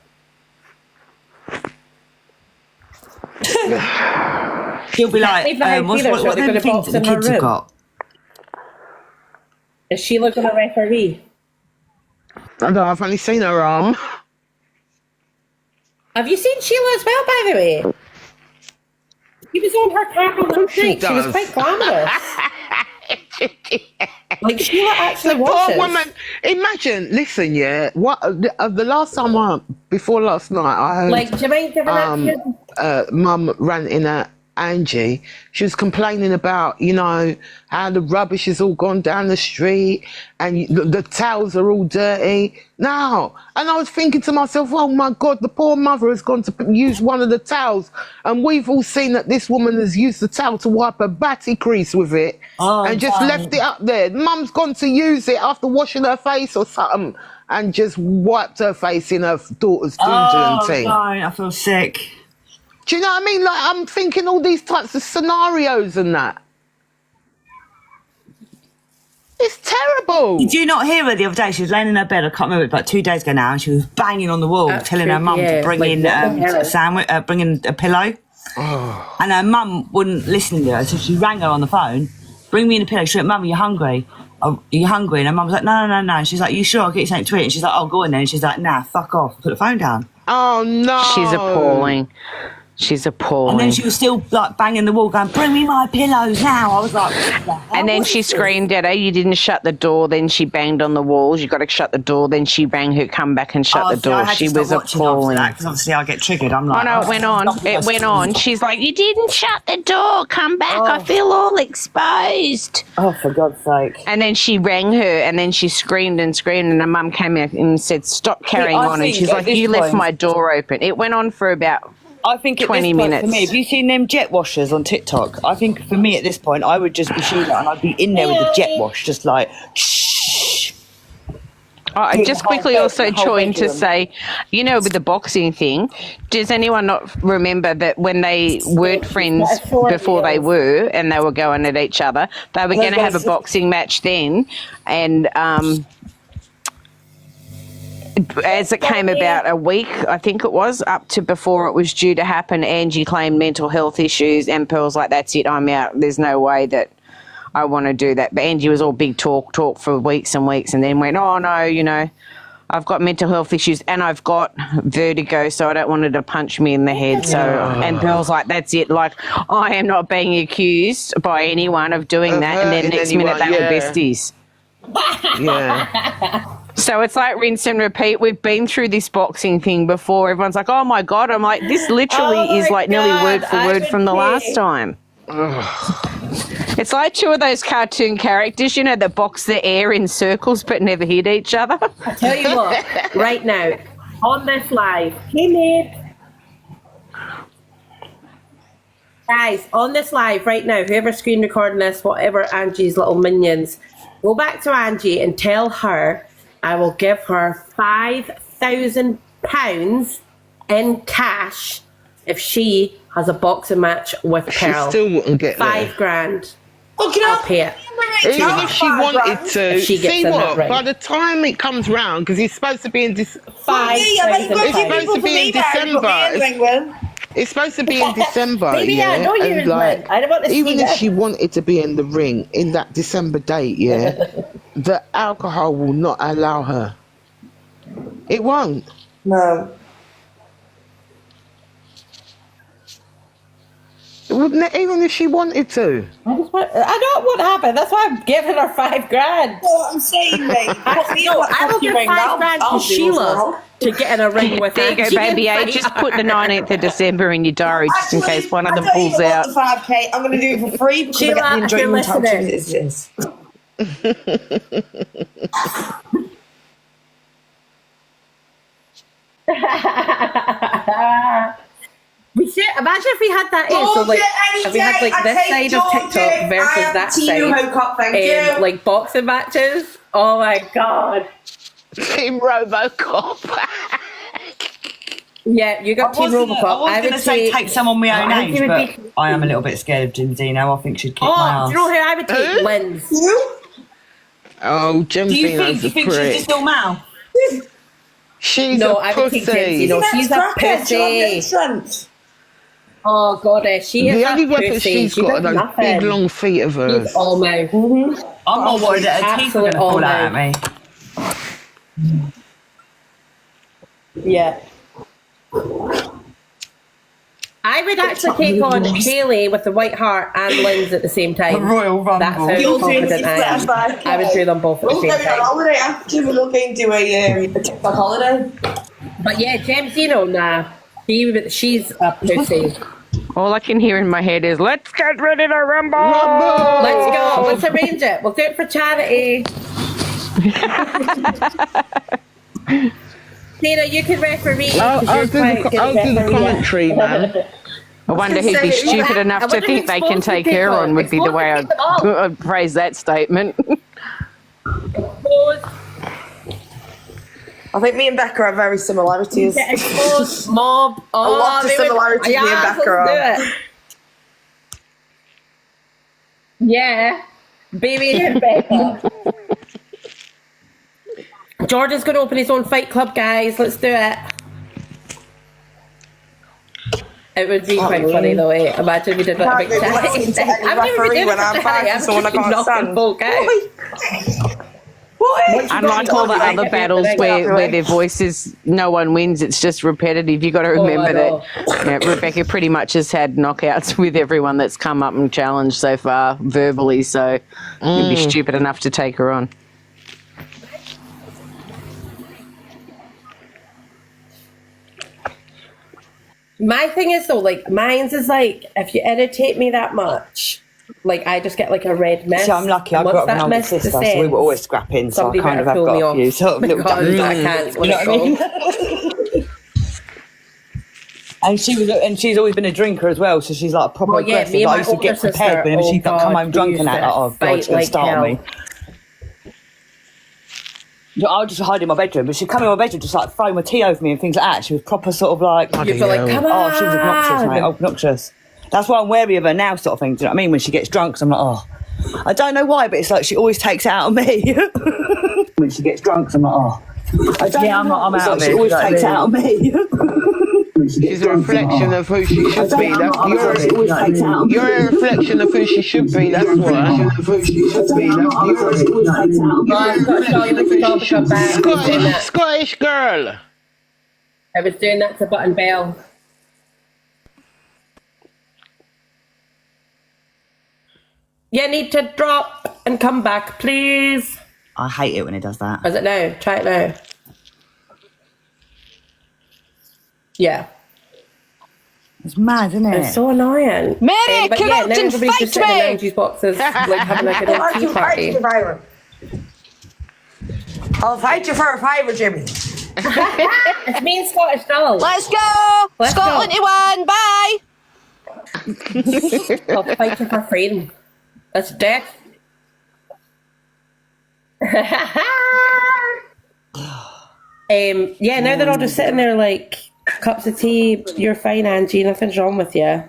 She'll be like, what them things that the kids have got? Is she looking at referee? I don't know, I've only seen her arm. Have you seen Sheila as well, by the way? She was on her camera last night. She was quite glamorous. Like Sheila actually watches. Poor woman. Imagine, listen, yeah. What the last time before last night, I heard like Jamaica, mum ranting at Angie. She was complaining about, you know, how the rubbish has all gone down the street and the towels are all dirty. Now, and I was thinking to myself, oh my God, the poor mother has gone to use one of the towels, and we've all seen that this woman has used the towel to wipe her batty crease with it and just left it up there. Mum's gone to use it after washing her face or something and just wiped her face in her daughter's ginger and tea. Oh, I feel sick. Do you know what I mean? Like, I'm thinking all these types of scenarios and that. It's terrible. Did you not hear her the other day? She was laying in her bed, I can't remember, about 2 days ago now, and she was banging on the wall, telling her mum to bring in a sandwich, bring in a pillow. Oh. And her mum wouldn't listen to her, so she rang her on the phone, bring me in a pillow. She went, Mum, are you hungry? Are you hungry? And her mum was like, no. And she's like, you sure? I'll get you something to eat. And she's like, oh, go on then. And she's like, nah, fuck off. Put the phone down. Oh, no. She's appalling. She's appalling. And then she was still like banging the wall going, bring me my pillows now. I was like, what the hell? And then she screamed at her, you didn't shut the door. Then she banged on the walls. You got to shut the door. Then she rang her, come back and shut the door. She was appalling. Because obviously I get triggered. I'm like, oh no, it went on. She's like, you didn't shut the door. Come back. I feel all exposed. Oh, for God's sake. And then she rang her and then she screamed and screamed and her mum came out and said, stop carrying on. And she's like, you left my door open. It went on for about I think at 20 this point, minutes. for me, have you seen them jet washers on TikTok? I think for me at this point, I would just be Sheila and I'd be in there with the jet wash, just like, shh. I just quickly also joined to say, you know, with the boxing thing, does anyone not remember that when they weren't friends before they were and they were going at each other, they were going to have a boxing match then, and as it came about a week, I think it was, up to before it was due to happen, Angie claimed mental health issues and Pearl's like, that's it, I'm out. There's no way that I want to do that. But Angie was all big talk for weeks and weeks and then went, oh, no, you know, I've got mental health issues and I've got vertigo, so I don't want her to punch me in the head. So, and Pearl's like, that's it. Like, I am not being accused by anyone of doing that. And then next minute they were besties. Yeah. So it's like rinse and repeat. We've been through this boxing thing before. Everyone's like, oh my God. I'm like, this literally is like nearly word for word from the last time. It's like two of those cartoon characters, you know, that box the air in circles but never hit each other. I tell you what, right now, on this live, hey mate. Guys, on this live right now, whoever's screen recording this, whatever Angie's little minions, go back to Angie and tell her I will give her £5,000 in cash if she has a boxing match with Pearl. She still wouldn't get £5,000. I'll pay it. Even if she wanted to, she gets see in what? that ring. By the time it comes round, because he's supposed to be in It's supposed to be in December. It's supposed to be in December, Baby, yeah. I know you And like, I don't want to even see if that. she wanted to be in the ring in that December date, yeah, the alcohol will not allow her. It won't. No. Even if she wanted to. I don't want to happen. That's why I'm giving her $5,000. That's what I'm saying, mate. I will give $5,000 to Sheila to get in a ring with There you go, baby. Just put the 19th of December in your diary just in case one of them pulls out. The 5K. I'm going to do it for free because Sheila, I get the enjoyment time to listening. this. We should imagine if we had that in. So like, if we had like this side of TikTok versus that side, like boxing matches. Oh my god! Team Robocop. Yeah, you got Team Robocop. I was going to say take someone my own age, but I am a little bit scared of Jimzino. I think she'd kick my ass. Do you know who I would take? Lynn's. Oh, Jimzino's a she's prick. just all mouth? She's no, a I would take pussy. Jimzino. She's a pussy. Oh god, she is The a only weapon pussy. she's got are those big long feet of hers. She's all mouth. I'm more worried that her teeth are going to fall out at me. Yeah. I would actually take on Hayley with the white heart and Lynn's at the same time. A Royal Rumble. That's how confident I am. I would do them both at the same time. Holiday after we're looking to a TikTok holiday. But yeah, Jimzino, nah. She's a pussy. All I can hear in my head is, let's get ready to rumble! Let's go. Let's arrange it. We'll do it for charity. Tina, you can referee. I'll do the commentary, man. I wonder who'd be stupid enough to think they can take her on would be the way I'd phrase that statement. I think me and Becca have very similarities. Exposed, mob. A lot of similarities me and Becca are. Yeah. Baby and Becca. Jordan's going to open his own fight club, guys. Let's do it. It would be quite funny, though, eh? Imagine we did like a big chat. I've never been doing it. I'm someone I can't stand. Unlike all the other battles where their voices, no one wins, it's just repetitive. You got to remember that Rebecca pretty much has had knockouts with everyone that's come up and challenged so far verbally, so you'd be stupid enough to take her on. My thing is though, like mine's is like if you irritate me that much, like I just get like a red mist. See, I'm lucky. I grew up with an older sister, so we were always scrapping. So I kind of have got a few sort of little because I can't. You know what I mean? And she's always been a drinker as well, so she's like proper aggressive. I used to get prepared whenever she'd come home drunk and that, like, oh god, she's gonna start me. I would just hide in my bedroom, but she'd come in my bedroom just like throw my tea over me and things like that. She was proper sort of like, you feel like, come on. Oh, she was obnoxious, mate, obnoxious. That's why I'm wary of her now, sort of thing. Do you know what I mean? When she gets drunk, so I'm like, oh, I don't know why, but it's like she always takes it out of me. When she gets drunk, so I'm like, oh, I don't know. I'm out of it. She always takes it out of me. She's a reflection of who she should be. You're a reflection of who she should be. That's why. Scottish girl. I was doing that to Button Bell. You need to drop and come back, please. I hate it when it does that. Is it now? Try it now. Yeah. It's mad, isn't it? It's so annoying. Mary, come out and fight me! Angie's boxes, like having like a tea party. I'll fight you for a favour, Jimmy. It's me and Scottish dolls. Let's go! Scotland to one, bye! I'll fight you for freedom. That's death. Yeah, now they're all just sitting there like cups of tea. You're fine, Angie. Nothing's wrong with you.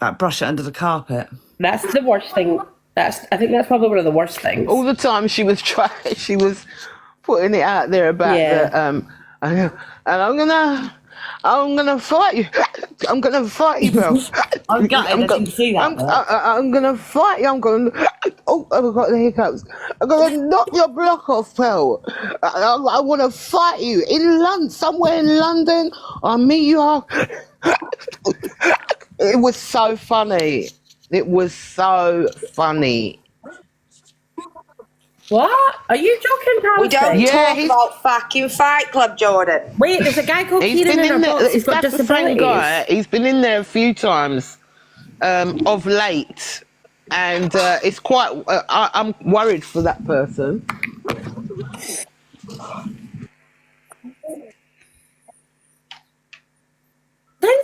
Like brush it under the carpet. That's the worst thing. I think that's probably one of the worst things. All the time she was putting it out there about and I'm gonna fight you. I'm gonna fight you, bro. I'm gutted. I didn't see that. I'm gonna fight you. I've got the hiccups. I'm gonna knock your block off, bro. I want to fight you in London, somewhere in London. I'll meet you up. It was so funny. It was so funny. What? Are you joking, Paul? We don't talk about fucking Fight Club, Jordan. Wait, there's a guy called Kieran in our box. He's got disabilities. Guy. He's been in there a few times of late, and it's quite. I'm worried for that person.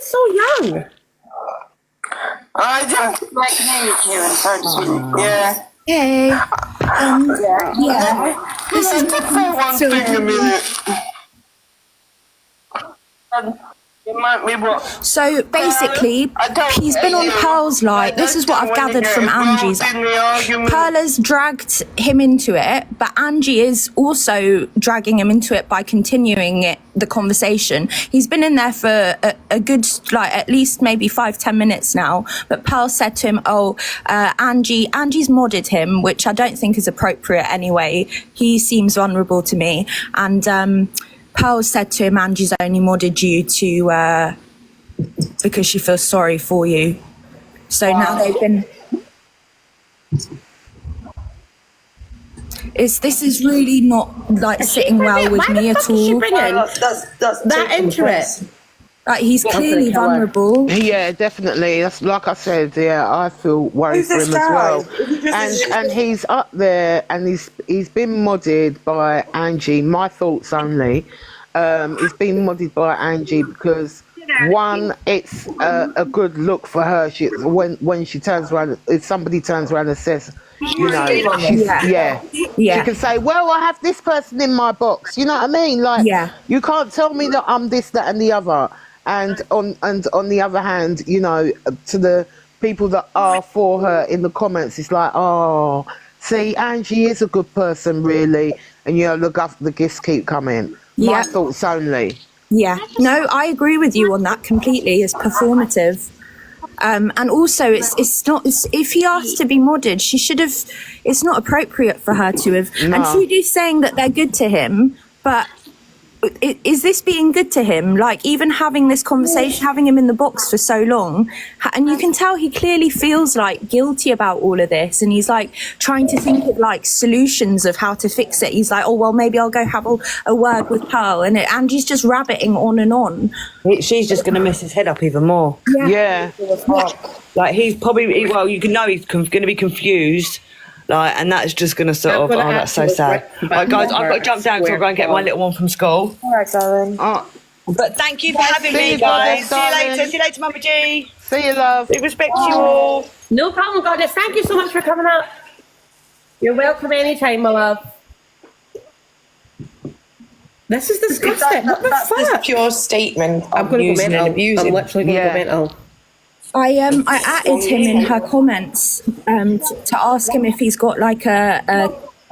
sound so young. I don't like me, Karen. Sorry to speak. Yeah. Hey. Yeah. This is one thing a minute. So basically, he's been on Pearl's light. This is what I've gathered from Angie's. Pearl has dragged him into it, but Angie is also dragging him into it by continuing the conversation. He's been in there for a good, like, at least maybe 5-10 minutes now. But Pearl said to him, Angie's modded him, which I don't think is appropriate anyway. He seems vulnerable to me. And Pearl said to him, Angie's only modded you to because she feels sorry for you. So now they've been... This is really not like sitting well with me at all. That's that into it. Like, he's clearly vulnerable. Yeah, definitely. That's like I said. Yeah, I feel worried for him as well. And he's up there, and he's been modded by Angie. My thoughts only. He's been modded by Angie because one, it's a good look for her. When she turns around, if somebody turns around and says, you know, she can say, well, I have this person in my box. You know what I mean? Like, you can't tell me that I'm this, that, and the other. And on the other hand, you know, to the people that are for her in the comments, it's like, oh, see, Angie is a good person, really. And, you know, the gifts keep coming. My thoughts only. Yeah. No, I agree with you on that completely. It's performative. And also, it's not. If he asked to be modded, she should have. It's not appropriate for her to have. No. And Trudy's saying that they're good to him, but is this being good to him? Like, even having this conversation, having him in the box for so long, and you can tell he clearly feels like guilty about all of this, and he's like trying to think of like solutions of how to fix it. He's like, oh well, maybe I'll go have a word with Pearl, and Angie's just rabbiting on and on. She's just going to mess his head up even more. Yeah. Like, he's probably, well, you can know he's going to be confused. Like, and that's just going to sort of, that's so sad. Right, guys, I've got to jump down because I'll go and get my little one from school. All right, darling. But thank you for having me, guys. See you later. See you later, Mama G. See you, love. Big respect to you all. No problem, Goddess. Thank you so much for coming up. You're welcome anytime, my love. This is disgusting. What the fuck? That's a pure statement I'm of going to go using mental. and abusing. I'm literally going to go mental. I added him in her comments to ask him if he's got like a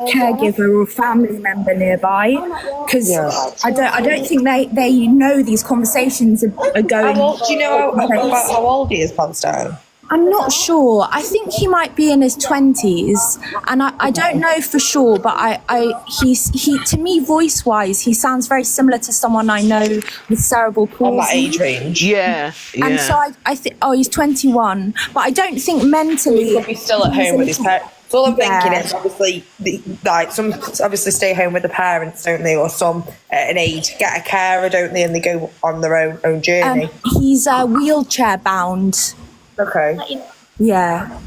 caregiver or family member nearby, because I don't think they know these conversations are going. Do you know how old he is, Palestine? I'm not sure. I think he might be in his 20s, and I don't know for sure. But he to me, voice wise, he sounds very similar to someone I know with cerebral palsy. On that age range, yeah. And so I think, he's 21, but I don't think mentally. He'll be still at home with his parents. So all I'm thinking is obviously, like, some obviously stay home with the parents, don't they? Or some at an age get a carer, don't they? And they go on their own journey. He's wheelchair bound. Okay. Yeah.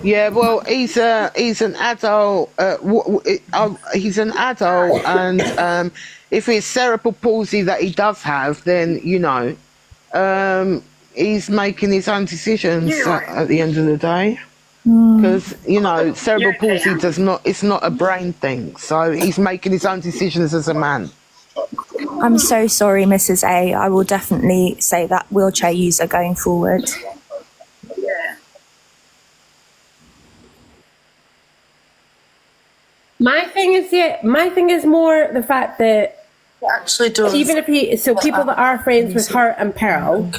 Yeah, well, he's an adult. He's an adult, and if it's cerebral palsy that he does have, then you know, he's making his own decisions at the end of the day. Because you know, cerebral palsy does not. It's not a brain thing, so he's making his own decisions as a man. I'm so sorry, Mrs. A. I will definitely say that wheelchair user going forward. Yeah. My thing is more the fact that actually does. Even if people that are friends with her and Pearl,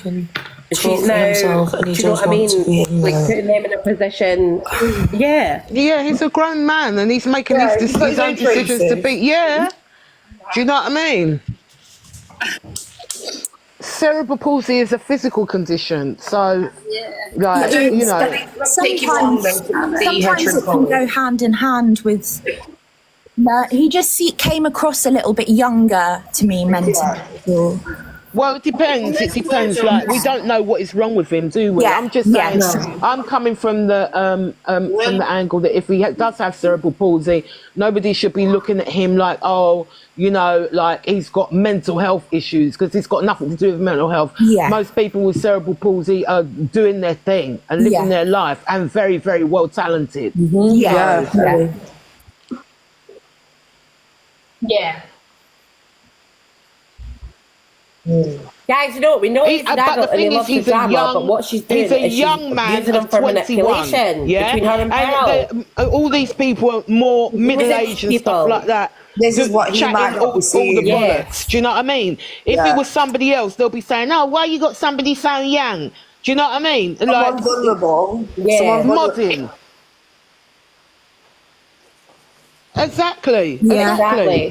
she's now, do you know what I mean? Like putting them in a position. Yeah, he's a grown man and he's making his own decisions to be. Yeah. Do you know what I mean? Cerebral palsy is a physical condition, so like you know, sometimes it can go hand in hand with. He just came across a little bit younger to me mentally. Well, it depends. It depends. Like, we don't know what is wrong with him, do we? Yeah, I'm just saying. I'm coming from the angle that if he does have cerebral palsy, nobody should be looking at him like, oh, you know, like he's got mental health issues, because it's got nothing to do with mental health. Yeah. Most people with cerebral palsy are doing their thing and living their life, and very, very well talented. Yeah. Guys, you know, we know he's an adult and he loves the drama, but what she's doing he's a is young man using him for 21, manipulation between her and Pearl. All these people are more middle-aged and stuff like that. This is what he might not be seeing. All the bollocks. Do you know what I mean? If it was somebody else, they'll be saying, "Oh, why you got somebody so young?" Do you know what I mean? Someone vulnerable. Someone modding. Exactly.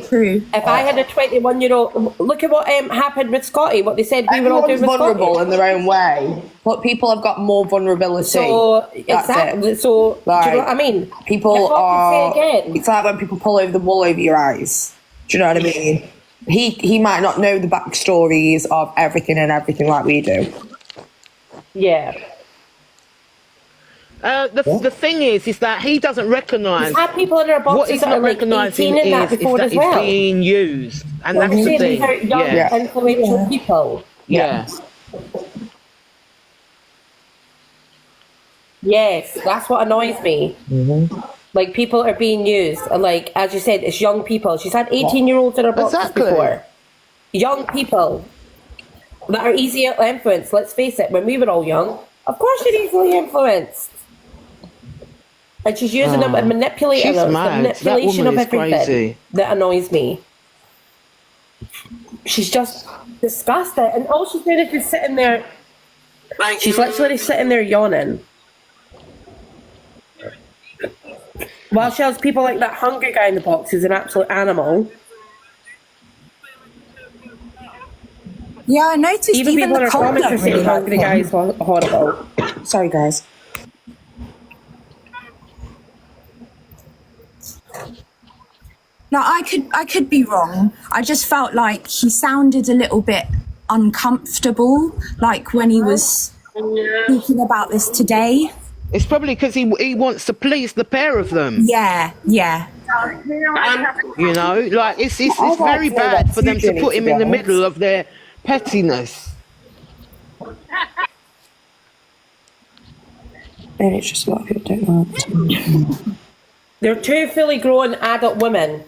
True. If I had a 21-year-old, look at what happened with Scotty. What they said we were all doing with vulnerable Scotty. in their own way, but people have got more vulnerability. So exactly. So like, do you know what I mean? People are. It's like when people pull over the wool over your eyes. Do you know what I mean? He might not know the backstories of everything like we do. Yeah. The thing is that he doesn't recognise. He's had people in their boxes what he's that not are like recognising 18 in that is before that as he's well. being used, and that's the thing. These are young, influential people. Yeah. Yes, that's what annoys me. Like, people are being used, and like, as you said, it's young people. She's had 18-year-olds in her boxes before. Young people that are easy to influence. Let's face it, when we were all young, of course you're easily influenced. And she's using them and manipulating them. The manipulation of everything that annoys me. She's just disgusting. And all she's doing is just sitting there. She's literally sitting there yawning. While she has people like that hungry guy in the box who's an absolute animal. Yeah, I noticed even people in the her comments are saying hungry guy is horrible. Sorry, guys. Now, I could be wrong. I just felt like he sounded a little bit uncomfortable, like when he was speaking about this today. It's probably because he wants to please the pair of them. Yeah. You know, like it's very bad for them to put him in the middle of their pettiness. And it's just a lot of people don't know. They're two fully grown adult women.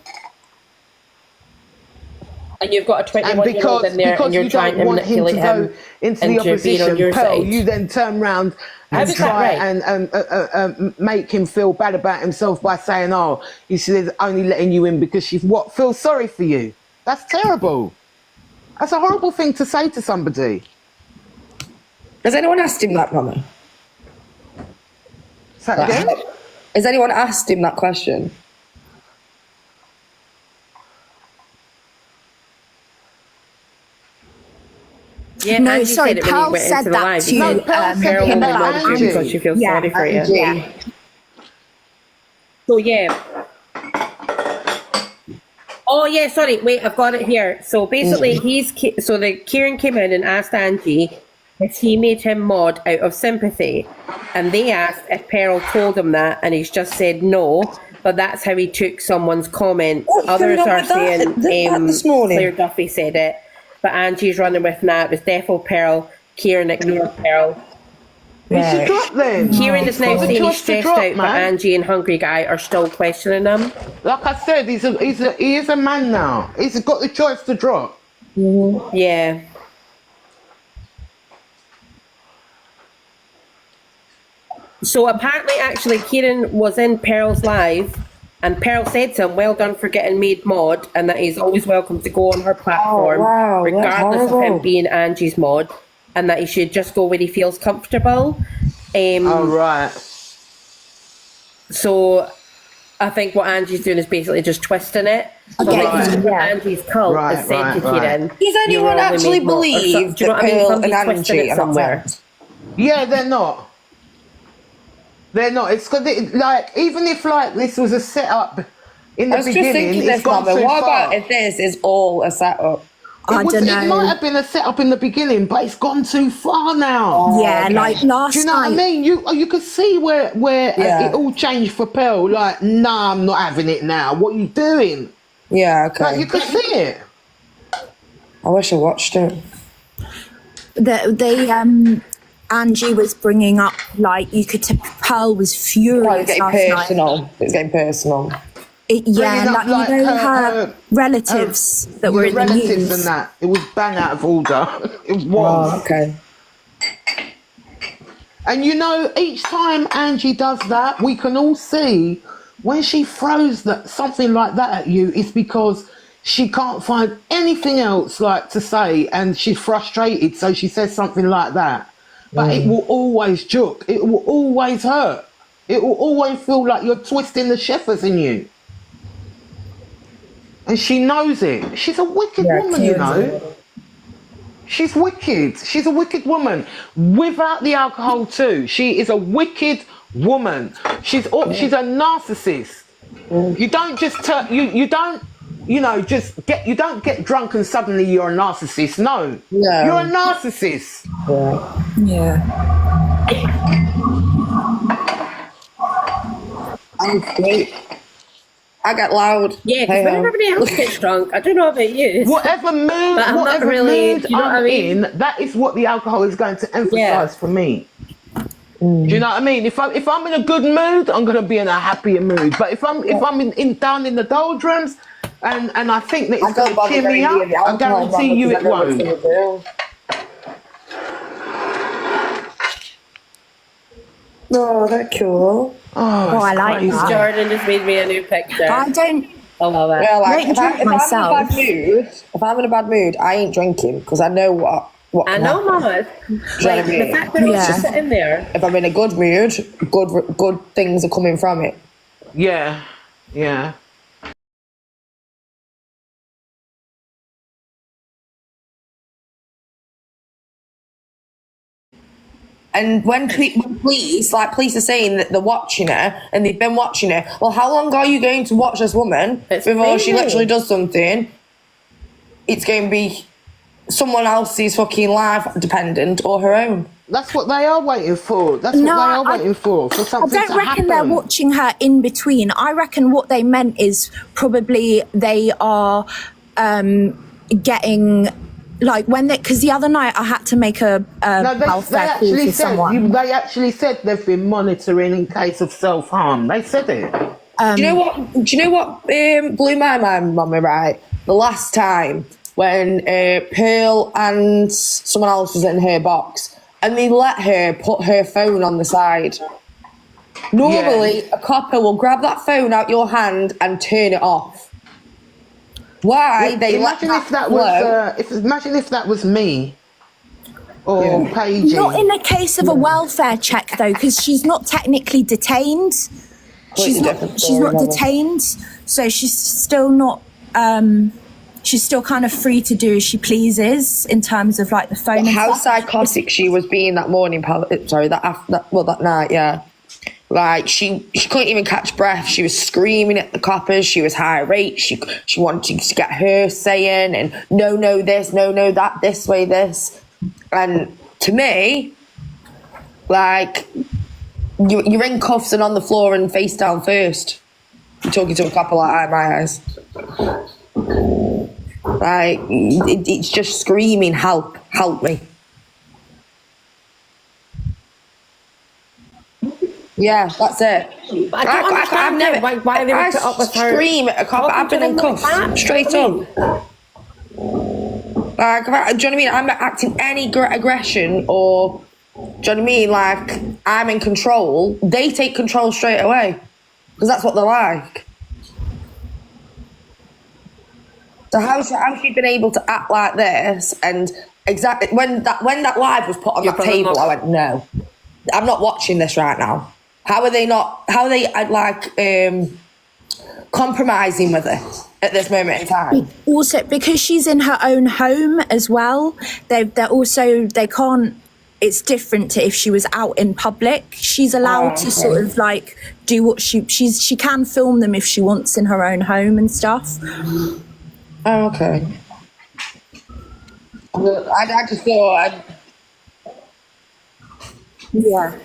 And you've got a 21-year-old in there and you're trying to manipulate him into the opposition. Pearl, you then turn round and try and make him feel bad about himself by saying, "Oh, she's only letting you in because she feels sorry for you." That's terrible. That's a horrible thing to say to somebody. Has anyone asked him that, Mama? Say that again? Has anyone asked him that question? Yeah, no, Angie sorry, Pearl said that to Pearl said him about Angie because she feels sorry for you. Yeah. So yeah. Oh yeah, sorry. Wait, I've got it here. So basically, Kieran came in and asked Angie if he made him mod out of sympathy, and they asked if Pearl told him that, and he's just said no. But that's how he took someone's comment. Others are saying this morning. Claire Duffy said it. But Angie's running with that. It was defo Pearl. Kieran ignored Pearl. He should then. Kieran is now saying he's stressed out, but Angie and Hungry Guy are still questioning him. Like I said, he is a man now. He's got the choice to drop. Yeah. So apparently, actually, Kieran was in Pearl's live, and Pearl said to him, "Well done for getting made mod, and that he's always welcome to go on her platform, regardless of him being Angie's mod, and that he should just go where he feels comfortable." Right. So I think what Angie's doing is basically just twisting it. Angie's cult has said to Kieran, does anyone actually believe that Pearl and Angie are somewhere? Yeah, they're not. They're not. It's because, like, even if like this was a setup in the beginning, just thinking this, Mama. What about if this is all a setup? I don't know. It might have been a setup in the beginning, but it's gone too far now. Yeah, like last Do you know what I mean? You could see where it all changed for Pearl. Like, nah, I'm not having it now. What are you doing? Yeah, okay. Like, you could see it. I wish I watched it. Angie was bringing up, like, you could tell Pearl was furious. Oh, it was getting last personal. night. It was getting personal. Yeah, Bringing up, like, you know, her relatives that were in the relatives news. and that. It was bang out of order. It was. Oh, okay. And you know, each time Angie does that, we can all see when she throws something like that at you, it's because she can't find anything else like to say, and she's frustrated, so she says something like that. But it will always juke. It will always hurt. It will always feel like you're twisting the sheffers in you. And she knows it. She's a wicked woman, you know. She's wicked. She's a wicked woman. Without the alcohol too. She is a wicked woman. She's a narcissist. You don't just you don't get drunk and suddenly you're a narcissist. No. You're a narcissist. Yeah. I'm great. I get loud. Yeah, because when everybody else gets drunk, I don't know about you. Whatever mood, you know what I mean? in, that is what the alcohol is going to emphasize for me. Do you know what I mean? If I'm in a good mood, I'm going to be in a happier mood. But if I'm down in the doldrums, and I think that it's going to cheer me up, I guarantee you it won't. Oh, that's cool. Oh, I like that. Jordan just made me a new picture. I don't. I love it. Yeah, like, if I'm in a bad mood, I ain't drinking because I know what I know, Mama. Like, the fact that it's just sitting there. If I'm in a good mood, good things are coming from it. Yeah, yeah. And when police are saying that they're watching her and they've been watching her, well, how long are you going to watch this woman before she literally does something? It's going to be someone else's fucking life dependent or her own. That's what they are waiting for. That's what they are waiting for something to happen. I don't reckon they're watching her in between. I reckon what they meant is probably they are getting... Like because the other night I had to make a welfare call for someone. They actually said they've been monitoring in case of self-harm. They said it. Do you know what blew my mind, Mummy, right? The last time when Pearl and someone else was in her box and they let her put her phone on the side. Normally, a copper will grab that phone out your hand and turn it off. Why they imagine if that was imagine if that was me or Paige. Not in the case of a welfare check though, because she's not technically detained. She's not detained, so she's still not. She's still kind of free to do as she pleases in terms of like the phone. But how psychotic she was being that morning. That night, yeah. Like she couldn't even catch breath. She was screaming at the coppers. She was irate. She wanted to get her saying and no this, no that, this way this. And to me, like you're in cuffs and on the floor and face down first. You're talking to a copper like that in my eyes. Like it's just screaming, help me. Yeah, that's it. But I don't understand why they would put up with her. Scream at a cop. I've been in cuffs, straight up. Like, do you know what I mean? I'm not acting any aggression or, do you know what I mean? Like, I'm in control. They take control straight away because that's what they're like. So how's she been able to act like this? And exactly when that live was put on that table, I went, no, I'm not watching this right now. How are they compromising with it at this moment in time? Also, because she's in her own home as well, they can't. It's different to if she was out in public. She's allowed to sort of like do what she can film them if she wants in her own home and stuff. Oh, okay. I just thought. Yeah.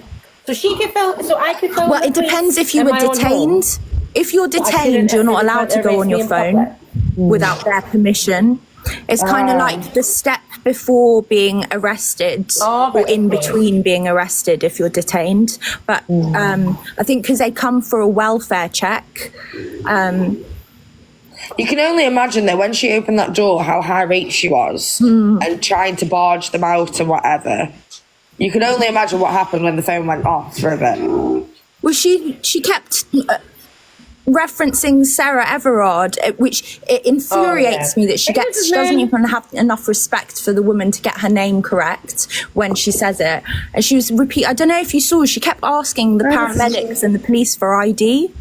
So she could film. So I could film. Well, it depends if you were detained. If you're detained, you're not allowed to go on your phone without their permission. It's kind of like the step before being arrested or in between being arrested if you're detained. But I think because they come for a welfare check. You can only imagine that when she opened that door, how high rate she was and trying to barge them out and whatever. You can only imagine what happened when the phone went off for a bit. Well, she kept referencing Sarah Everard, which it infuriates me that she doesn't even have enough respect for the woman to get her name correct when she says it. And she was I don't know if you saw, she kept asking the paramedics and the police for ID.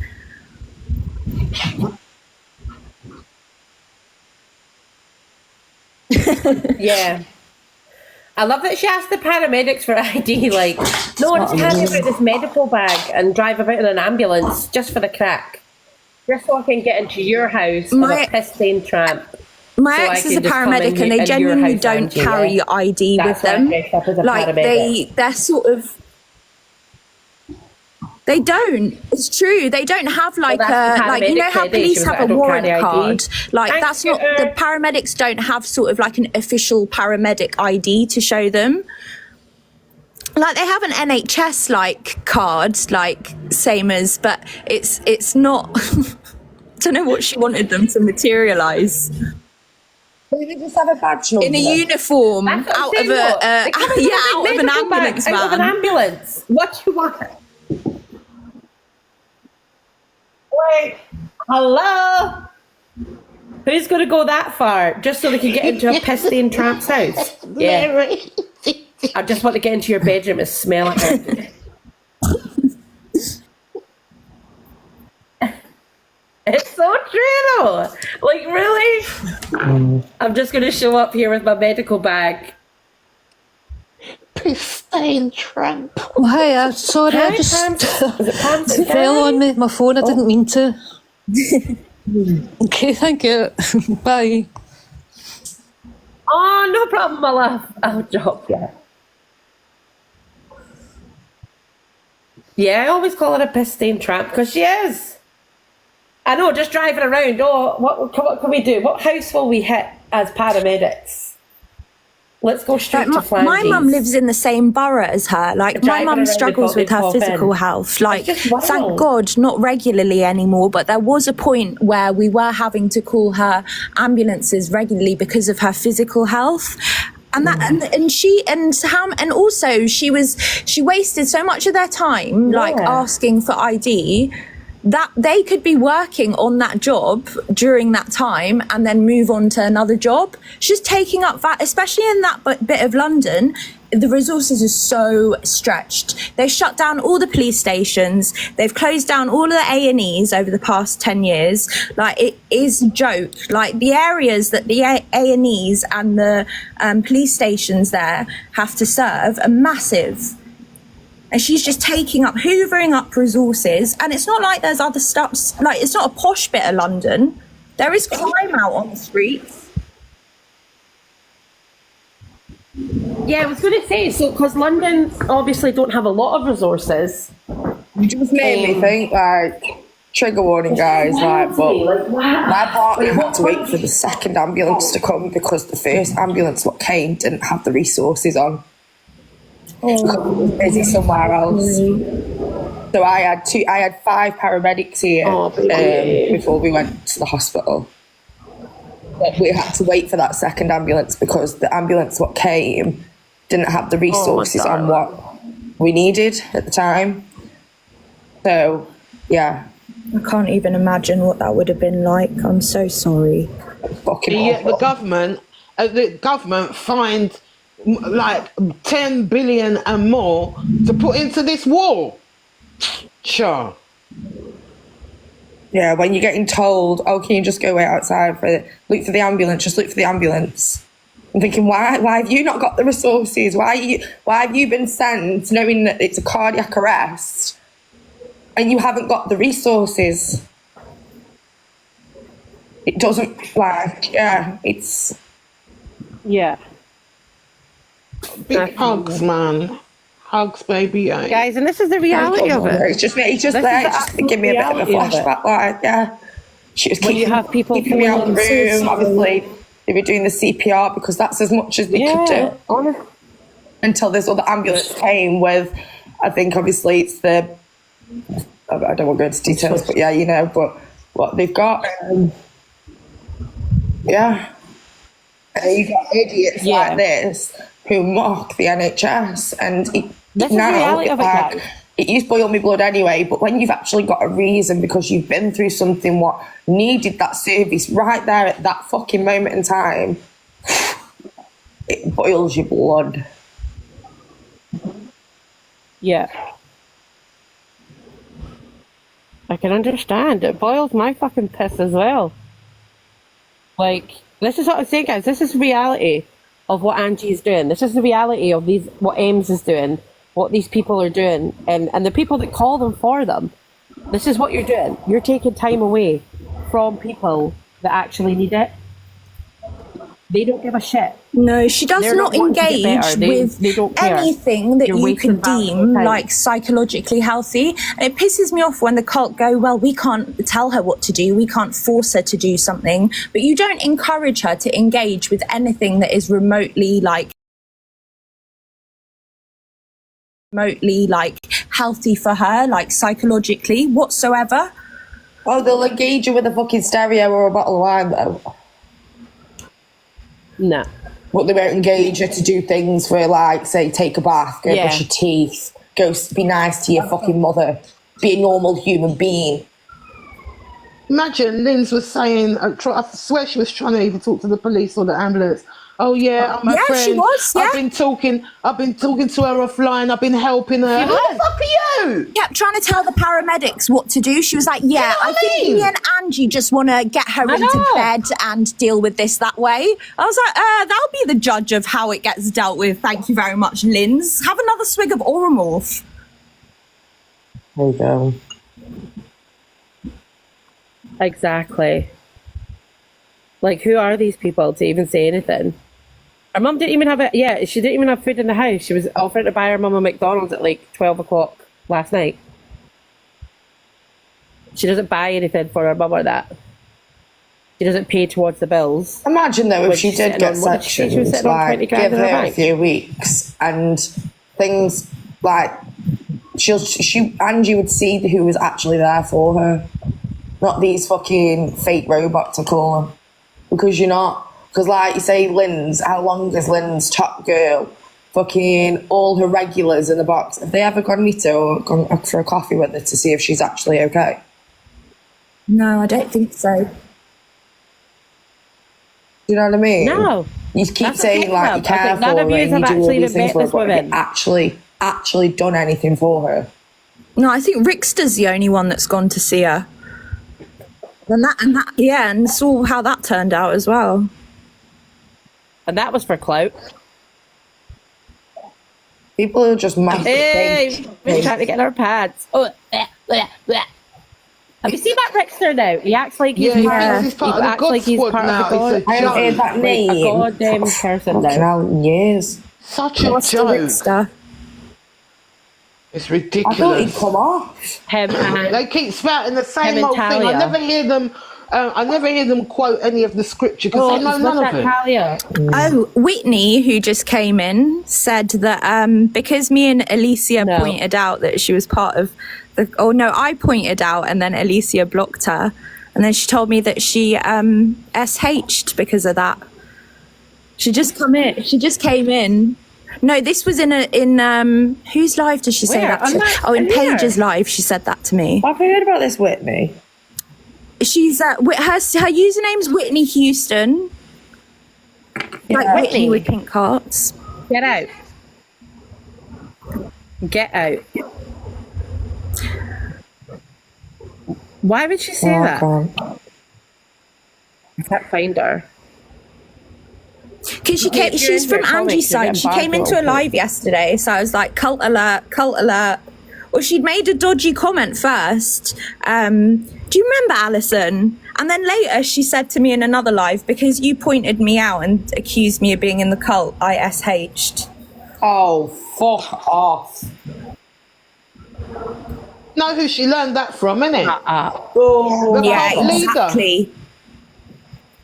Yeah. I love that she asked the paramedics for ID, like, no, just hand me about this medical bag and drive about in an ambulance just for the crack. Just so I can get into your house with a piss-stained tramp. My ex is a paramedic and they genuinely don't carry ID with them. Like, they're sort of... They don't. It's true. They don't have like you know how police have a warrant card. Like that's not, the paramedics don't have sort of like an official paramedic ID to show them. Like they have an NHS like card, like same as, but it's not. I don't know what she wanted them to materialise. They just have a badge number. In a uniform, out of an ambulance van. Out of an ambulance. What do you want? Like, hello? Who's going to go that far just so they can get into a piss-stained tramp's house? Yeah. I just want to get into your bedroom and smell it. It's so true though. Like, really? I'm just going to show up here with my medical bag. Piss-stained tramp. Oh, hi, sorry, I just it fell on me, my phone, I didn't mean to. Okay, thank you. Bye. Oh, no problem, my love. I'll drop you. Yeah, I always call her a piss-stained tramp because she is. I know, just driving around. Oh, what can we do? What house will we hit as paramedics? Let's go straight to Flanders. My mum lives in the same borough as her. Like, my mum struggles with her physical health. Like, thank God, not regularly anymore, but there was a point where we were having to call her ambulances regularly because of her physical health. And that, and also she wasted so much of their time, like asking for ID, that they could be working on that job during that time and then move on to another job. She's taking up that, especially in that bit of London, the resources are so stretched. They've shut down all the police stations. They've closed down all of the A&Es over the past 10 years. Like, it is a joke. Like, the areas that the A&Es and the police stations there have to serve are massive. And she's just hoovering up resources. And it's not like there's other stuff, like, it's not a posh bit of London. There is crime out on the streets. Yeah, I was going to say, so, because London obviously don't have a lot of resources. You just made me think, like, trigger warning, guys, like, but my partner had to wait for the second ambulance to come because the first ambulance what came didn't have the resources on. Busy somewhere else. So I had 5 paramedics here before we went to the hospital. But we had to wait for that second ambulance because the ambulance what came didn't have the resources on what we needed at the time. So yeah, I can't even imagine what that would have been like. I'm so sorry. The government fined like 10 billion and more to put into this war. Sure. Yeah, when you're getting told, oh, can you just go wait outside look for the ambulance, just look for the ambulance. I'm thinking, why have you not got the resources? Why have you been sent knowing that it's a cardiac arrest and you haven't got the resources? It doesn't, like, yeah, it's... Yeah. Big hugs, man. Hugs, baby. Guys, and this is the reality of it. It's just there just to give me a bit of a flashback. Like, yeah, she was keeping me out of the room. Obviously, they were doing the CPR because that's as much as they could do. Until this other ambulance came with, I think obviously it's I don't want to go into details, but yeah, you know, but what they've got. Yeah. And you got idiots like this who mock the NHS, and this is the reality of it, guys. It used to boil my blood anyway, but when you've actually got a reason because you've been through something what needed that service right there at that fucking moment in time, it boils your blood. Yeah. I can understand. It boils my fucking piss as well. Like, this is what I'm saying, guys. This is reality of what Angie's doing. This is the reality of what Ames is doing, what these people are doing, and the people that call them for them. This is what you're doing. You're taking time away from people that actually need it. They don't give a shit. No, she does not engage with anything that you could deem like psychologically healthy. And it pisses me off when the cult go, well, we can't tell her what to do. We can't force her to do something. But you don't encourage her to engage with anything that is remotely healthy for her, like psychologically whatsoever. Oh, they'll engage you with a fucking stereo or a bottle of wine, though. No. But they won't engage her to do things for, like, say, take a bath, go brush your teeth, go be nice to your fucking mother, be a normal human being. Imagine Linz was saying, I swear she was trying to even talk to the police or the ambulance. Oh yeah, I'm a friend. She was, I've been talking to her offline. I've been helping her. Who the fuck are you? Kept trying to tell the paramedics what to do. She was like, yeah, I think me and Angie just want to get her into bed and deal with this that way. I was like, that'll be the judge of how it gets dealt with. Thank you very much, Linz. Have another swig of Oromorph. There you go. Exactly. Like, who are these people to even say anything? Her mum didn't even have she didn't even have food in the house. She was offering to buy her mum a McDonald's at like 12 o'clock last night. She doesn't buy anything for her mum or that. She doesn't pay towards the bills. Imagine though if she did get sectioned, she was sitting on 20 grand give in her her a bank. few weeks and things like Angie would see who was actually there for her, not these fucking fake robots to call them, because you're not. Because, like you say, Linz, how long is Linz top girl? Fucking all her regulars in the box. Have they ever gone meet her or gone for a coffee with her to see if she's actually okay? No, I don't think so. Do you know what I mean? No. You keep saying, like, you care for her and you do all these things for her, but have you actually done anything for her? No, I think Rickster's the only one that's gone to see her. And saw how that turned out as well. And that was for clout. People are just massive. Hey, we're trying to get our pads. Oh, bleh, bleh, bleh. Have you seen that Rickster now? He acts like he's part of the God. I haven't heard that name. A goddamn person now. Years. Such a joke. It's ridiculous. I thought he'd come off. They keep spouting the same old thing. I never hear them quote any of the scripture because they know none of it. Oh, Whitney, who just came in, said that because me and Alicia pointed out that she was part of the. Oh no, I pointed out, and then Alicia blocked her, and then she told me that she SH'd because of that. She just came in. No, this was in whose live did she say that to? In Paige's live, she said that to me. I've heard about this Whitney. She's her username's Whitney Houston. Like Whitney with pink hearts. Get out. Get out. Why would she say that? I can't find her. Because she's from Angie's side. She came into a live yesterday, so I was like, cult alert, cult alert. Well, she'd made a dodgy comment first. Do you remember, Alison? And then later she said to me in another live, because you pointed me out and accused me of being in the cult, I SH'd. Oh, fuck off. Know who she learned that from, innit? Oh, yeah, cult leader. exactly.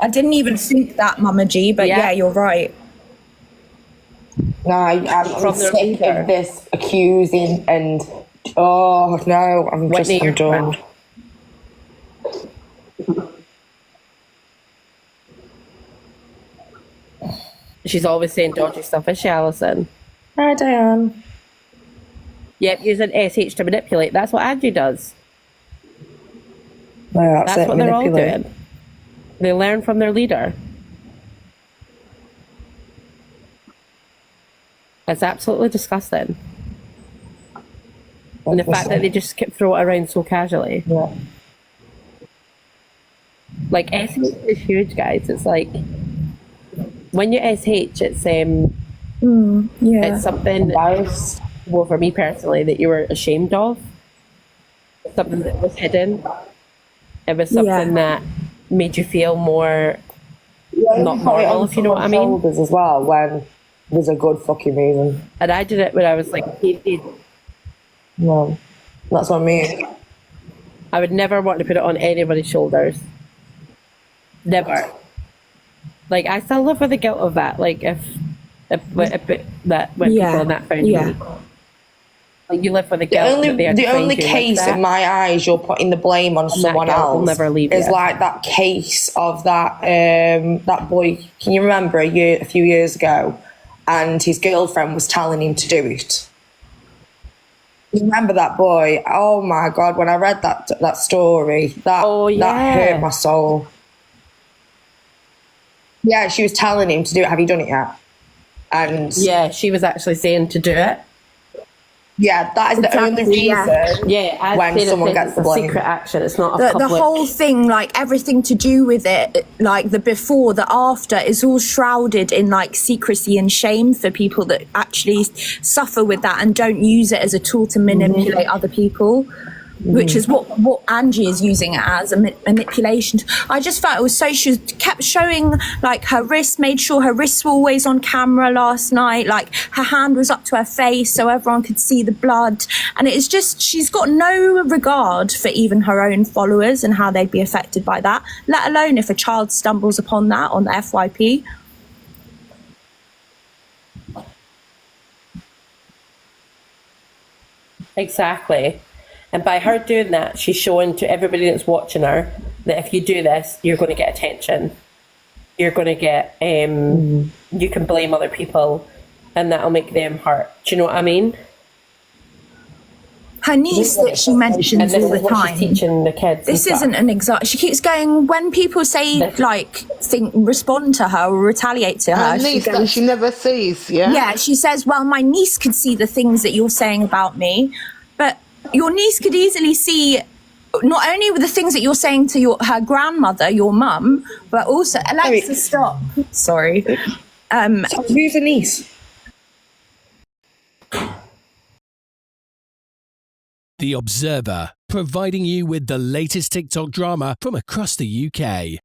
I didn't even think that, Mama G, but yeah, you're right. No, I'm sick of this accusing and oh no, I'm done. She's always saying dodgy stuff, is she, Alison? Hi, Diane. Yep, using SH to manipulate. That's what Angie does. No, that's what they're all doing. They learn from their leader. It's absolutely disgusting. And the fact that they just throw it around so casually. Yeah. Like, SH is huge, guys. It's like, when you SH, it's it's something, well, for me personally, that you were ashamed of. Something that was hidden. It was something that made you feel more not normal, if you know what I mean. As well, when there's a good fucking reason. And I did it when I was like 18. No, that's what I mean. I would never want to put it on anybody's shoulders. Never. Like, I still live with the guilt of that. Like, if that when people in that found me. Like, you live with the guilt. The only case like in my eyes you're putting the blame on someone else will never leave is you. like that case of that that boy. Can you remember a few years ago, and his girlfriend was telling him to do it. You remember that boy? Oh my God! When I read that story, that hurt my soul. Yeah, she was telling him to do it. Have you done it yet? And yeah, she was actually saying to do it. Yeah, that is the only reason. Yeah, when someone gets the blame. Secret action. It's not a the public. whole thing, like everything to do with it, like the before, the after, is all shrouded in like secrecy and shame for people that actually suffer with that and don't use it as a tool to manipulate other people. Which is what Angie is using it as, a manipulation. I just felt it was so, she kept showing like her wrist, made sure her wrists were always on camera last night, like her hand was up to her face so everyone could see the blood. And it's just, she's got no regard for even her own followers and how they'd be affected by that, let alone if a child stumbles upon that on the FYP. Exactly. And by her doing that, she's showing to everybody that's watching her that if you do this, you're going to get attention. You're going to get, you can blame other people and that'll make them hurt. Do you know what I mean? Her niece that she mentions all the time. She's teaching the kids. This isn't an example. She keeps going, when people say, respond to her or retaliate to her. Her niece that she never sees, yeah? Yeah, she says, well, my niece could see the things that you're saying about me, but your niece could easily see not only the things that you're saying to her grandmother, your mum, but also Alexa, stop. Sorry. Who's a niece? The Observer, providing you with the latest TikTok drama from across the UK.